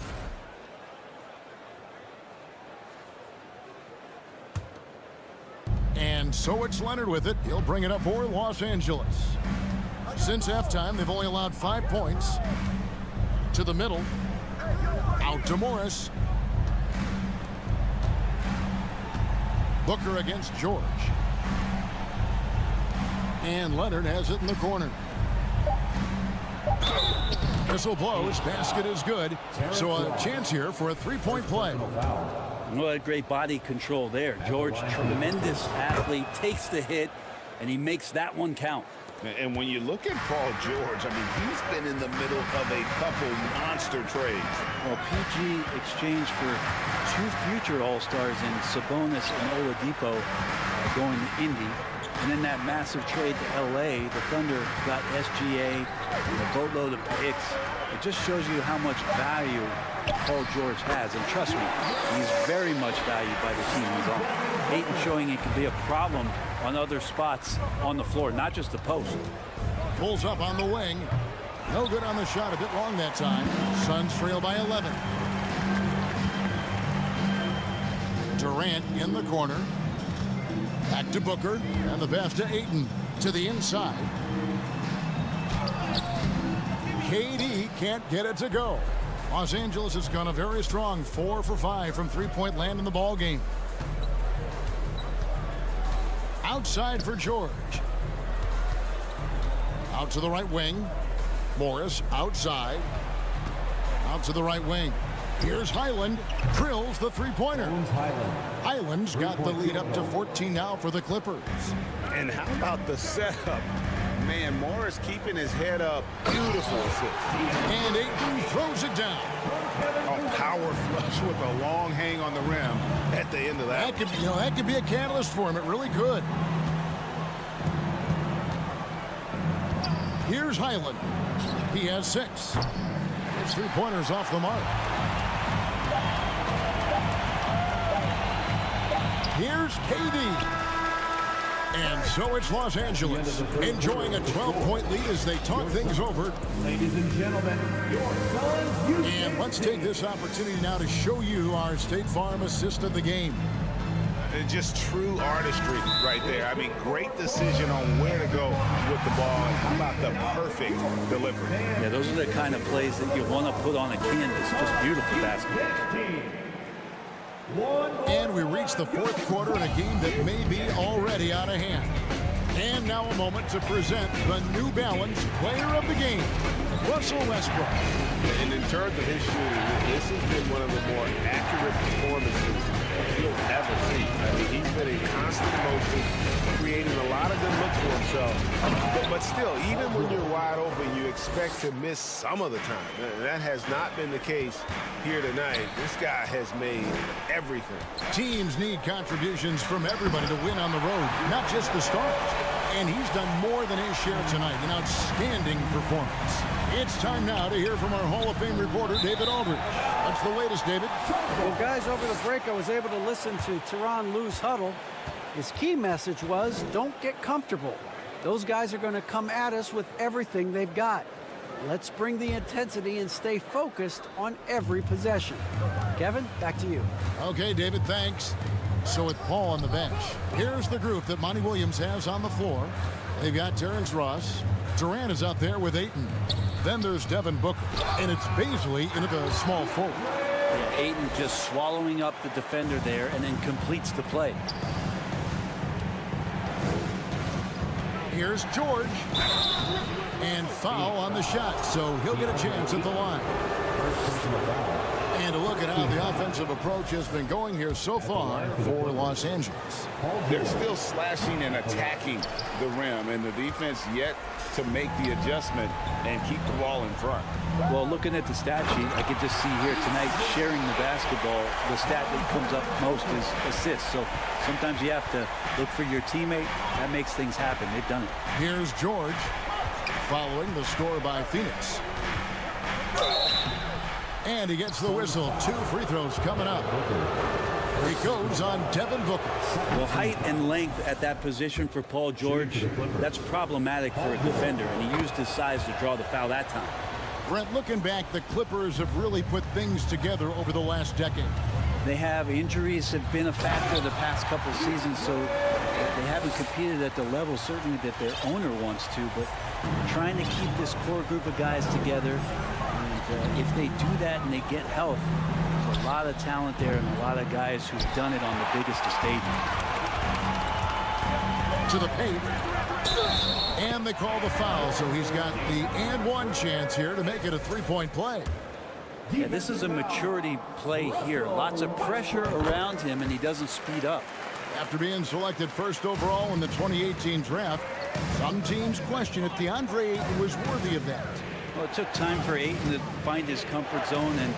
And so it's Leonard with it. He'll bring it up for Los Angeles. Since halftime, they've only allowed 5 points. To the middle. Out to Morris. Booker against George. And Leonard has it in the corner. Whistle blows. Basket is good. So a chance here for a three-point play. What great body control there. George, tremendous athlete, takes the hit, and he makes that one count. And when you look at Paul George, I mean, he's been in the middle of a couple monster trades. Well, PG exchanged for 2 future All-Stars in Sabonis and Oladipo going to Indy. And then that massive trade to LA, the Thunder got SGA and a boatload of picks. It just shows you how much value Paul George has. And trust me, he's very much valued by the team he's on. Ayton showing he can be a problem on other spots on the floor, not just the post. Pulls up on the wing. No good on the shot, a bit long that time. Suns trail by 11. Durant in the corner. Back to Booker, and the pass to Ayton to the inside. KD can't get it to go. Los Angeles has gone a very strong 4 for 5 from three-point land in the ball game. Outside for George. Out to the right wing. Morris outside. Out to the right wing. Here's Highland. Drills the three-pointer. Highland's got the lead up to 14 now for the Clippers. And how about the setup? Man, Morris keeping his head up. Beautiful assist. And Ayton throws it down. A power flush with a long hang on the rim at the end of that. That could be a catalyst for him. It really could. Here's Highland. He has 6. His three-pointers off the mark. Here's KD. And so it's Los Angeles, enjoying a 12-point lead as they talk things over. Ladies and gentlemen, your son's And let's take this opportunity now to show you our State Farm assist of the game. Just true artistry right there. I mean, great decision on where to go with the ball. And how about the perfect delivery? Yeah, those are the kind of plays that you want to put on a canvas. Just beautiful basketball. And we reach the fourth quarter in a game that may be already out of hand. And now a moment to present the New Balance Player of the Game, Russell Westbrook. And in terms of his shooting, this has been one of the more accurate performances you'll ever see. I mean, he's been in constant motion, creating a lot of good looks for himself. But still, even when you're wide open, you expect to miss some of the time. That has not been the case here tonight. This guy has made everything. Teams need contributions from everybody to win on the road, not just the stars. And he's done more than his share tonight. An outstanding performance. It's time now to hear from our Hall of Fame reporter, David Aldridge. What's the latest, David? Well, guys, over the break, I was able to listen to Tyronn Lue's huddle. His key message was, don't get comfortable. Those guys are going to come at us with everything they've got. Let's bring the intensity and stay focused on every possession. Kevin, back to you. Okay, David, thanks. So with Paul on the bench, here's the group that Monty Williams has on the floor. They've got Terrence Ross. Durant is out there with Ayton. Then there's Devin Booker. And it's Baisley into the small forward. Yeah, Ayton just swallowing up the defender there and then completes the play. Here's George. And foul on the shot, so he'll get a chance at the line. And a look at how the offensive approach has been going here so far for Los Angeles. They're still slashing and attacking the rim, and the defense yet to make the adjustment and keep the ball in front. Well, looking at the stat sheet, I could just see here tonight sharing the basketball. The stat that comes up most is assists. So sometimes you have to look for your teammate. That makes things happen. They've done it. Here's George following the score by Phoenix. And he gets the whistle. 2 free throws coming up. He goes on Devin Booker. Well, height and length at that position for Paul George, that's problematic for a defender, and he used his size to draw the foul that time. Brent, looking back, the Clippers have really put things together over the last decade. They have. Injuries have been a factor the past couple seasons, so they haven't competed at the level certainly that their owner wants to, but trying to keep this core group of guys together. And if they do that and they get health, there's a lot of talent there and a lot of guys who've done it on the biggest of stages. To the paint. And they call the foul, so he's got the and one chance here to make it a three-point play. Yeah, this is a maturity play here. Lots of pressure around him, and he doesn't speed up. After being selected first overall in the 2018 draft, some teams question if DeAndre Ayton was worthy of that. Well, it took time for Ayton to find his comfort zone and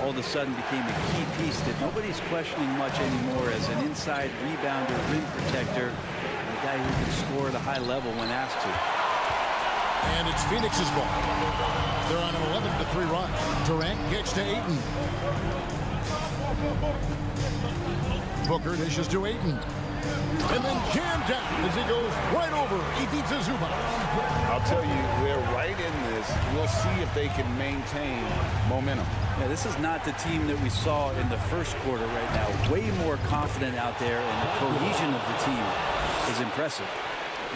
all of a sudden became a key piece that nobody's questioning much anymore as an inside rebounder, rim protector, and a guy who can score at a high level when asked to. And it's Phoenix's ball. They're on an 11-3 run. Durant kicks to Ayton. Booker dishes to Ayton. And then jammed down as he goes right over Ivica Zubac. I'll tell you, they're right in this. We'll see if they can maintain momentum. Yeah, this is not the team that we saw in the first quarter right now. Way more confident out there, and the cohesion of the team is impressive.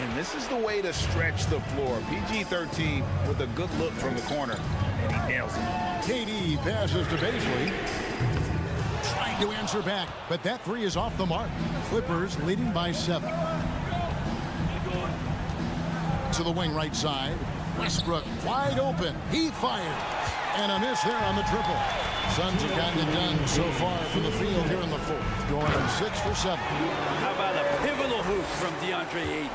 And this is the way to stretch the floor. PG-13 with a good look from the corner, and he nails it. KD passes to Baisley. Trying to answer back, but that three is off the mark. Clippers leading by 7. To the wing right side. Westbrook wide open. He fires. And a miss there on the triple. Suns have gotten it done so far from the field here in the fourth. Going 6 for 7. How about a pivotal hoop from DeAndre Ayton?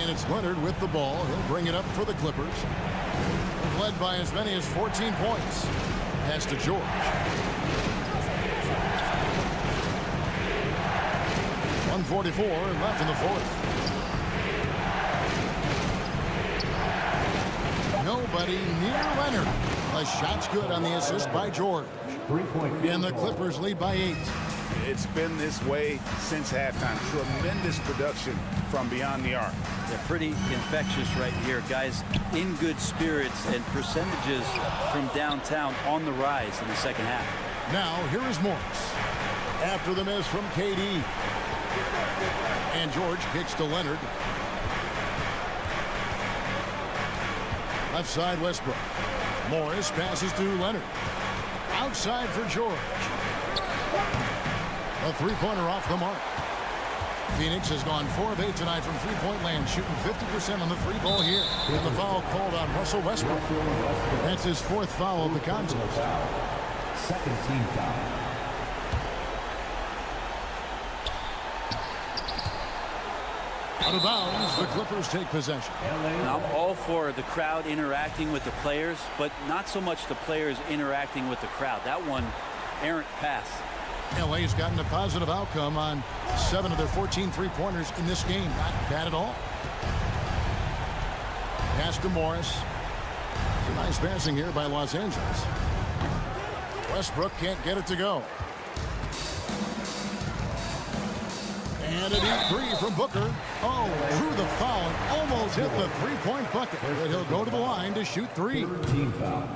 And it's Leonard with the ball. He'll bring it up for the Clippers. They've led by as many as 14 points. Pass to George. .144 left in the fourth. Nobody near Leonard. The shot's good on the assist by George. And the Clippers lead by 8. It's been this way since halftime. Tremendous production from beyond the arc. They're pretty infectious right here. Guys in good spirits, and percentages from downtown on the rise in the second half. Now, here is Morris. After the miss from KD. And George kicks to Leonard. Left side, Westbrook. Morris passes to Leonard. Outside for George. A three-pointer off the mark. Phoenix has gone 4 of 8 tonight from three-point land, shooting 50% on the free ball here. And the foul called on Russell Westbrook. That's his 4th foul of the contest. Second team foul. Out of bounds, the Clippers take possession. Now, I'm all for the crowd interacting with the players, but not so much the players interacting with the crowd. That one, errant pass. LA's gotten a positive outcome on 7 of their 14 three-pointers in this game. Not bad at all. Pass to Morris. Some nice passing here by Los Angeles. Westbrook can't get it to go. And a deep three from Booker. Oh, drew the foul and almost hit the three-point bucket. But he'll go to the line to shoot 3. Team foul.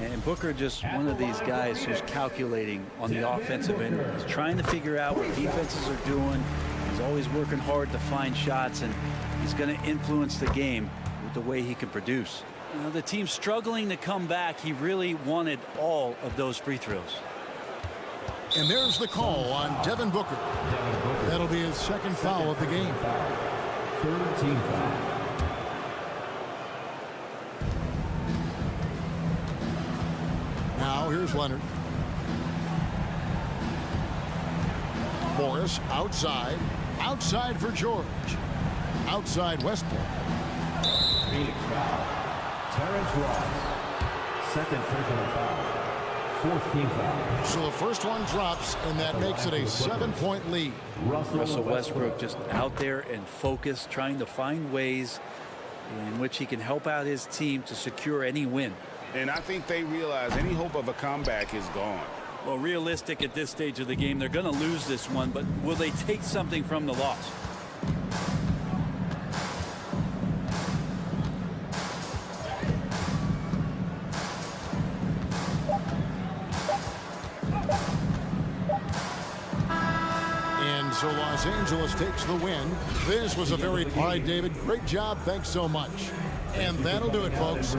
And Booker just one of these guys who's calculating on the offensive end. He's trying to figure out what defenses are doing. He's always working hard to find shots, and he's going to influence the game with the way he can produce. You know, the team's struggling to come back. He really wanted all of those free throws. And there's the call on Devin Booker. That'll be his 2nd foul of the game. Third team foul. Now here's Leonard. Morris outside. Outside for George. Outside Westbrook. Phoenix foul. Terrence Ross. Second personal foul. 4th team foul. So the first one drops, and that makes it a 7-point lead. Russell Westbrook just out there and focused, trying to find ways in which he can help out his team to secure any win. And I think they realize any hope of a comeback is gone. Well, realistic at this stage of the game, they're going to lose this one, but will they take something from the loss? And so Los Angeles takes the win. This was a very... All right, David, great job. Thanks so much. And that'll do it, folks.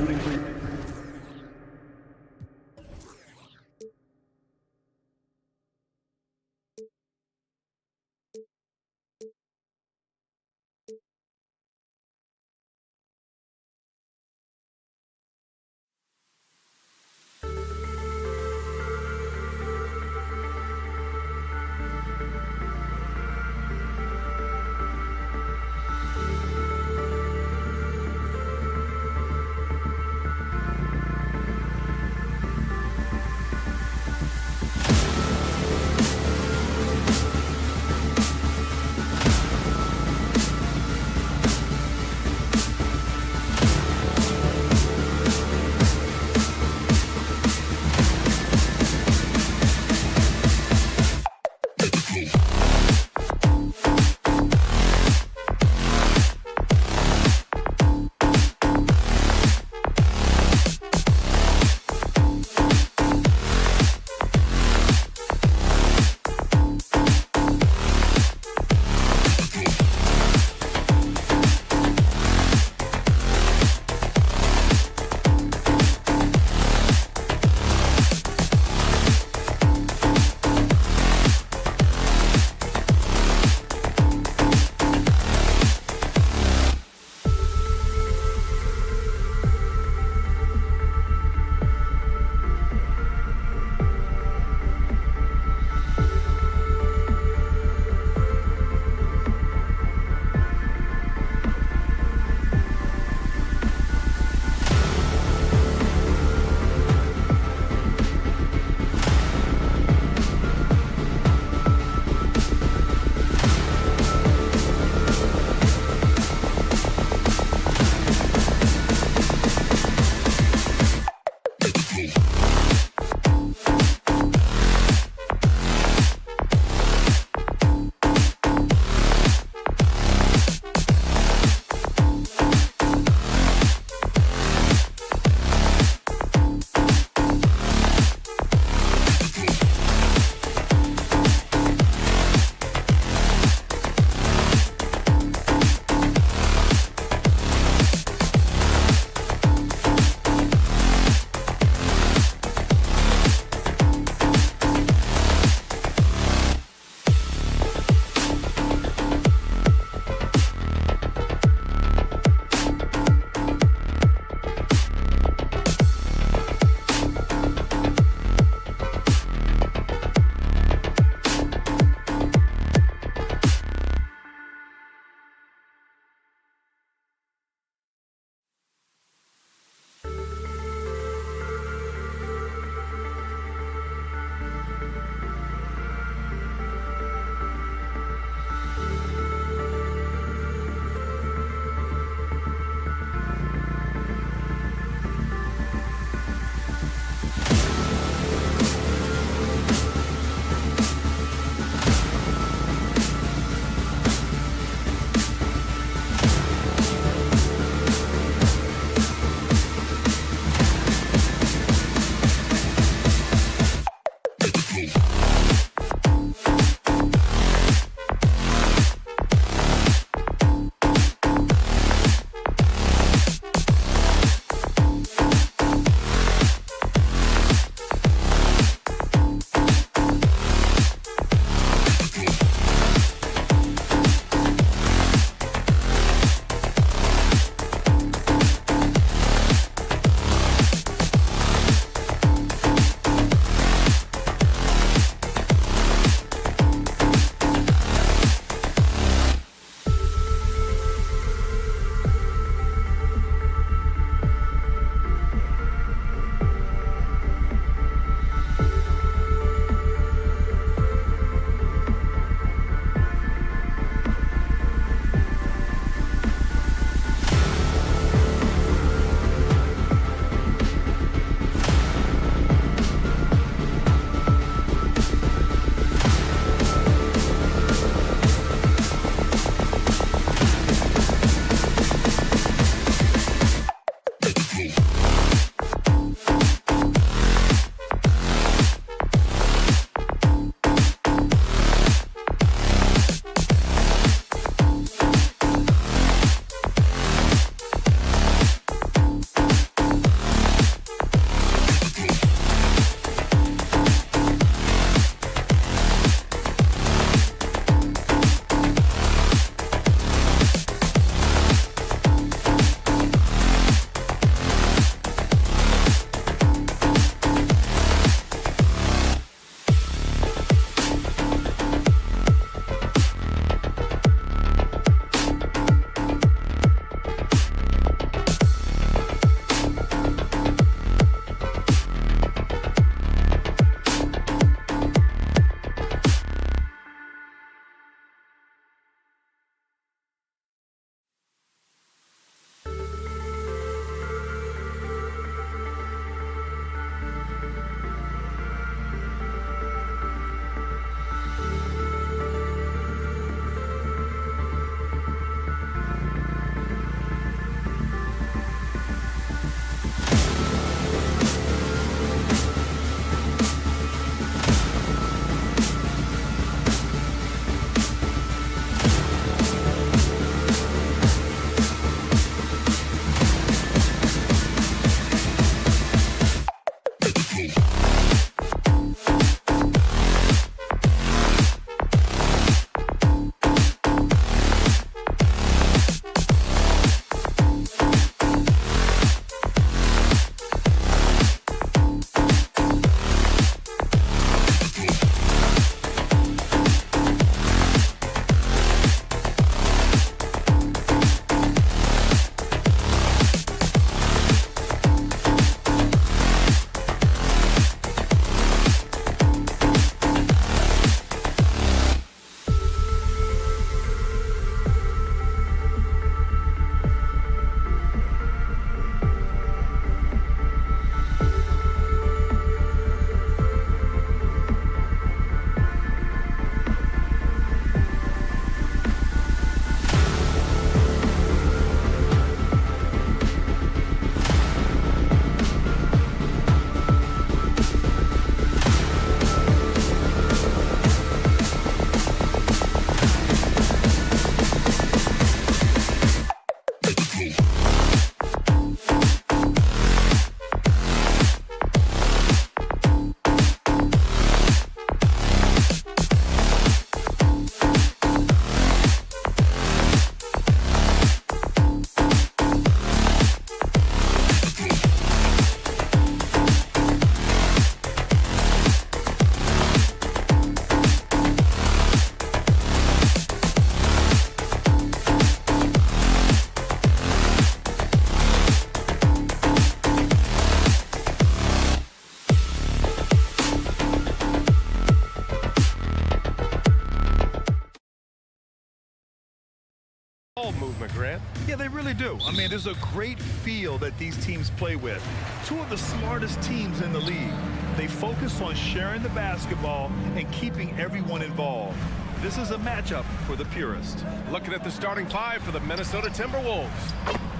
Movement, Grant. Yeah, they really do. I mean, there's a great feel that these teams play with. Two of the smartest teams in the league. They focus on sharing the basketball and keeping everyone involved. This is a matchup for the purist. Looking at the starting five for the Minnesota Timberwolves.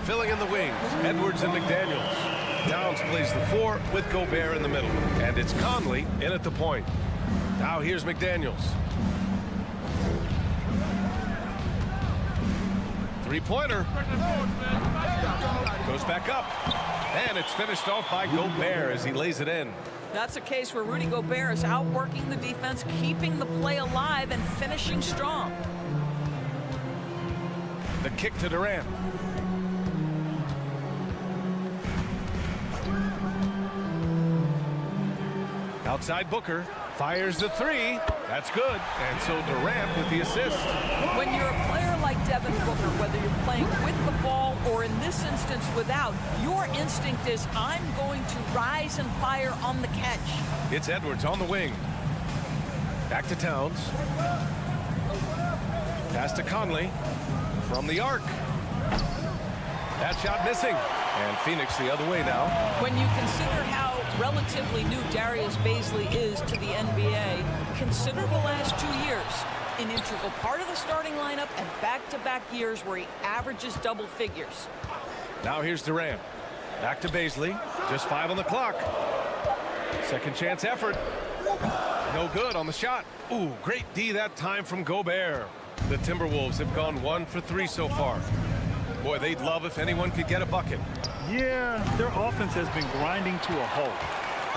Filling in the wings, Edwards and McDaniels. Downs plays the 4 with Gobert in the middle. And it's Conley in at the point. Now here's McDaniels. Three-pointer. Goes back up. And it's finished off by Gobert as he lays it in. That's a case where Rudy Gobert is outworking the defense, keeping the play alive, and finishing strong. The kick to Durant. Outside Booker. Fires the 3. That's good. And so Durant with the assist. When you're a player like Devin Booker, whether you're playing with the ball or in this instance without, your instinct is, I'm going to rise and fire on the catch. It's Edwards on the wing. Back to Towns. Pass to Conley. From the arc. That shot missing. And Phoenix the other way now. When you consider how relatively new Darius Bazley is to the NBA, consider the last 2 years. An integral part of the starting lineup and back-to-back years where he averages double figures. Now here's Durant. Back to Baisley. Just 5 on the clock. Second chance effort. No good on the shot. Ooh, great D that time from Gobert. The Timberwolves have gone 1 for 3 so far. Boy, they'd love if anyone could get a bucket. Yeah, their offense has been grinding to a halt.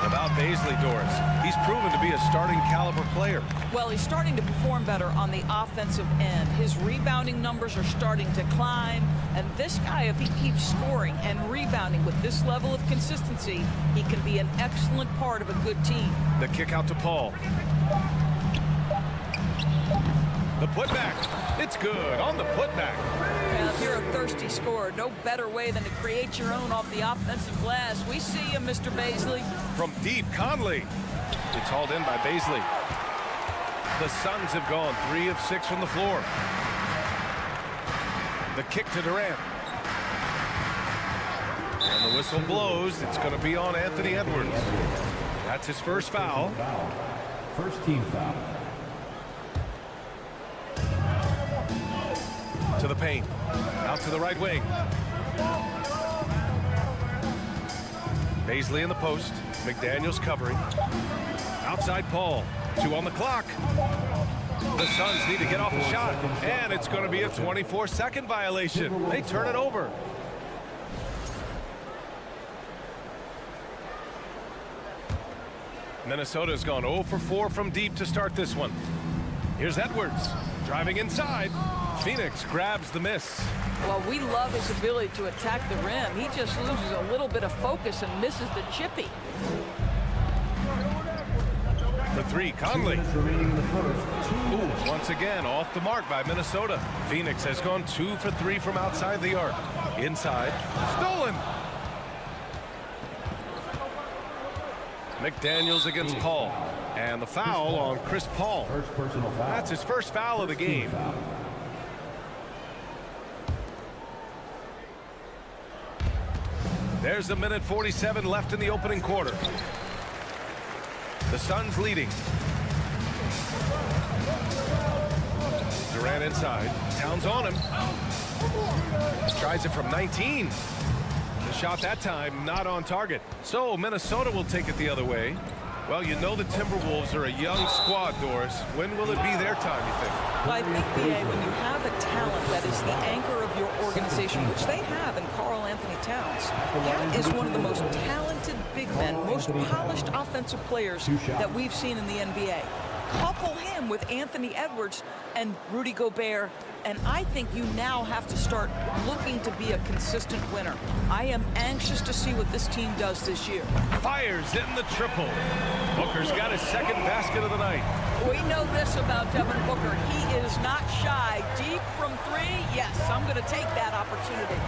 About Baisley, Doris. He's proven to be a starting caliber player. Well, he's starting to perform better on the offensive end. His rebounding numbers are starting to climb. And this guy, if he keeps scoring and rebounding with this level of consistency, he can be an excellent part of a good team. The kick out to Paul. The putback. It's good on the putback. Well, if you're a thirsty scorer, no better way than to create your own off the offensive glass. We see you, Mr. Baisley. From deep, Conley. It's hauled in by Baisley. The Suns have gone 3 of 6 from the floor. The kick to Durant. And the whistle blows. It's going to be on Anthony Edwards. That's his first foul. First team foul. To the paint. Out to the right wing. Baisley in the post. McDaniels covering. Outside Paul. 2 on the clock. The Suns need to get off the shot. And it's going to be a 24-second violation. They turn it over. Minnesota's gone 0 for 4 from deep to start this one. Here's Edwards. Driving inside. Phoenix grabs the miss. Well, we love his ability to attack the rim. He just loses a little bit of focus and misses the chippy. For 3, Conley. Ooh, once again, off the mark by Minnesota. Phoenix has gone 2 for 3 from outside the arc. Inside. Stolen. McDaniels against Paul. And the foul on Chris Paul. First personal foul. That's his first foul of the game. There's a minute 47 left in the opening quarter. The Suns leading. Durant inside. Towns on him. Tries it from 19. The shot that time not on target. So Minnesota will take it the other way. Well, you know the Timberwolves are a young squad, Doris. When will it be their time, you think? Well, I think, B.A., when you have a talent that is the anchor of your organization, which they have in Karl Anthony Towns, that is one of the most talented big men, most polished offensive players that we've seen in the NBA. Couple him with Anthony Edwards and Rudy Gobert, and I think you now have to start looking to be a consistent winner. I am anxious to see what this team does this year. Fires in the triple. Booker's got his second basket of the night. We know this about Devin Booker. He is not shy. Deep from 3, yes, I'm going to take that opportunity.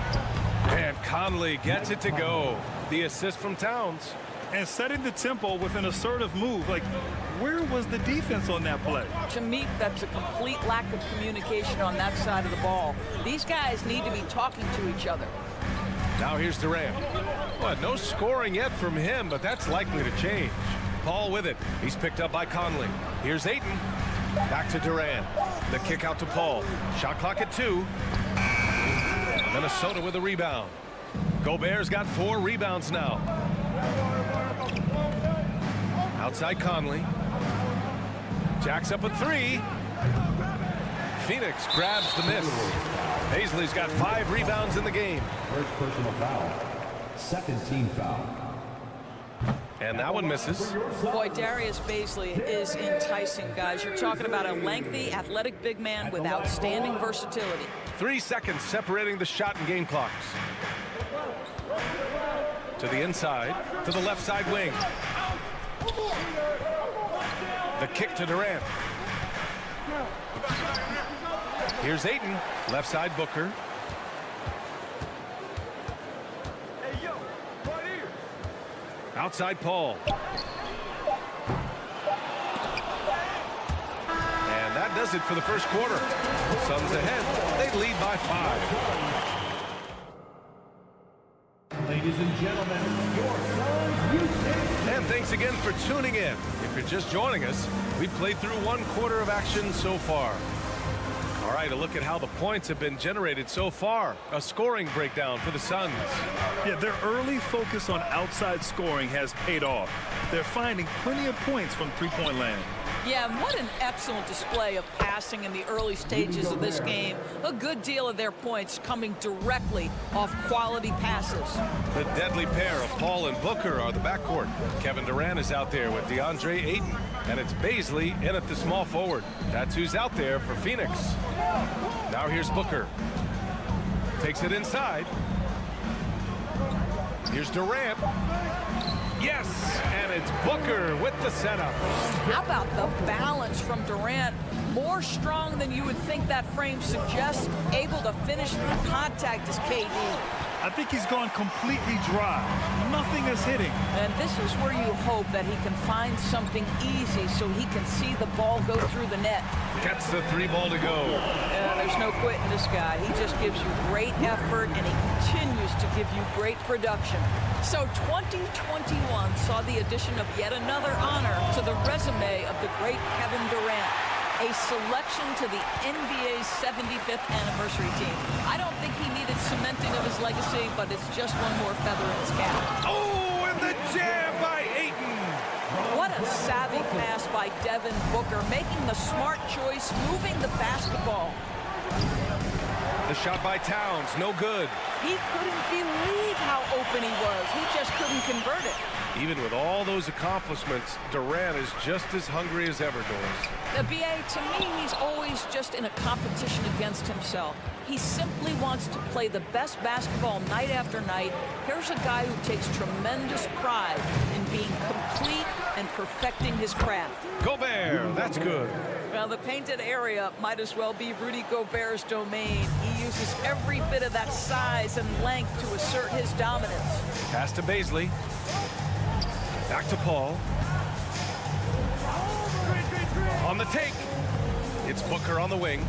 And Conley gets it to go. The assist from Towns. And setting the tempo with an assertive move. Like, where was the defense on that play? To me, that's a complete lack of communication on that side of the ball. These guys need to be talking to each other. Now here's Durant. Well, no scoring yet from him, but that's likely to change. Paul with it. He's picked up by Conley. Here's Ayton. Back to Durant. The kick out to Paul. Shot clock at 2. Minnesota with a rebound. Gobert's got 4 rebounds now. Outside Conley. Jacks up at 3. Phoenix grabs the miss. Baisley's got 5 rebounds in the game. First personal foul. Second team foul. And that one misses. Boy, Darius Baisley is enticing, guys. You're talking about a lengthy, athletic big man with outstanding versatility. 3 seconds separating the shot and game clocks. To the inside, to the left side wing. The kick to Durant. Here's Ayton, left side Booker. Outside Paul. And that does it for the first quarter. Suns ahead. They lead by 5. Ladies and gentlemen, your Suns Houston. And thanks again for tuning in. If you're just joining us, we've played through 1 quarter of action so far. All right, a look at how the points have been generated so far. A scoring breakdown for the Suns. Yeah, their early focus on outside scoring has paid off. They're finding plenty of points from three-point land. Yeah, and what an excellent display of passing in the early stages of this game. A good deal of their points coming directly off quality passes. The deadly pair of Paul and Booker are the backcourt. Kevin Durant is out there with DeAndre Ayton. And it's Baisley in at the small forward. That's who's out there for Phoenix. Now here's Booker. Takes it inside. Here's Durant. Yes, and it's Booker with the setup. How about the balance from Durant? More strong than you would think that frame suggests. Able to finish through contact is KD. I think he's gone completely dry. Nothing is hitting. And this is where you hope that he can find something easy so he can see the ball go through the net. Gets the 3 ball to go. There's no quitting this guy. He just gives you great effort, and he continues to give you great production. So 2021 saw the addition of yet another honor to the resume of the great Kevin Durant. A selection to the NBA's 75th anniversary team. I don't think he needed cementing of his legacy, but it's just one more feather in his cap. Oh, and the jam by Ayton. What a savvy pass by Devin Booker, making the smart choice, moving the basketball. The shot by Towns, no good. He couldn't believe how open he was. He just couldn't convert it. Even with all those accomplishments, Durant is just as hungry as ever, Doris. The BA, to me, he's always just in a competition against himself. He simply wants to play the best basketball night after night. Here's a guy who takes tremendous pride in being complete and perfecting his craft. Gobert, that's good. Well, the painted area might as well be Rudy Gobert's domain. He uses every bit of that size and length to assert his dominance. Pass to Baisley. Back to Paul. On the take. It's Booker on the wing.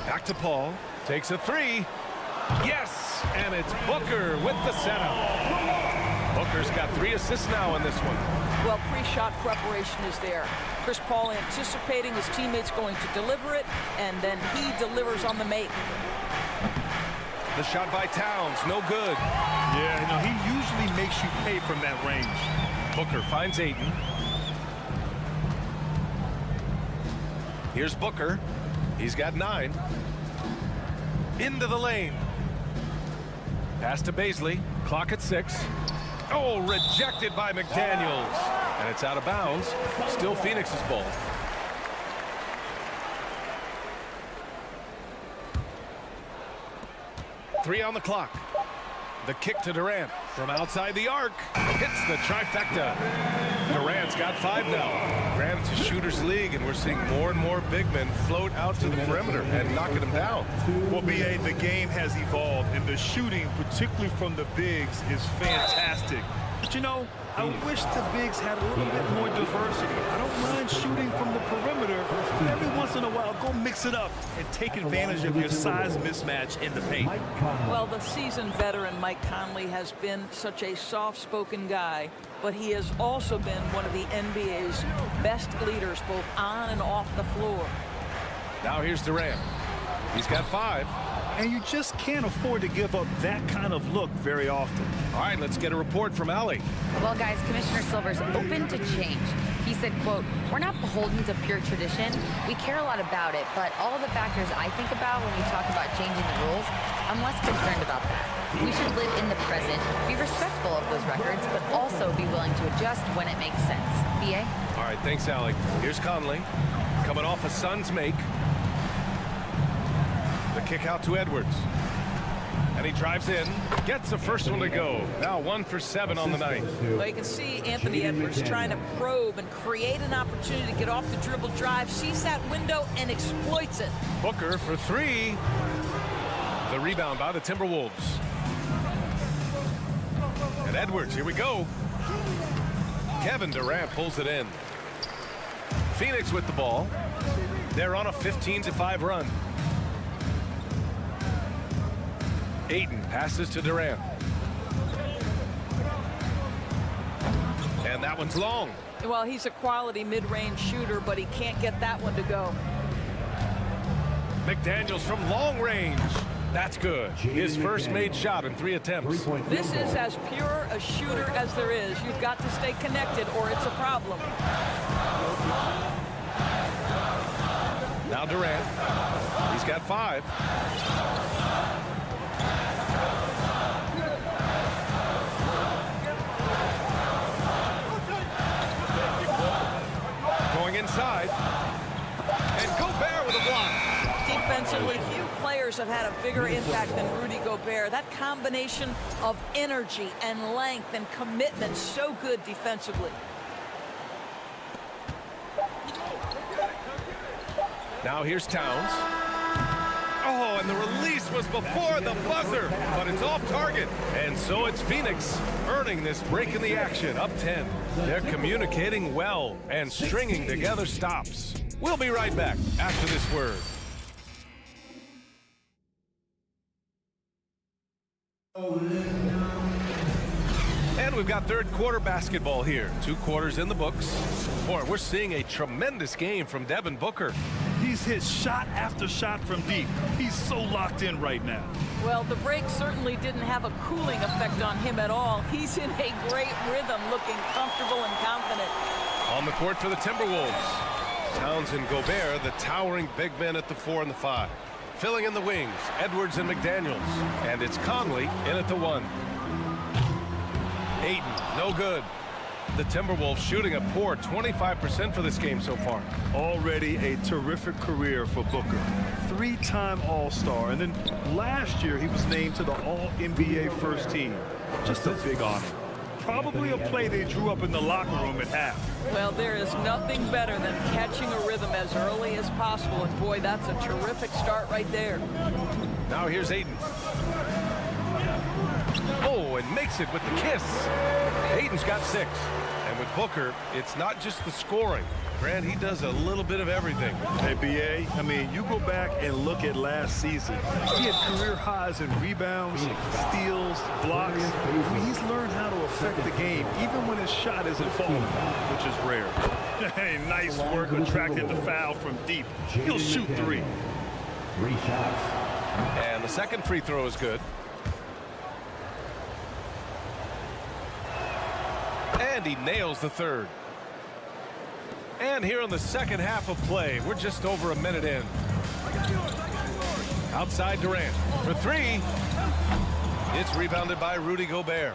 Back to Paul. Takes a 3. Yes! And it's Booker with the setup. Booker's got 3 assists now in this one. Well, pre-shot preparation is there. Chris Paul anticipating his teammates going to deliver it, and then he delivers on the make. The shot by Towns, no good. Yeah, he usually makes you pay from that range. Booker finds Ayton. Here's Booker. He's got 9. Into the lane. Pass to Baisley. Clock at 6. Oh, rejected by McDaniels. And it's out of bounds. Still Phoenix's ball. Three on the clock. The kick to Durant from outside the arc. Hits the trifecta. Durant's got 5 now. Granted, it's a shooter's league, and we're seeing more and more big men float out to the perimeter and knocking them down. Well, BA, the game has evolved, and the shooting, particularly from the bigs, is fantastic. But, I wish the bigs had a little bit more diversity. I don't mind shooting from the perimeter. Every once in a while, go mix it up and take advantage of your size mismatch in the paint. Well, the seasoned veteran Mike Conley has been such a soft-spoken guy, but he has also been one of the NBA's best leaders, both on and off the floor. Now here's Durant. He's got 5. And you just can't afford to give up that kind of look very often. All right, let's get a report from Allie. Well, guys, Commissioner Silver's open to change. He said, quote, "We're not beholden to pure tradition. We care a lot about it, but all of the factors I think about when we talk about changing the rules, I'm less concerned about that. We should live in the present, be respectful of those records, but also be willing to adjust when it makes sense." BA? All right, thanks, Allie. Here's Conley. Coming off a Suns make. The kick out to Edwards. And he drives in, gets the first one to go. Now 1 for 7 on the night. Well, you can see Anthony Edwards trying to probe and create an opportunity to get off the dribble drive, sees that window and exploits it. Booker for 3. The rebound by the Timberwolves. And Edwards, here we go. Kevin Durant pulls it in. Phoenix with the ball. They're on a 15-5 run. Ayton passes to Durant. And that one's long. Well, he's a quality mid-range shooter, but he can't get that one to go. McDaniels from long range. That's good. His first made shot in 3 attempts. This is as pure a shooter as there is. You've got to stay connected or it's a problem. Now Durant. He's got 5. Going inside. And Gobert with a block. Defensively, few players have had a bigger impact than Rudy Gobert. That combination of energy and length and commitment, so good defensively. Now here's Towns. Oh, and the release was before the buzzer, but it's off target. And so it's Phoenix earning this break in the action, up 10. They're communicating well and stringing together stops. We'll be right back after this word. And we've got third quarter basketball here. 2 quarters in the books. Boy, we're seeing a tremendous game from Devin Booker. He's hit shot after shot from deep. He's so locked in right now. Well, the break certainly didn't have a cooling effect on him at all. He's in a great rhythm, looking comfortable and confident. On the court for the Timberwolves. Towns and Gobert, the towering big men at the 4 and the 5. Filling in the wings, Edwards and McDaniels. And it's Conley in at the 1. Ayton, no good. The Timberwolves shooting a poor 25% for this game so far. Already a terrific career for Booker. 3-time All-Star, and then last year he was named to the All-NBA first team. Just a big honor. Probably a play they drew up in the locker room at half. Well, there is nothing better than catching a rhythm as early as possible, and boy, that's a terrific start right there. Now here's Ayton. Oh, and makes it with the kiss. Ayton's got 6. And with Booker, it's not just the scoring. Grant, he does a little bit of everything. Hey, B.A., I mean, you go back and look at last season. He had career highs in rebounds, steals, blocks. I mean, he's learned how to affect the game, even when his shot isn't falling, which is rare. Hey, nice work attracting the foul from deep. He'll shoot 3. 3 shots. And the second free throw is good. And he nails the third. And here in the second half of play, we're just over a minute in. Outside Durant for 3. It's rebounded by Rudy Gobert.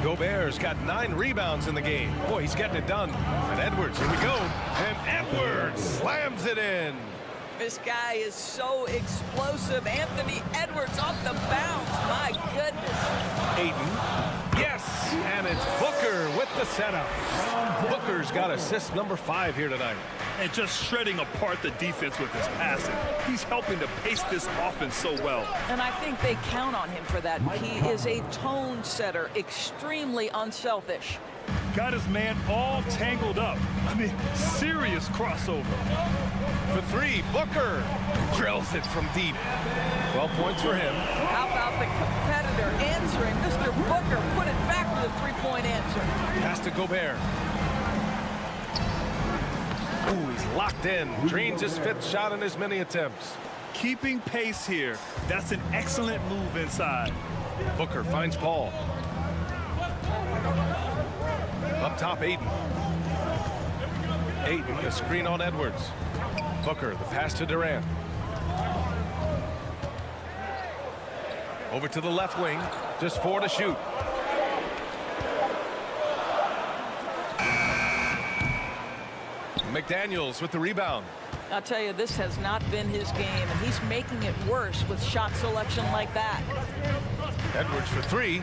Gobert's got 9 rebounds in the game. Boy, he's getting it done. And Edwards, here we go. And Edwards slams it in. This guy is so explosive. Anthony Edwards off the bounce. My goodness. Ayton. Yes. And it's Booker with the setup. Booker's got assist number 5 here tonight. And just shredding apart the defense with his passing. He's helping to pace this offense so well. And I think they count on him for that. He is a tone setter, extremely unselfish. Got his man all tangled up. I mean, serious crossover. For 3, Booker drills it from deep. 12 points for him. How about the competitor answering? Mr. Booker put it back with a 3-point answer. Pass to Gobert. Ooh, he's locked in. Drains his 5th shot in as many attempts. Keeping pace here. That's an excellent move inside. Booker finds Paul. Up top, Ayton. Ayton, a screen on Edwards. Booker, the pass to Durant. Over to the left wing. Just 4 to shoot. McDaniels with the rebound. I'll tell you, this has not been his game, and he's making it worse with shot selection like that. Edwards for 3.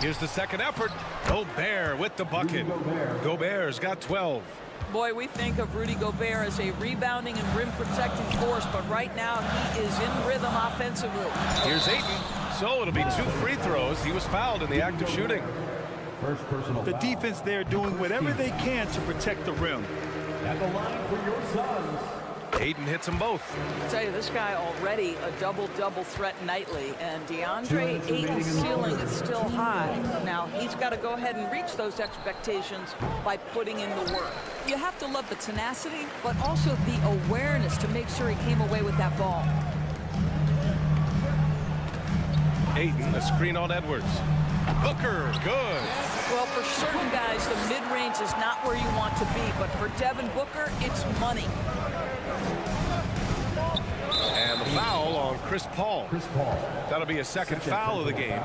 Here's the second effort. Gobert with the bucket. Gobert's got 12. Boy, we think of Rudy Gobert as a rebounding and rim protecting force, but right now he is in rhythm offensively. Here's Ayton. So it'll be 2 free throws. He was fouled in the act of shooting. The defense there doing whatever they can to protect the rim. At the line for your Suns, Ayton hits them both. I'll tell you, this guy already a double-double threat nightly, and DeAndre Ayton's ceiling is still high. Now, he's got to go ahead and reach those expectations by putting in the work. You have to love the tenacity, but also the awareness to make sure he came away with that ball. Ayton, a screen on Edwards. Booker, good. Well, for certain guys, the mid-range is not where you want to be, but for Devin Booker, it's money. And the foul on Chris Paul. That'll be a second foul of the game.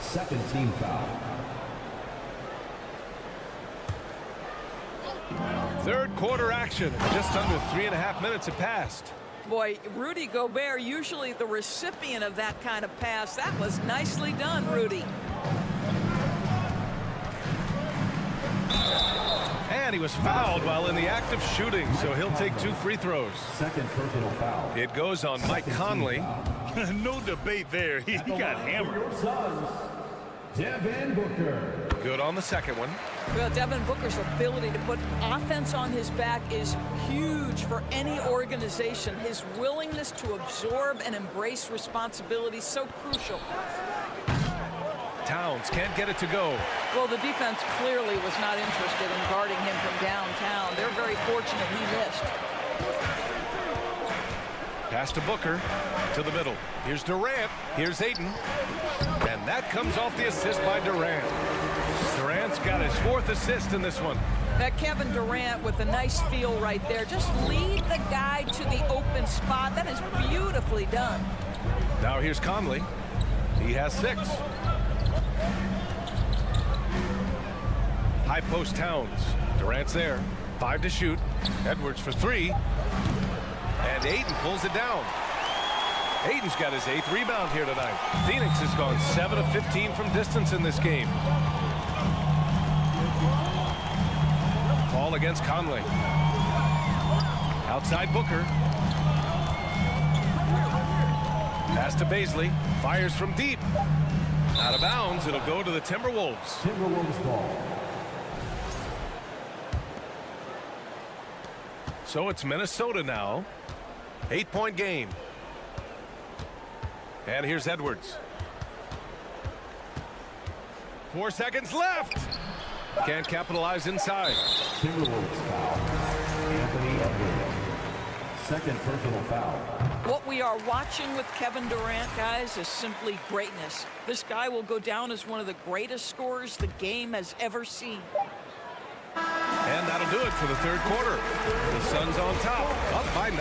Second team foul. Third quarter action. Just under 3.5 minutes have passed. Boy, Rudy Gobert, usually the recipient of that kind of pass. That was nicely done, Rudy. And he was fouled while in the act of shooting, so he'll take 2 free throws. Second personal foul. It goes on Mike Conley. No debate there. He got hammered. Devin Booker. Good on the second one. Well, Devin Booker's ability to put offense on his back is huge for any organization. His willingness to absorb and embrace responsibility so crucial. Towns can't get it to go. Well, the defense clearly was not interested in guarding him from downtown. They're very fortunate he missed. Pass to Booker, to the middle. Here's Durant, here's Ayton. And that comes off the assist by Durant. Durant's got his 4th assist in this one. That Kevin Durant with a nice feel right there. Just lead the guy to the open spot. That is beautifully done. Now here's Conley. He has 6. High post Towns. Durant's there. 5 to shoot. Edwards for 3. And Ayton pulls it down. Ayton's got his 8th rebound here tonight. Phoenix has gone 7 of 15 from distance in this game. Ball against Conley. Outside Booker. Pass to Baisley. Fires from deep. Out of bounds. It'll go to the Timberwolves. Timberwolves ball. So it's Minnesota now. 8-point game. And here's Edwards. 4 seconds left. Can't capitalize inside. Timberwolves foul. Anthony Edwards. Second personal foul. What we are watching with Kevin Durant, guys, is simply greatness. This guy will go down as one of the greatest scorers the game has ever seen. And that'll do it for the third quarter. The Suns on top, up by 9.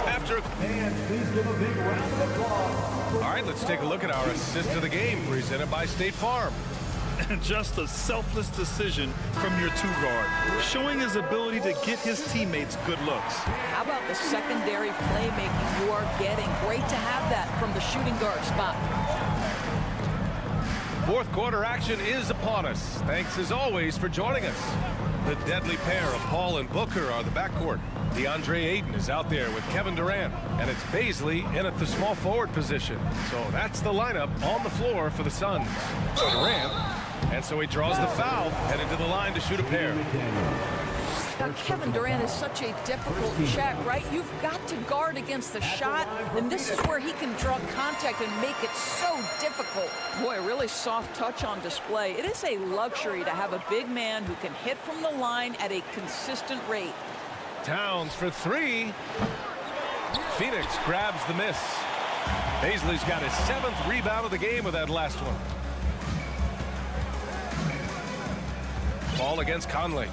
After. And please give a big round of applause. All right, let's take a look at our assist of the game, presented by State Farm. Just a selfless decision from your 2-guard, showing his ability to get his teammates good looks. How about the secondary playmaking you are getting? Great to have that from the shooting guard spot. Fourth quarter action is upon us. Thanks as always for joining us. The deadly pair of Paul and Booker are the backcourt. DeAndre Ayton is out there with Kevin Durant, and it's Baisley in at the small forward position. So that's the lineup on the floor for the Suns. So Durant, and so he draws the foul, headed to the line to shoot a pair. Now, Kevin Durant is such a difficult check, right? You've got to guard against the shot, and this is where he can draw contact and make it so difficult. Boy, really soft touch on display. It is a luxury to have a big man who can hit from the line at a consistent rate. Towns for 3. Phoenix grabs the miss. Baisley's got his 7th rebound of the game with that last one. Ball against Conley.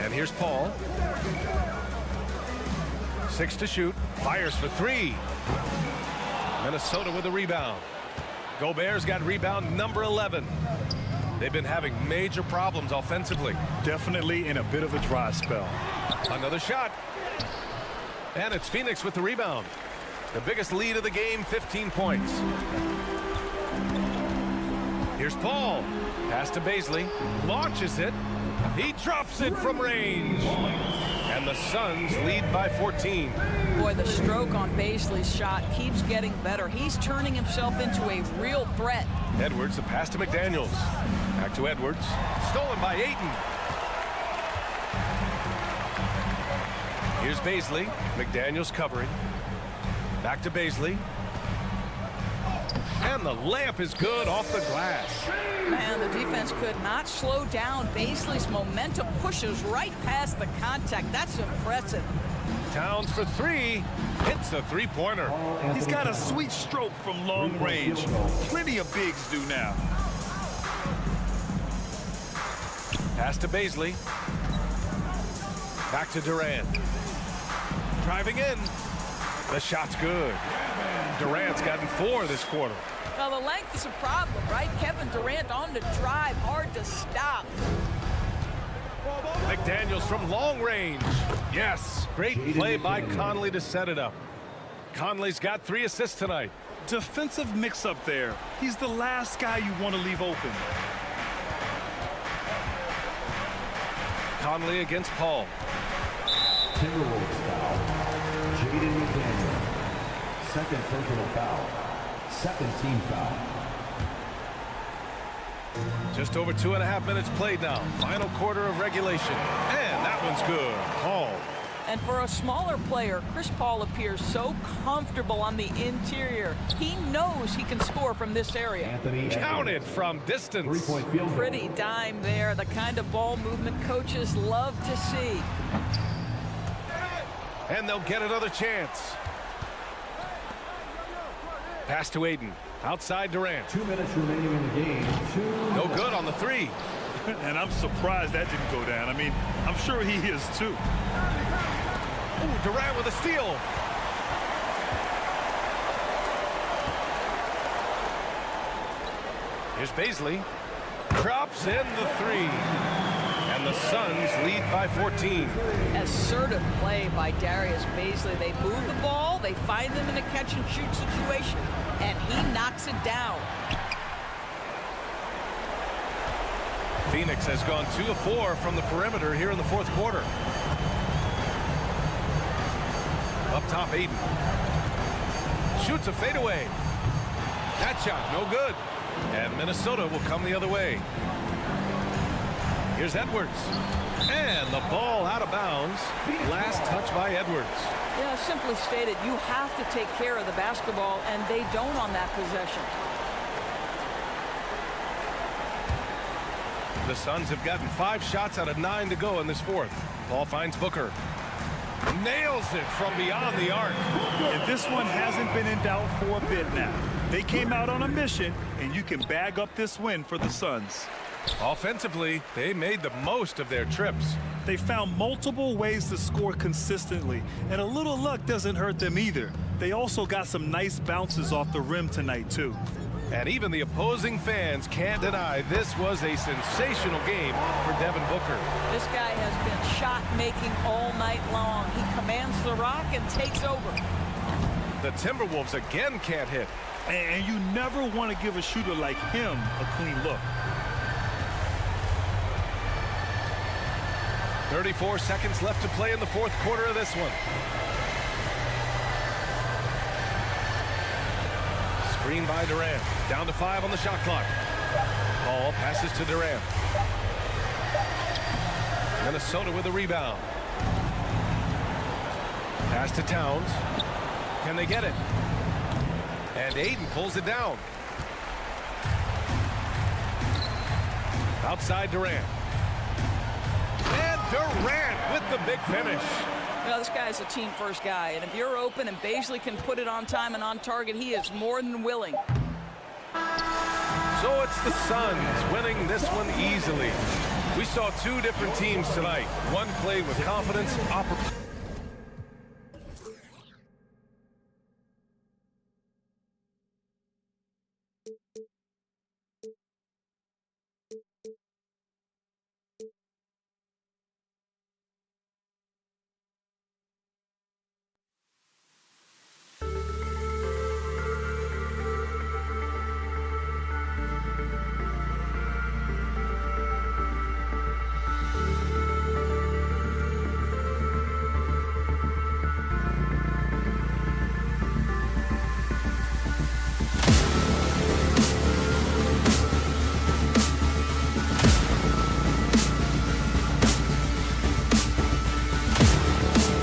And here's Paul. 6 to shoot. Fires for 3. Minnesota with a rebound. Gobert's got rebound number 11. They've been having major problems offensively. Definitely in a bit of a dry spell. Another shot. And it's Phoenix with the rebound. The biggest lead of the game, 15 points. Here's Paul. Pass to Baisley. Launches it. He drops it from range. And the Suns lead by 14. Boy, the stroke on Baisley's shot keeps getting better. He's turning himself into a real threat. Edwards, the pass to McDaniels. Back to Edwards. Stolen by Ayton. Here's Baisley. McDaniels covering. Back to Baisley. And the layup is good off the glass. Man, the defense could not slow down. Baisley's momentum pushes right past the contact. That's impressive. Towns for three. Hits the three-pointer. He's got a sweet stroke from long range. Plenty of bigs do now. Pass to Baisley. Back to Durant. Driving in. The shot's good. Durant's gotten 4 this quarter. Now, the length is a problem, right? Kevin Durant on the drive. Hard to stop. McDaniels from long range. Yes, great play by Conley to set it up. Conley's got 3 assists tonight. Defensive mix-up there. He's the last guy you want to leave open. Conley against Paul. Timberwolves foul. Jaden McDaniel. Second personal foul. Second team foul. Just over 2.5 minutes played now. Final quarter of regulation. And that one's good. Paul. And for a smaller player, Chris Paul appears so comfortable on the interior. He knows he can score from this area. Counted from distance. 3-point field goal. Pretty dime there. The kind of ball movement coaches love to see. And they'll get another chance. Pass to Aiden. Outside Durant. 2 minutes remaining in the game. No good on the 3. And I'm surprised that didn't go down. I mean, I'm sure he is too. Ooh, Durant with a steal. Here's Baisley. Drops in the 3. And the Suns lead by 14. Assertive play by Darius Baisley. They move the ball, they find them in a catch-and-shoot situation, and he knocks it down. Phoenix has gone 2 of 4 from the perimeter here in the 4th quarter. Up top, Aiden. Shoots a fadeaway. That shot, no good. And Minnesota will come the other way. Here's Edwards. And the ball out of bounds. Last touch by Edwards. Yeah, simply stated, you have to take care of the basketball, and they don't on that possession. The Suns have gotten 5 shots out of 9 to go in this 4th. Ball finds Booker. Nails it from beyond the arc. And this one hasn't been in doubt for a bit now. They came out on a mission, and you can bag up this win for the Suns. Offensively, they made the most of their trips. They found multiple ways to score consistently, and a little luck doesn't hurt them either. They also got some nice bounces off the rim tonight, too. And even the opposing fans can't deny this was a sensational game for Devin Booker. This guy has been shot-making all night long. He commands the rock and takes over. The Timberwolves again can't hit. And you never want to give a shooter like him a clean look. 34 seconds left to play in the 4th quarter of this one. Screen by Durant. Down to 5 on the shot clock. Paul passes to Durant. Minnesota with a rebound. Pass to Towns. Can they get it? And Aiden pulls it down. Outside Durant. And Durant with the big finish. You know, this guy's a team-first guy, and if you're open and Baisley can put it on time and on target, he is more than willing. So it's the Suns winning this one easily. We saw 2 different teams tonight. One played with confidence,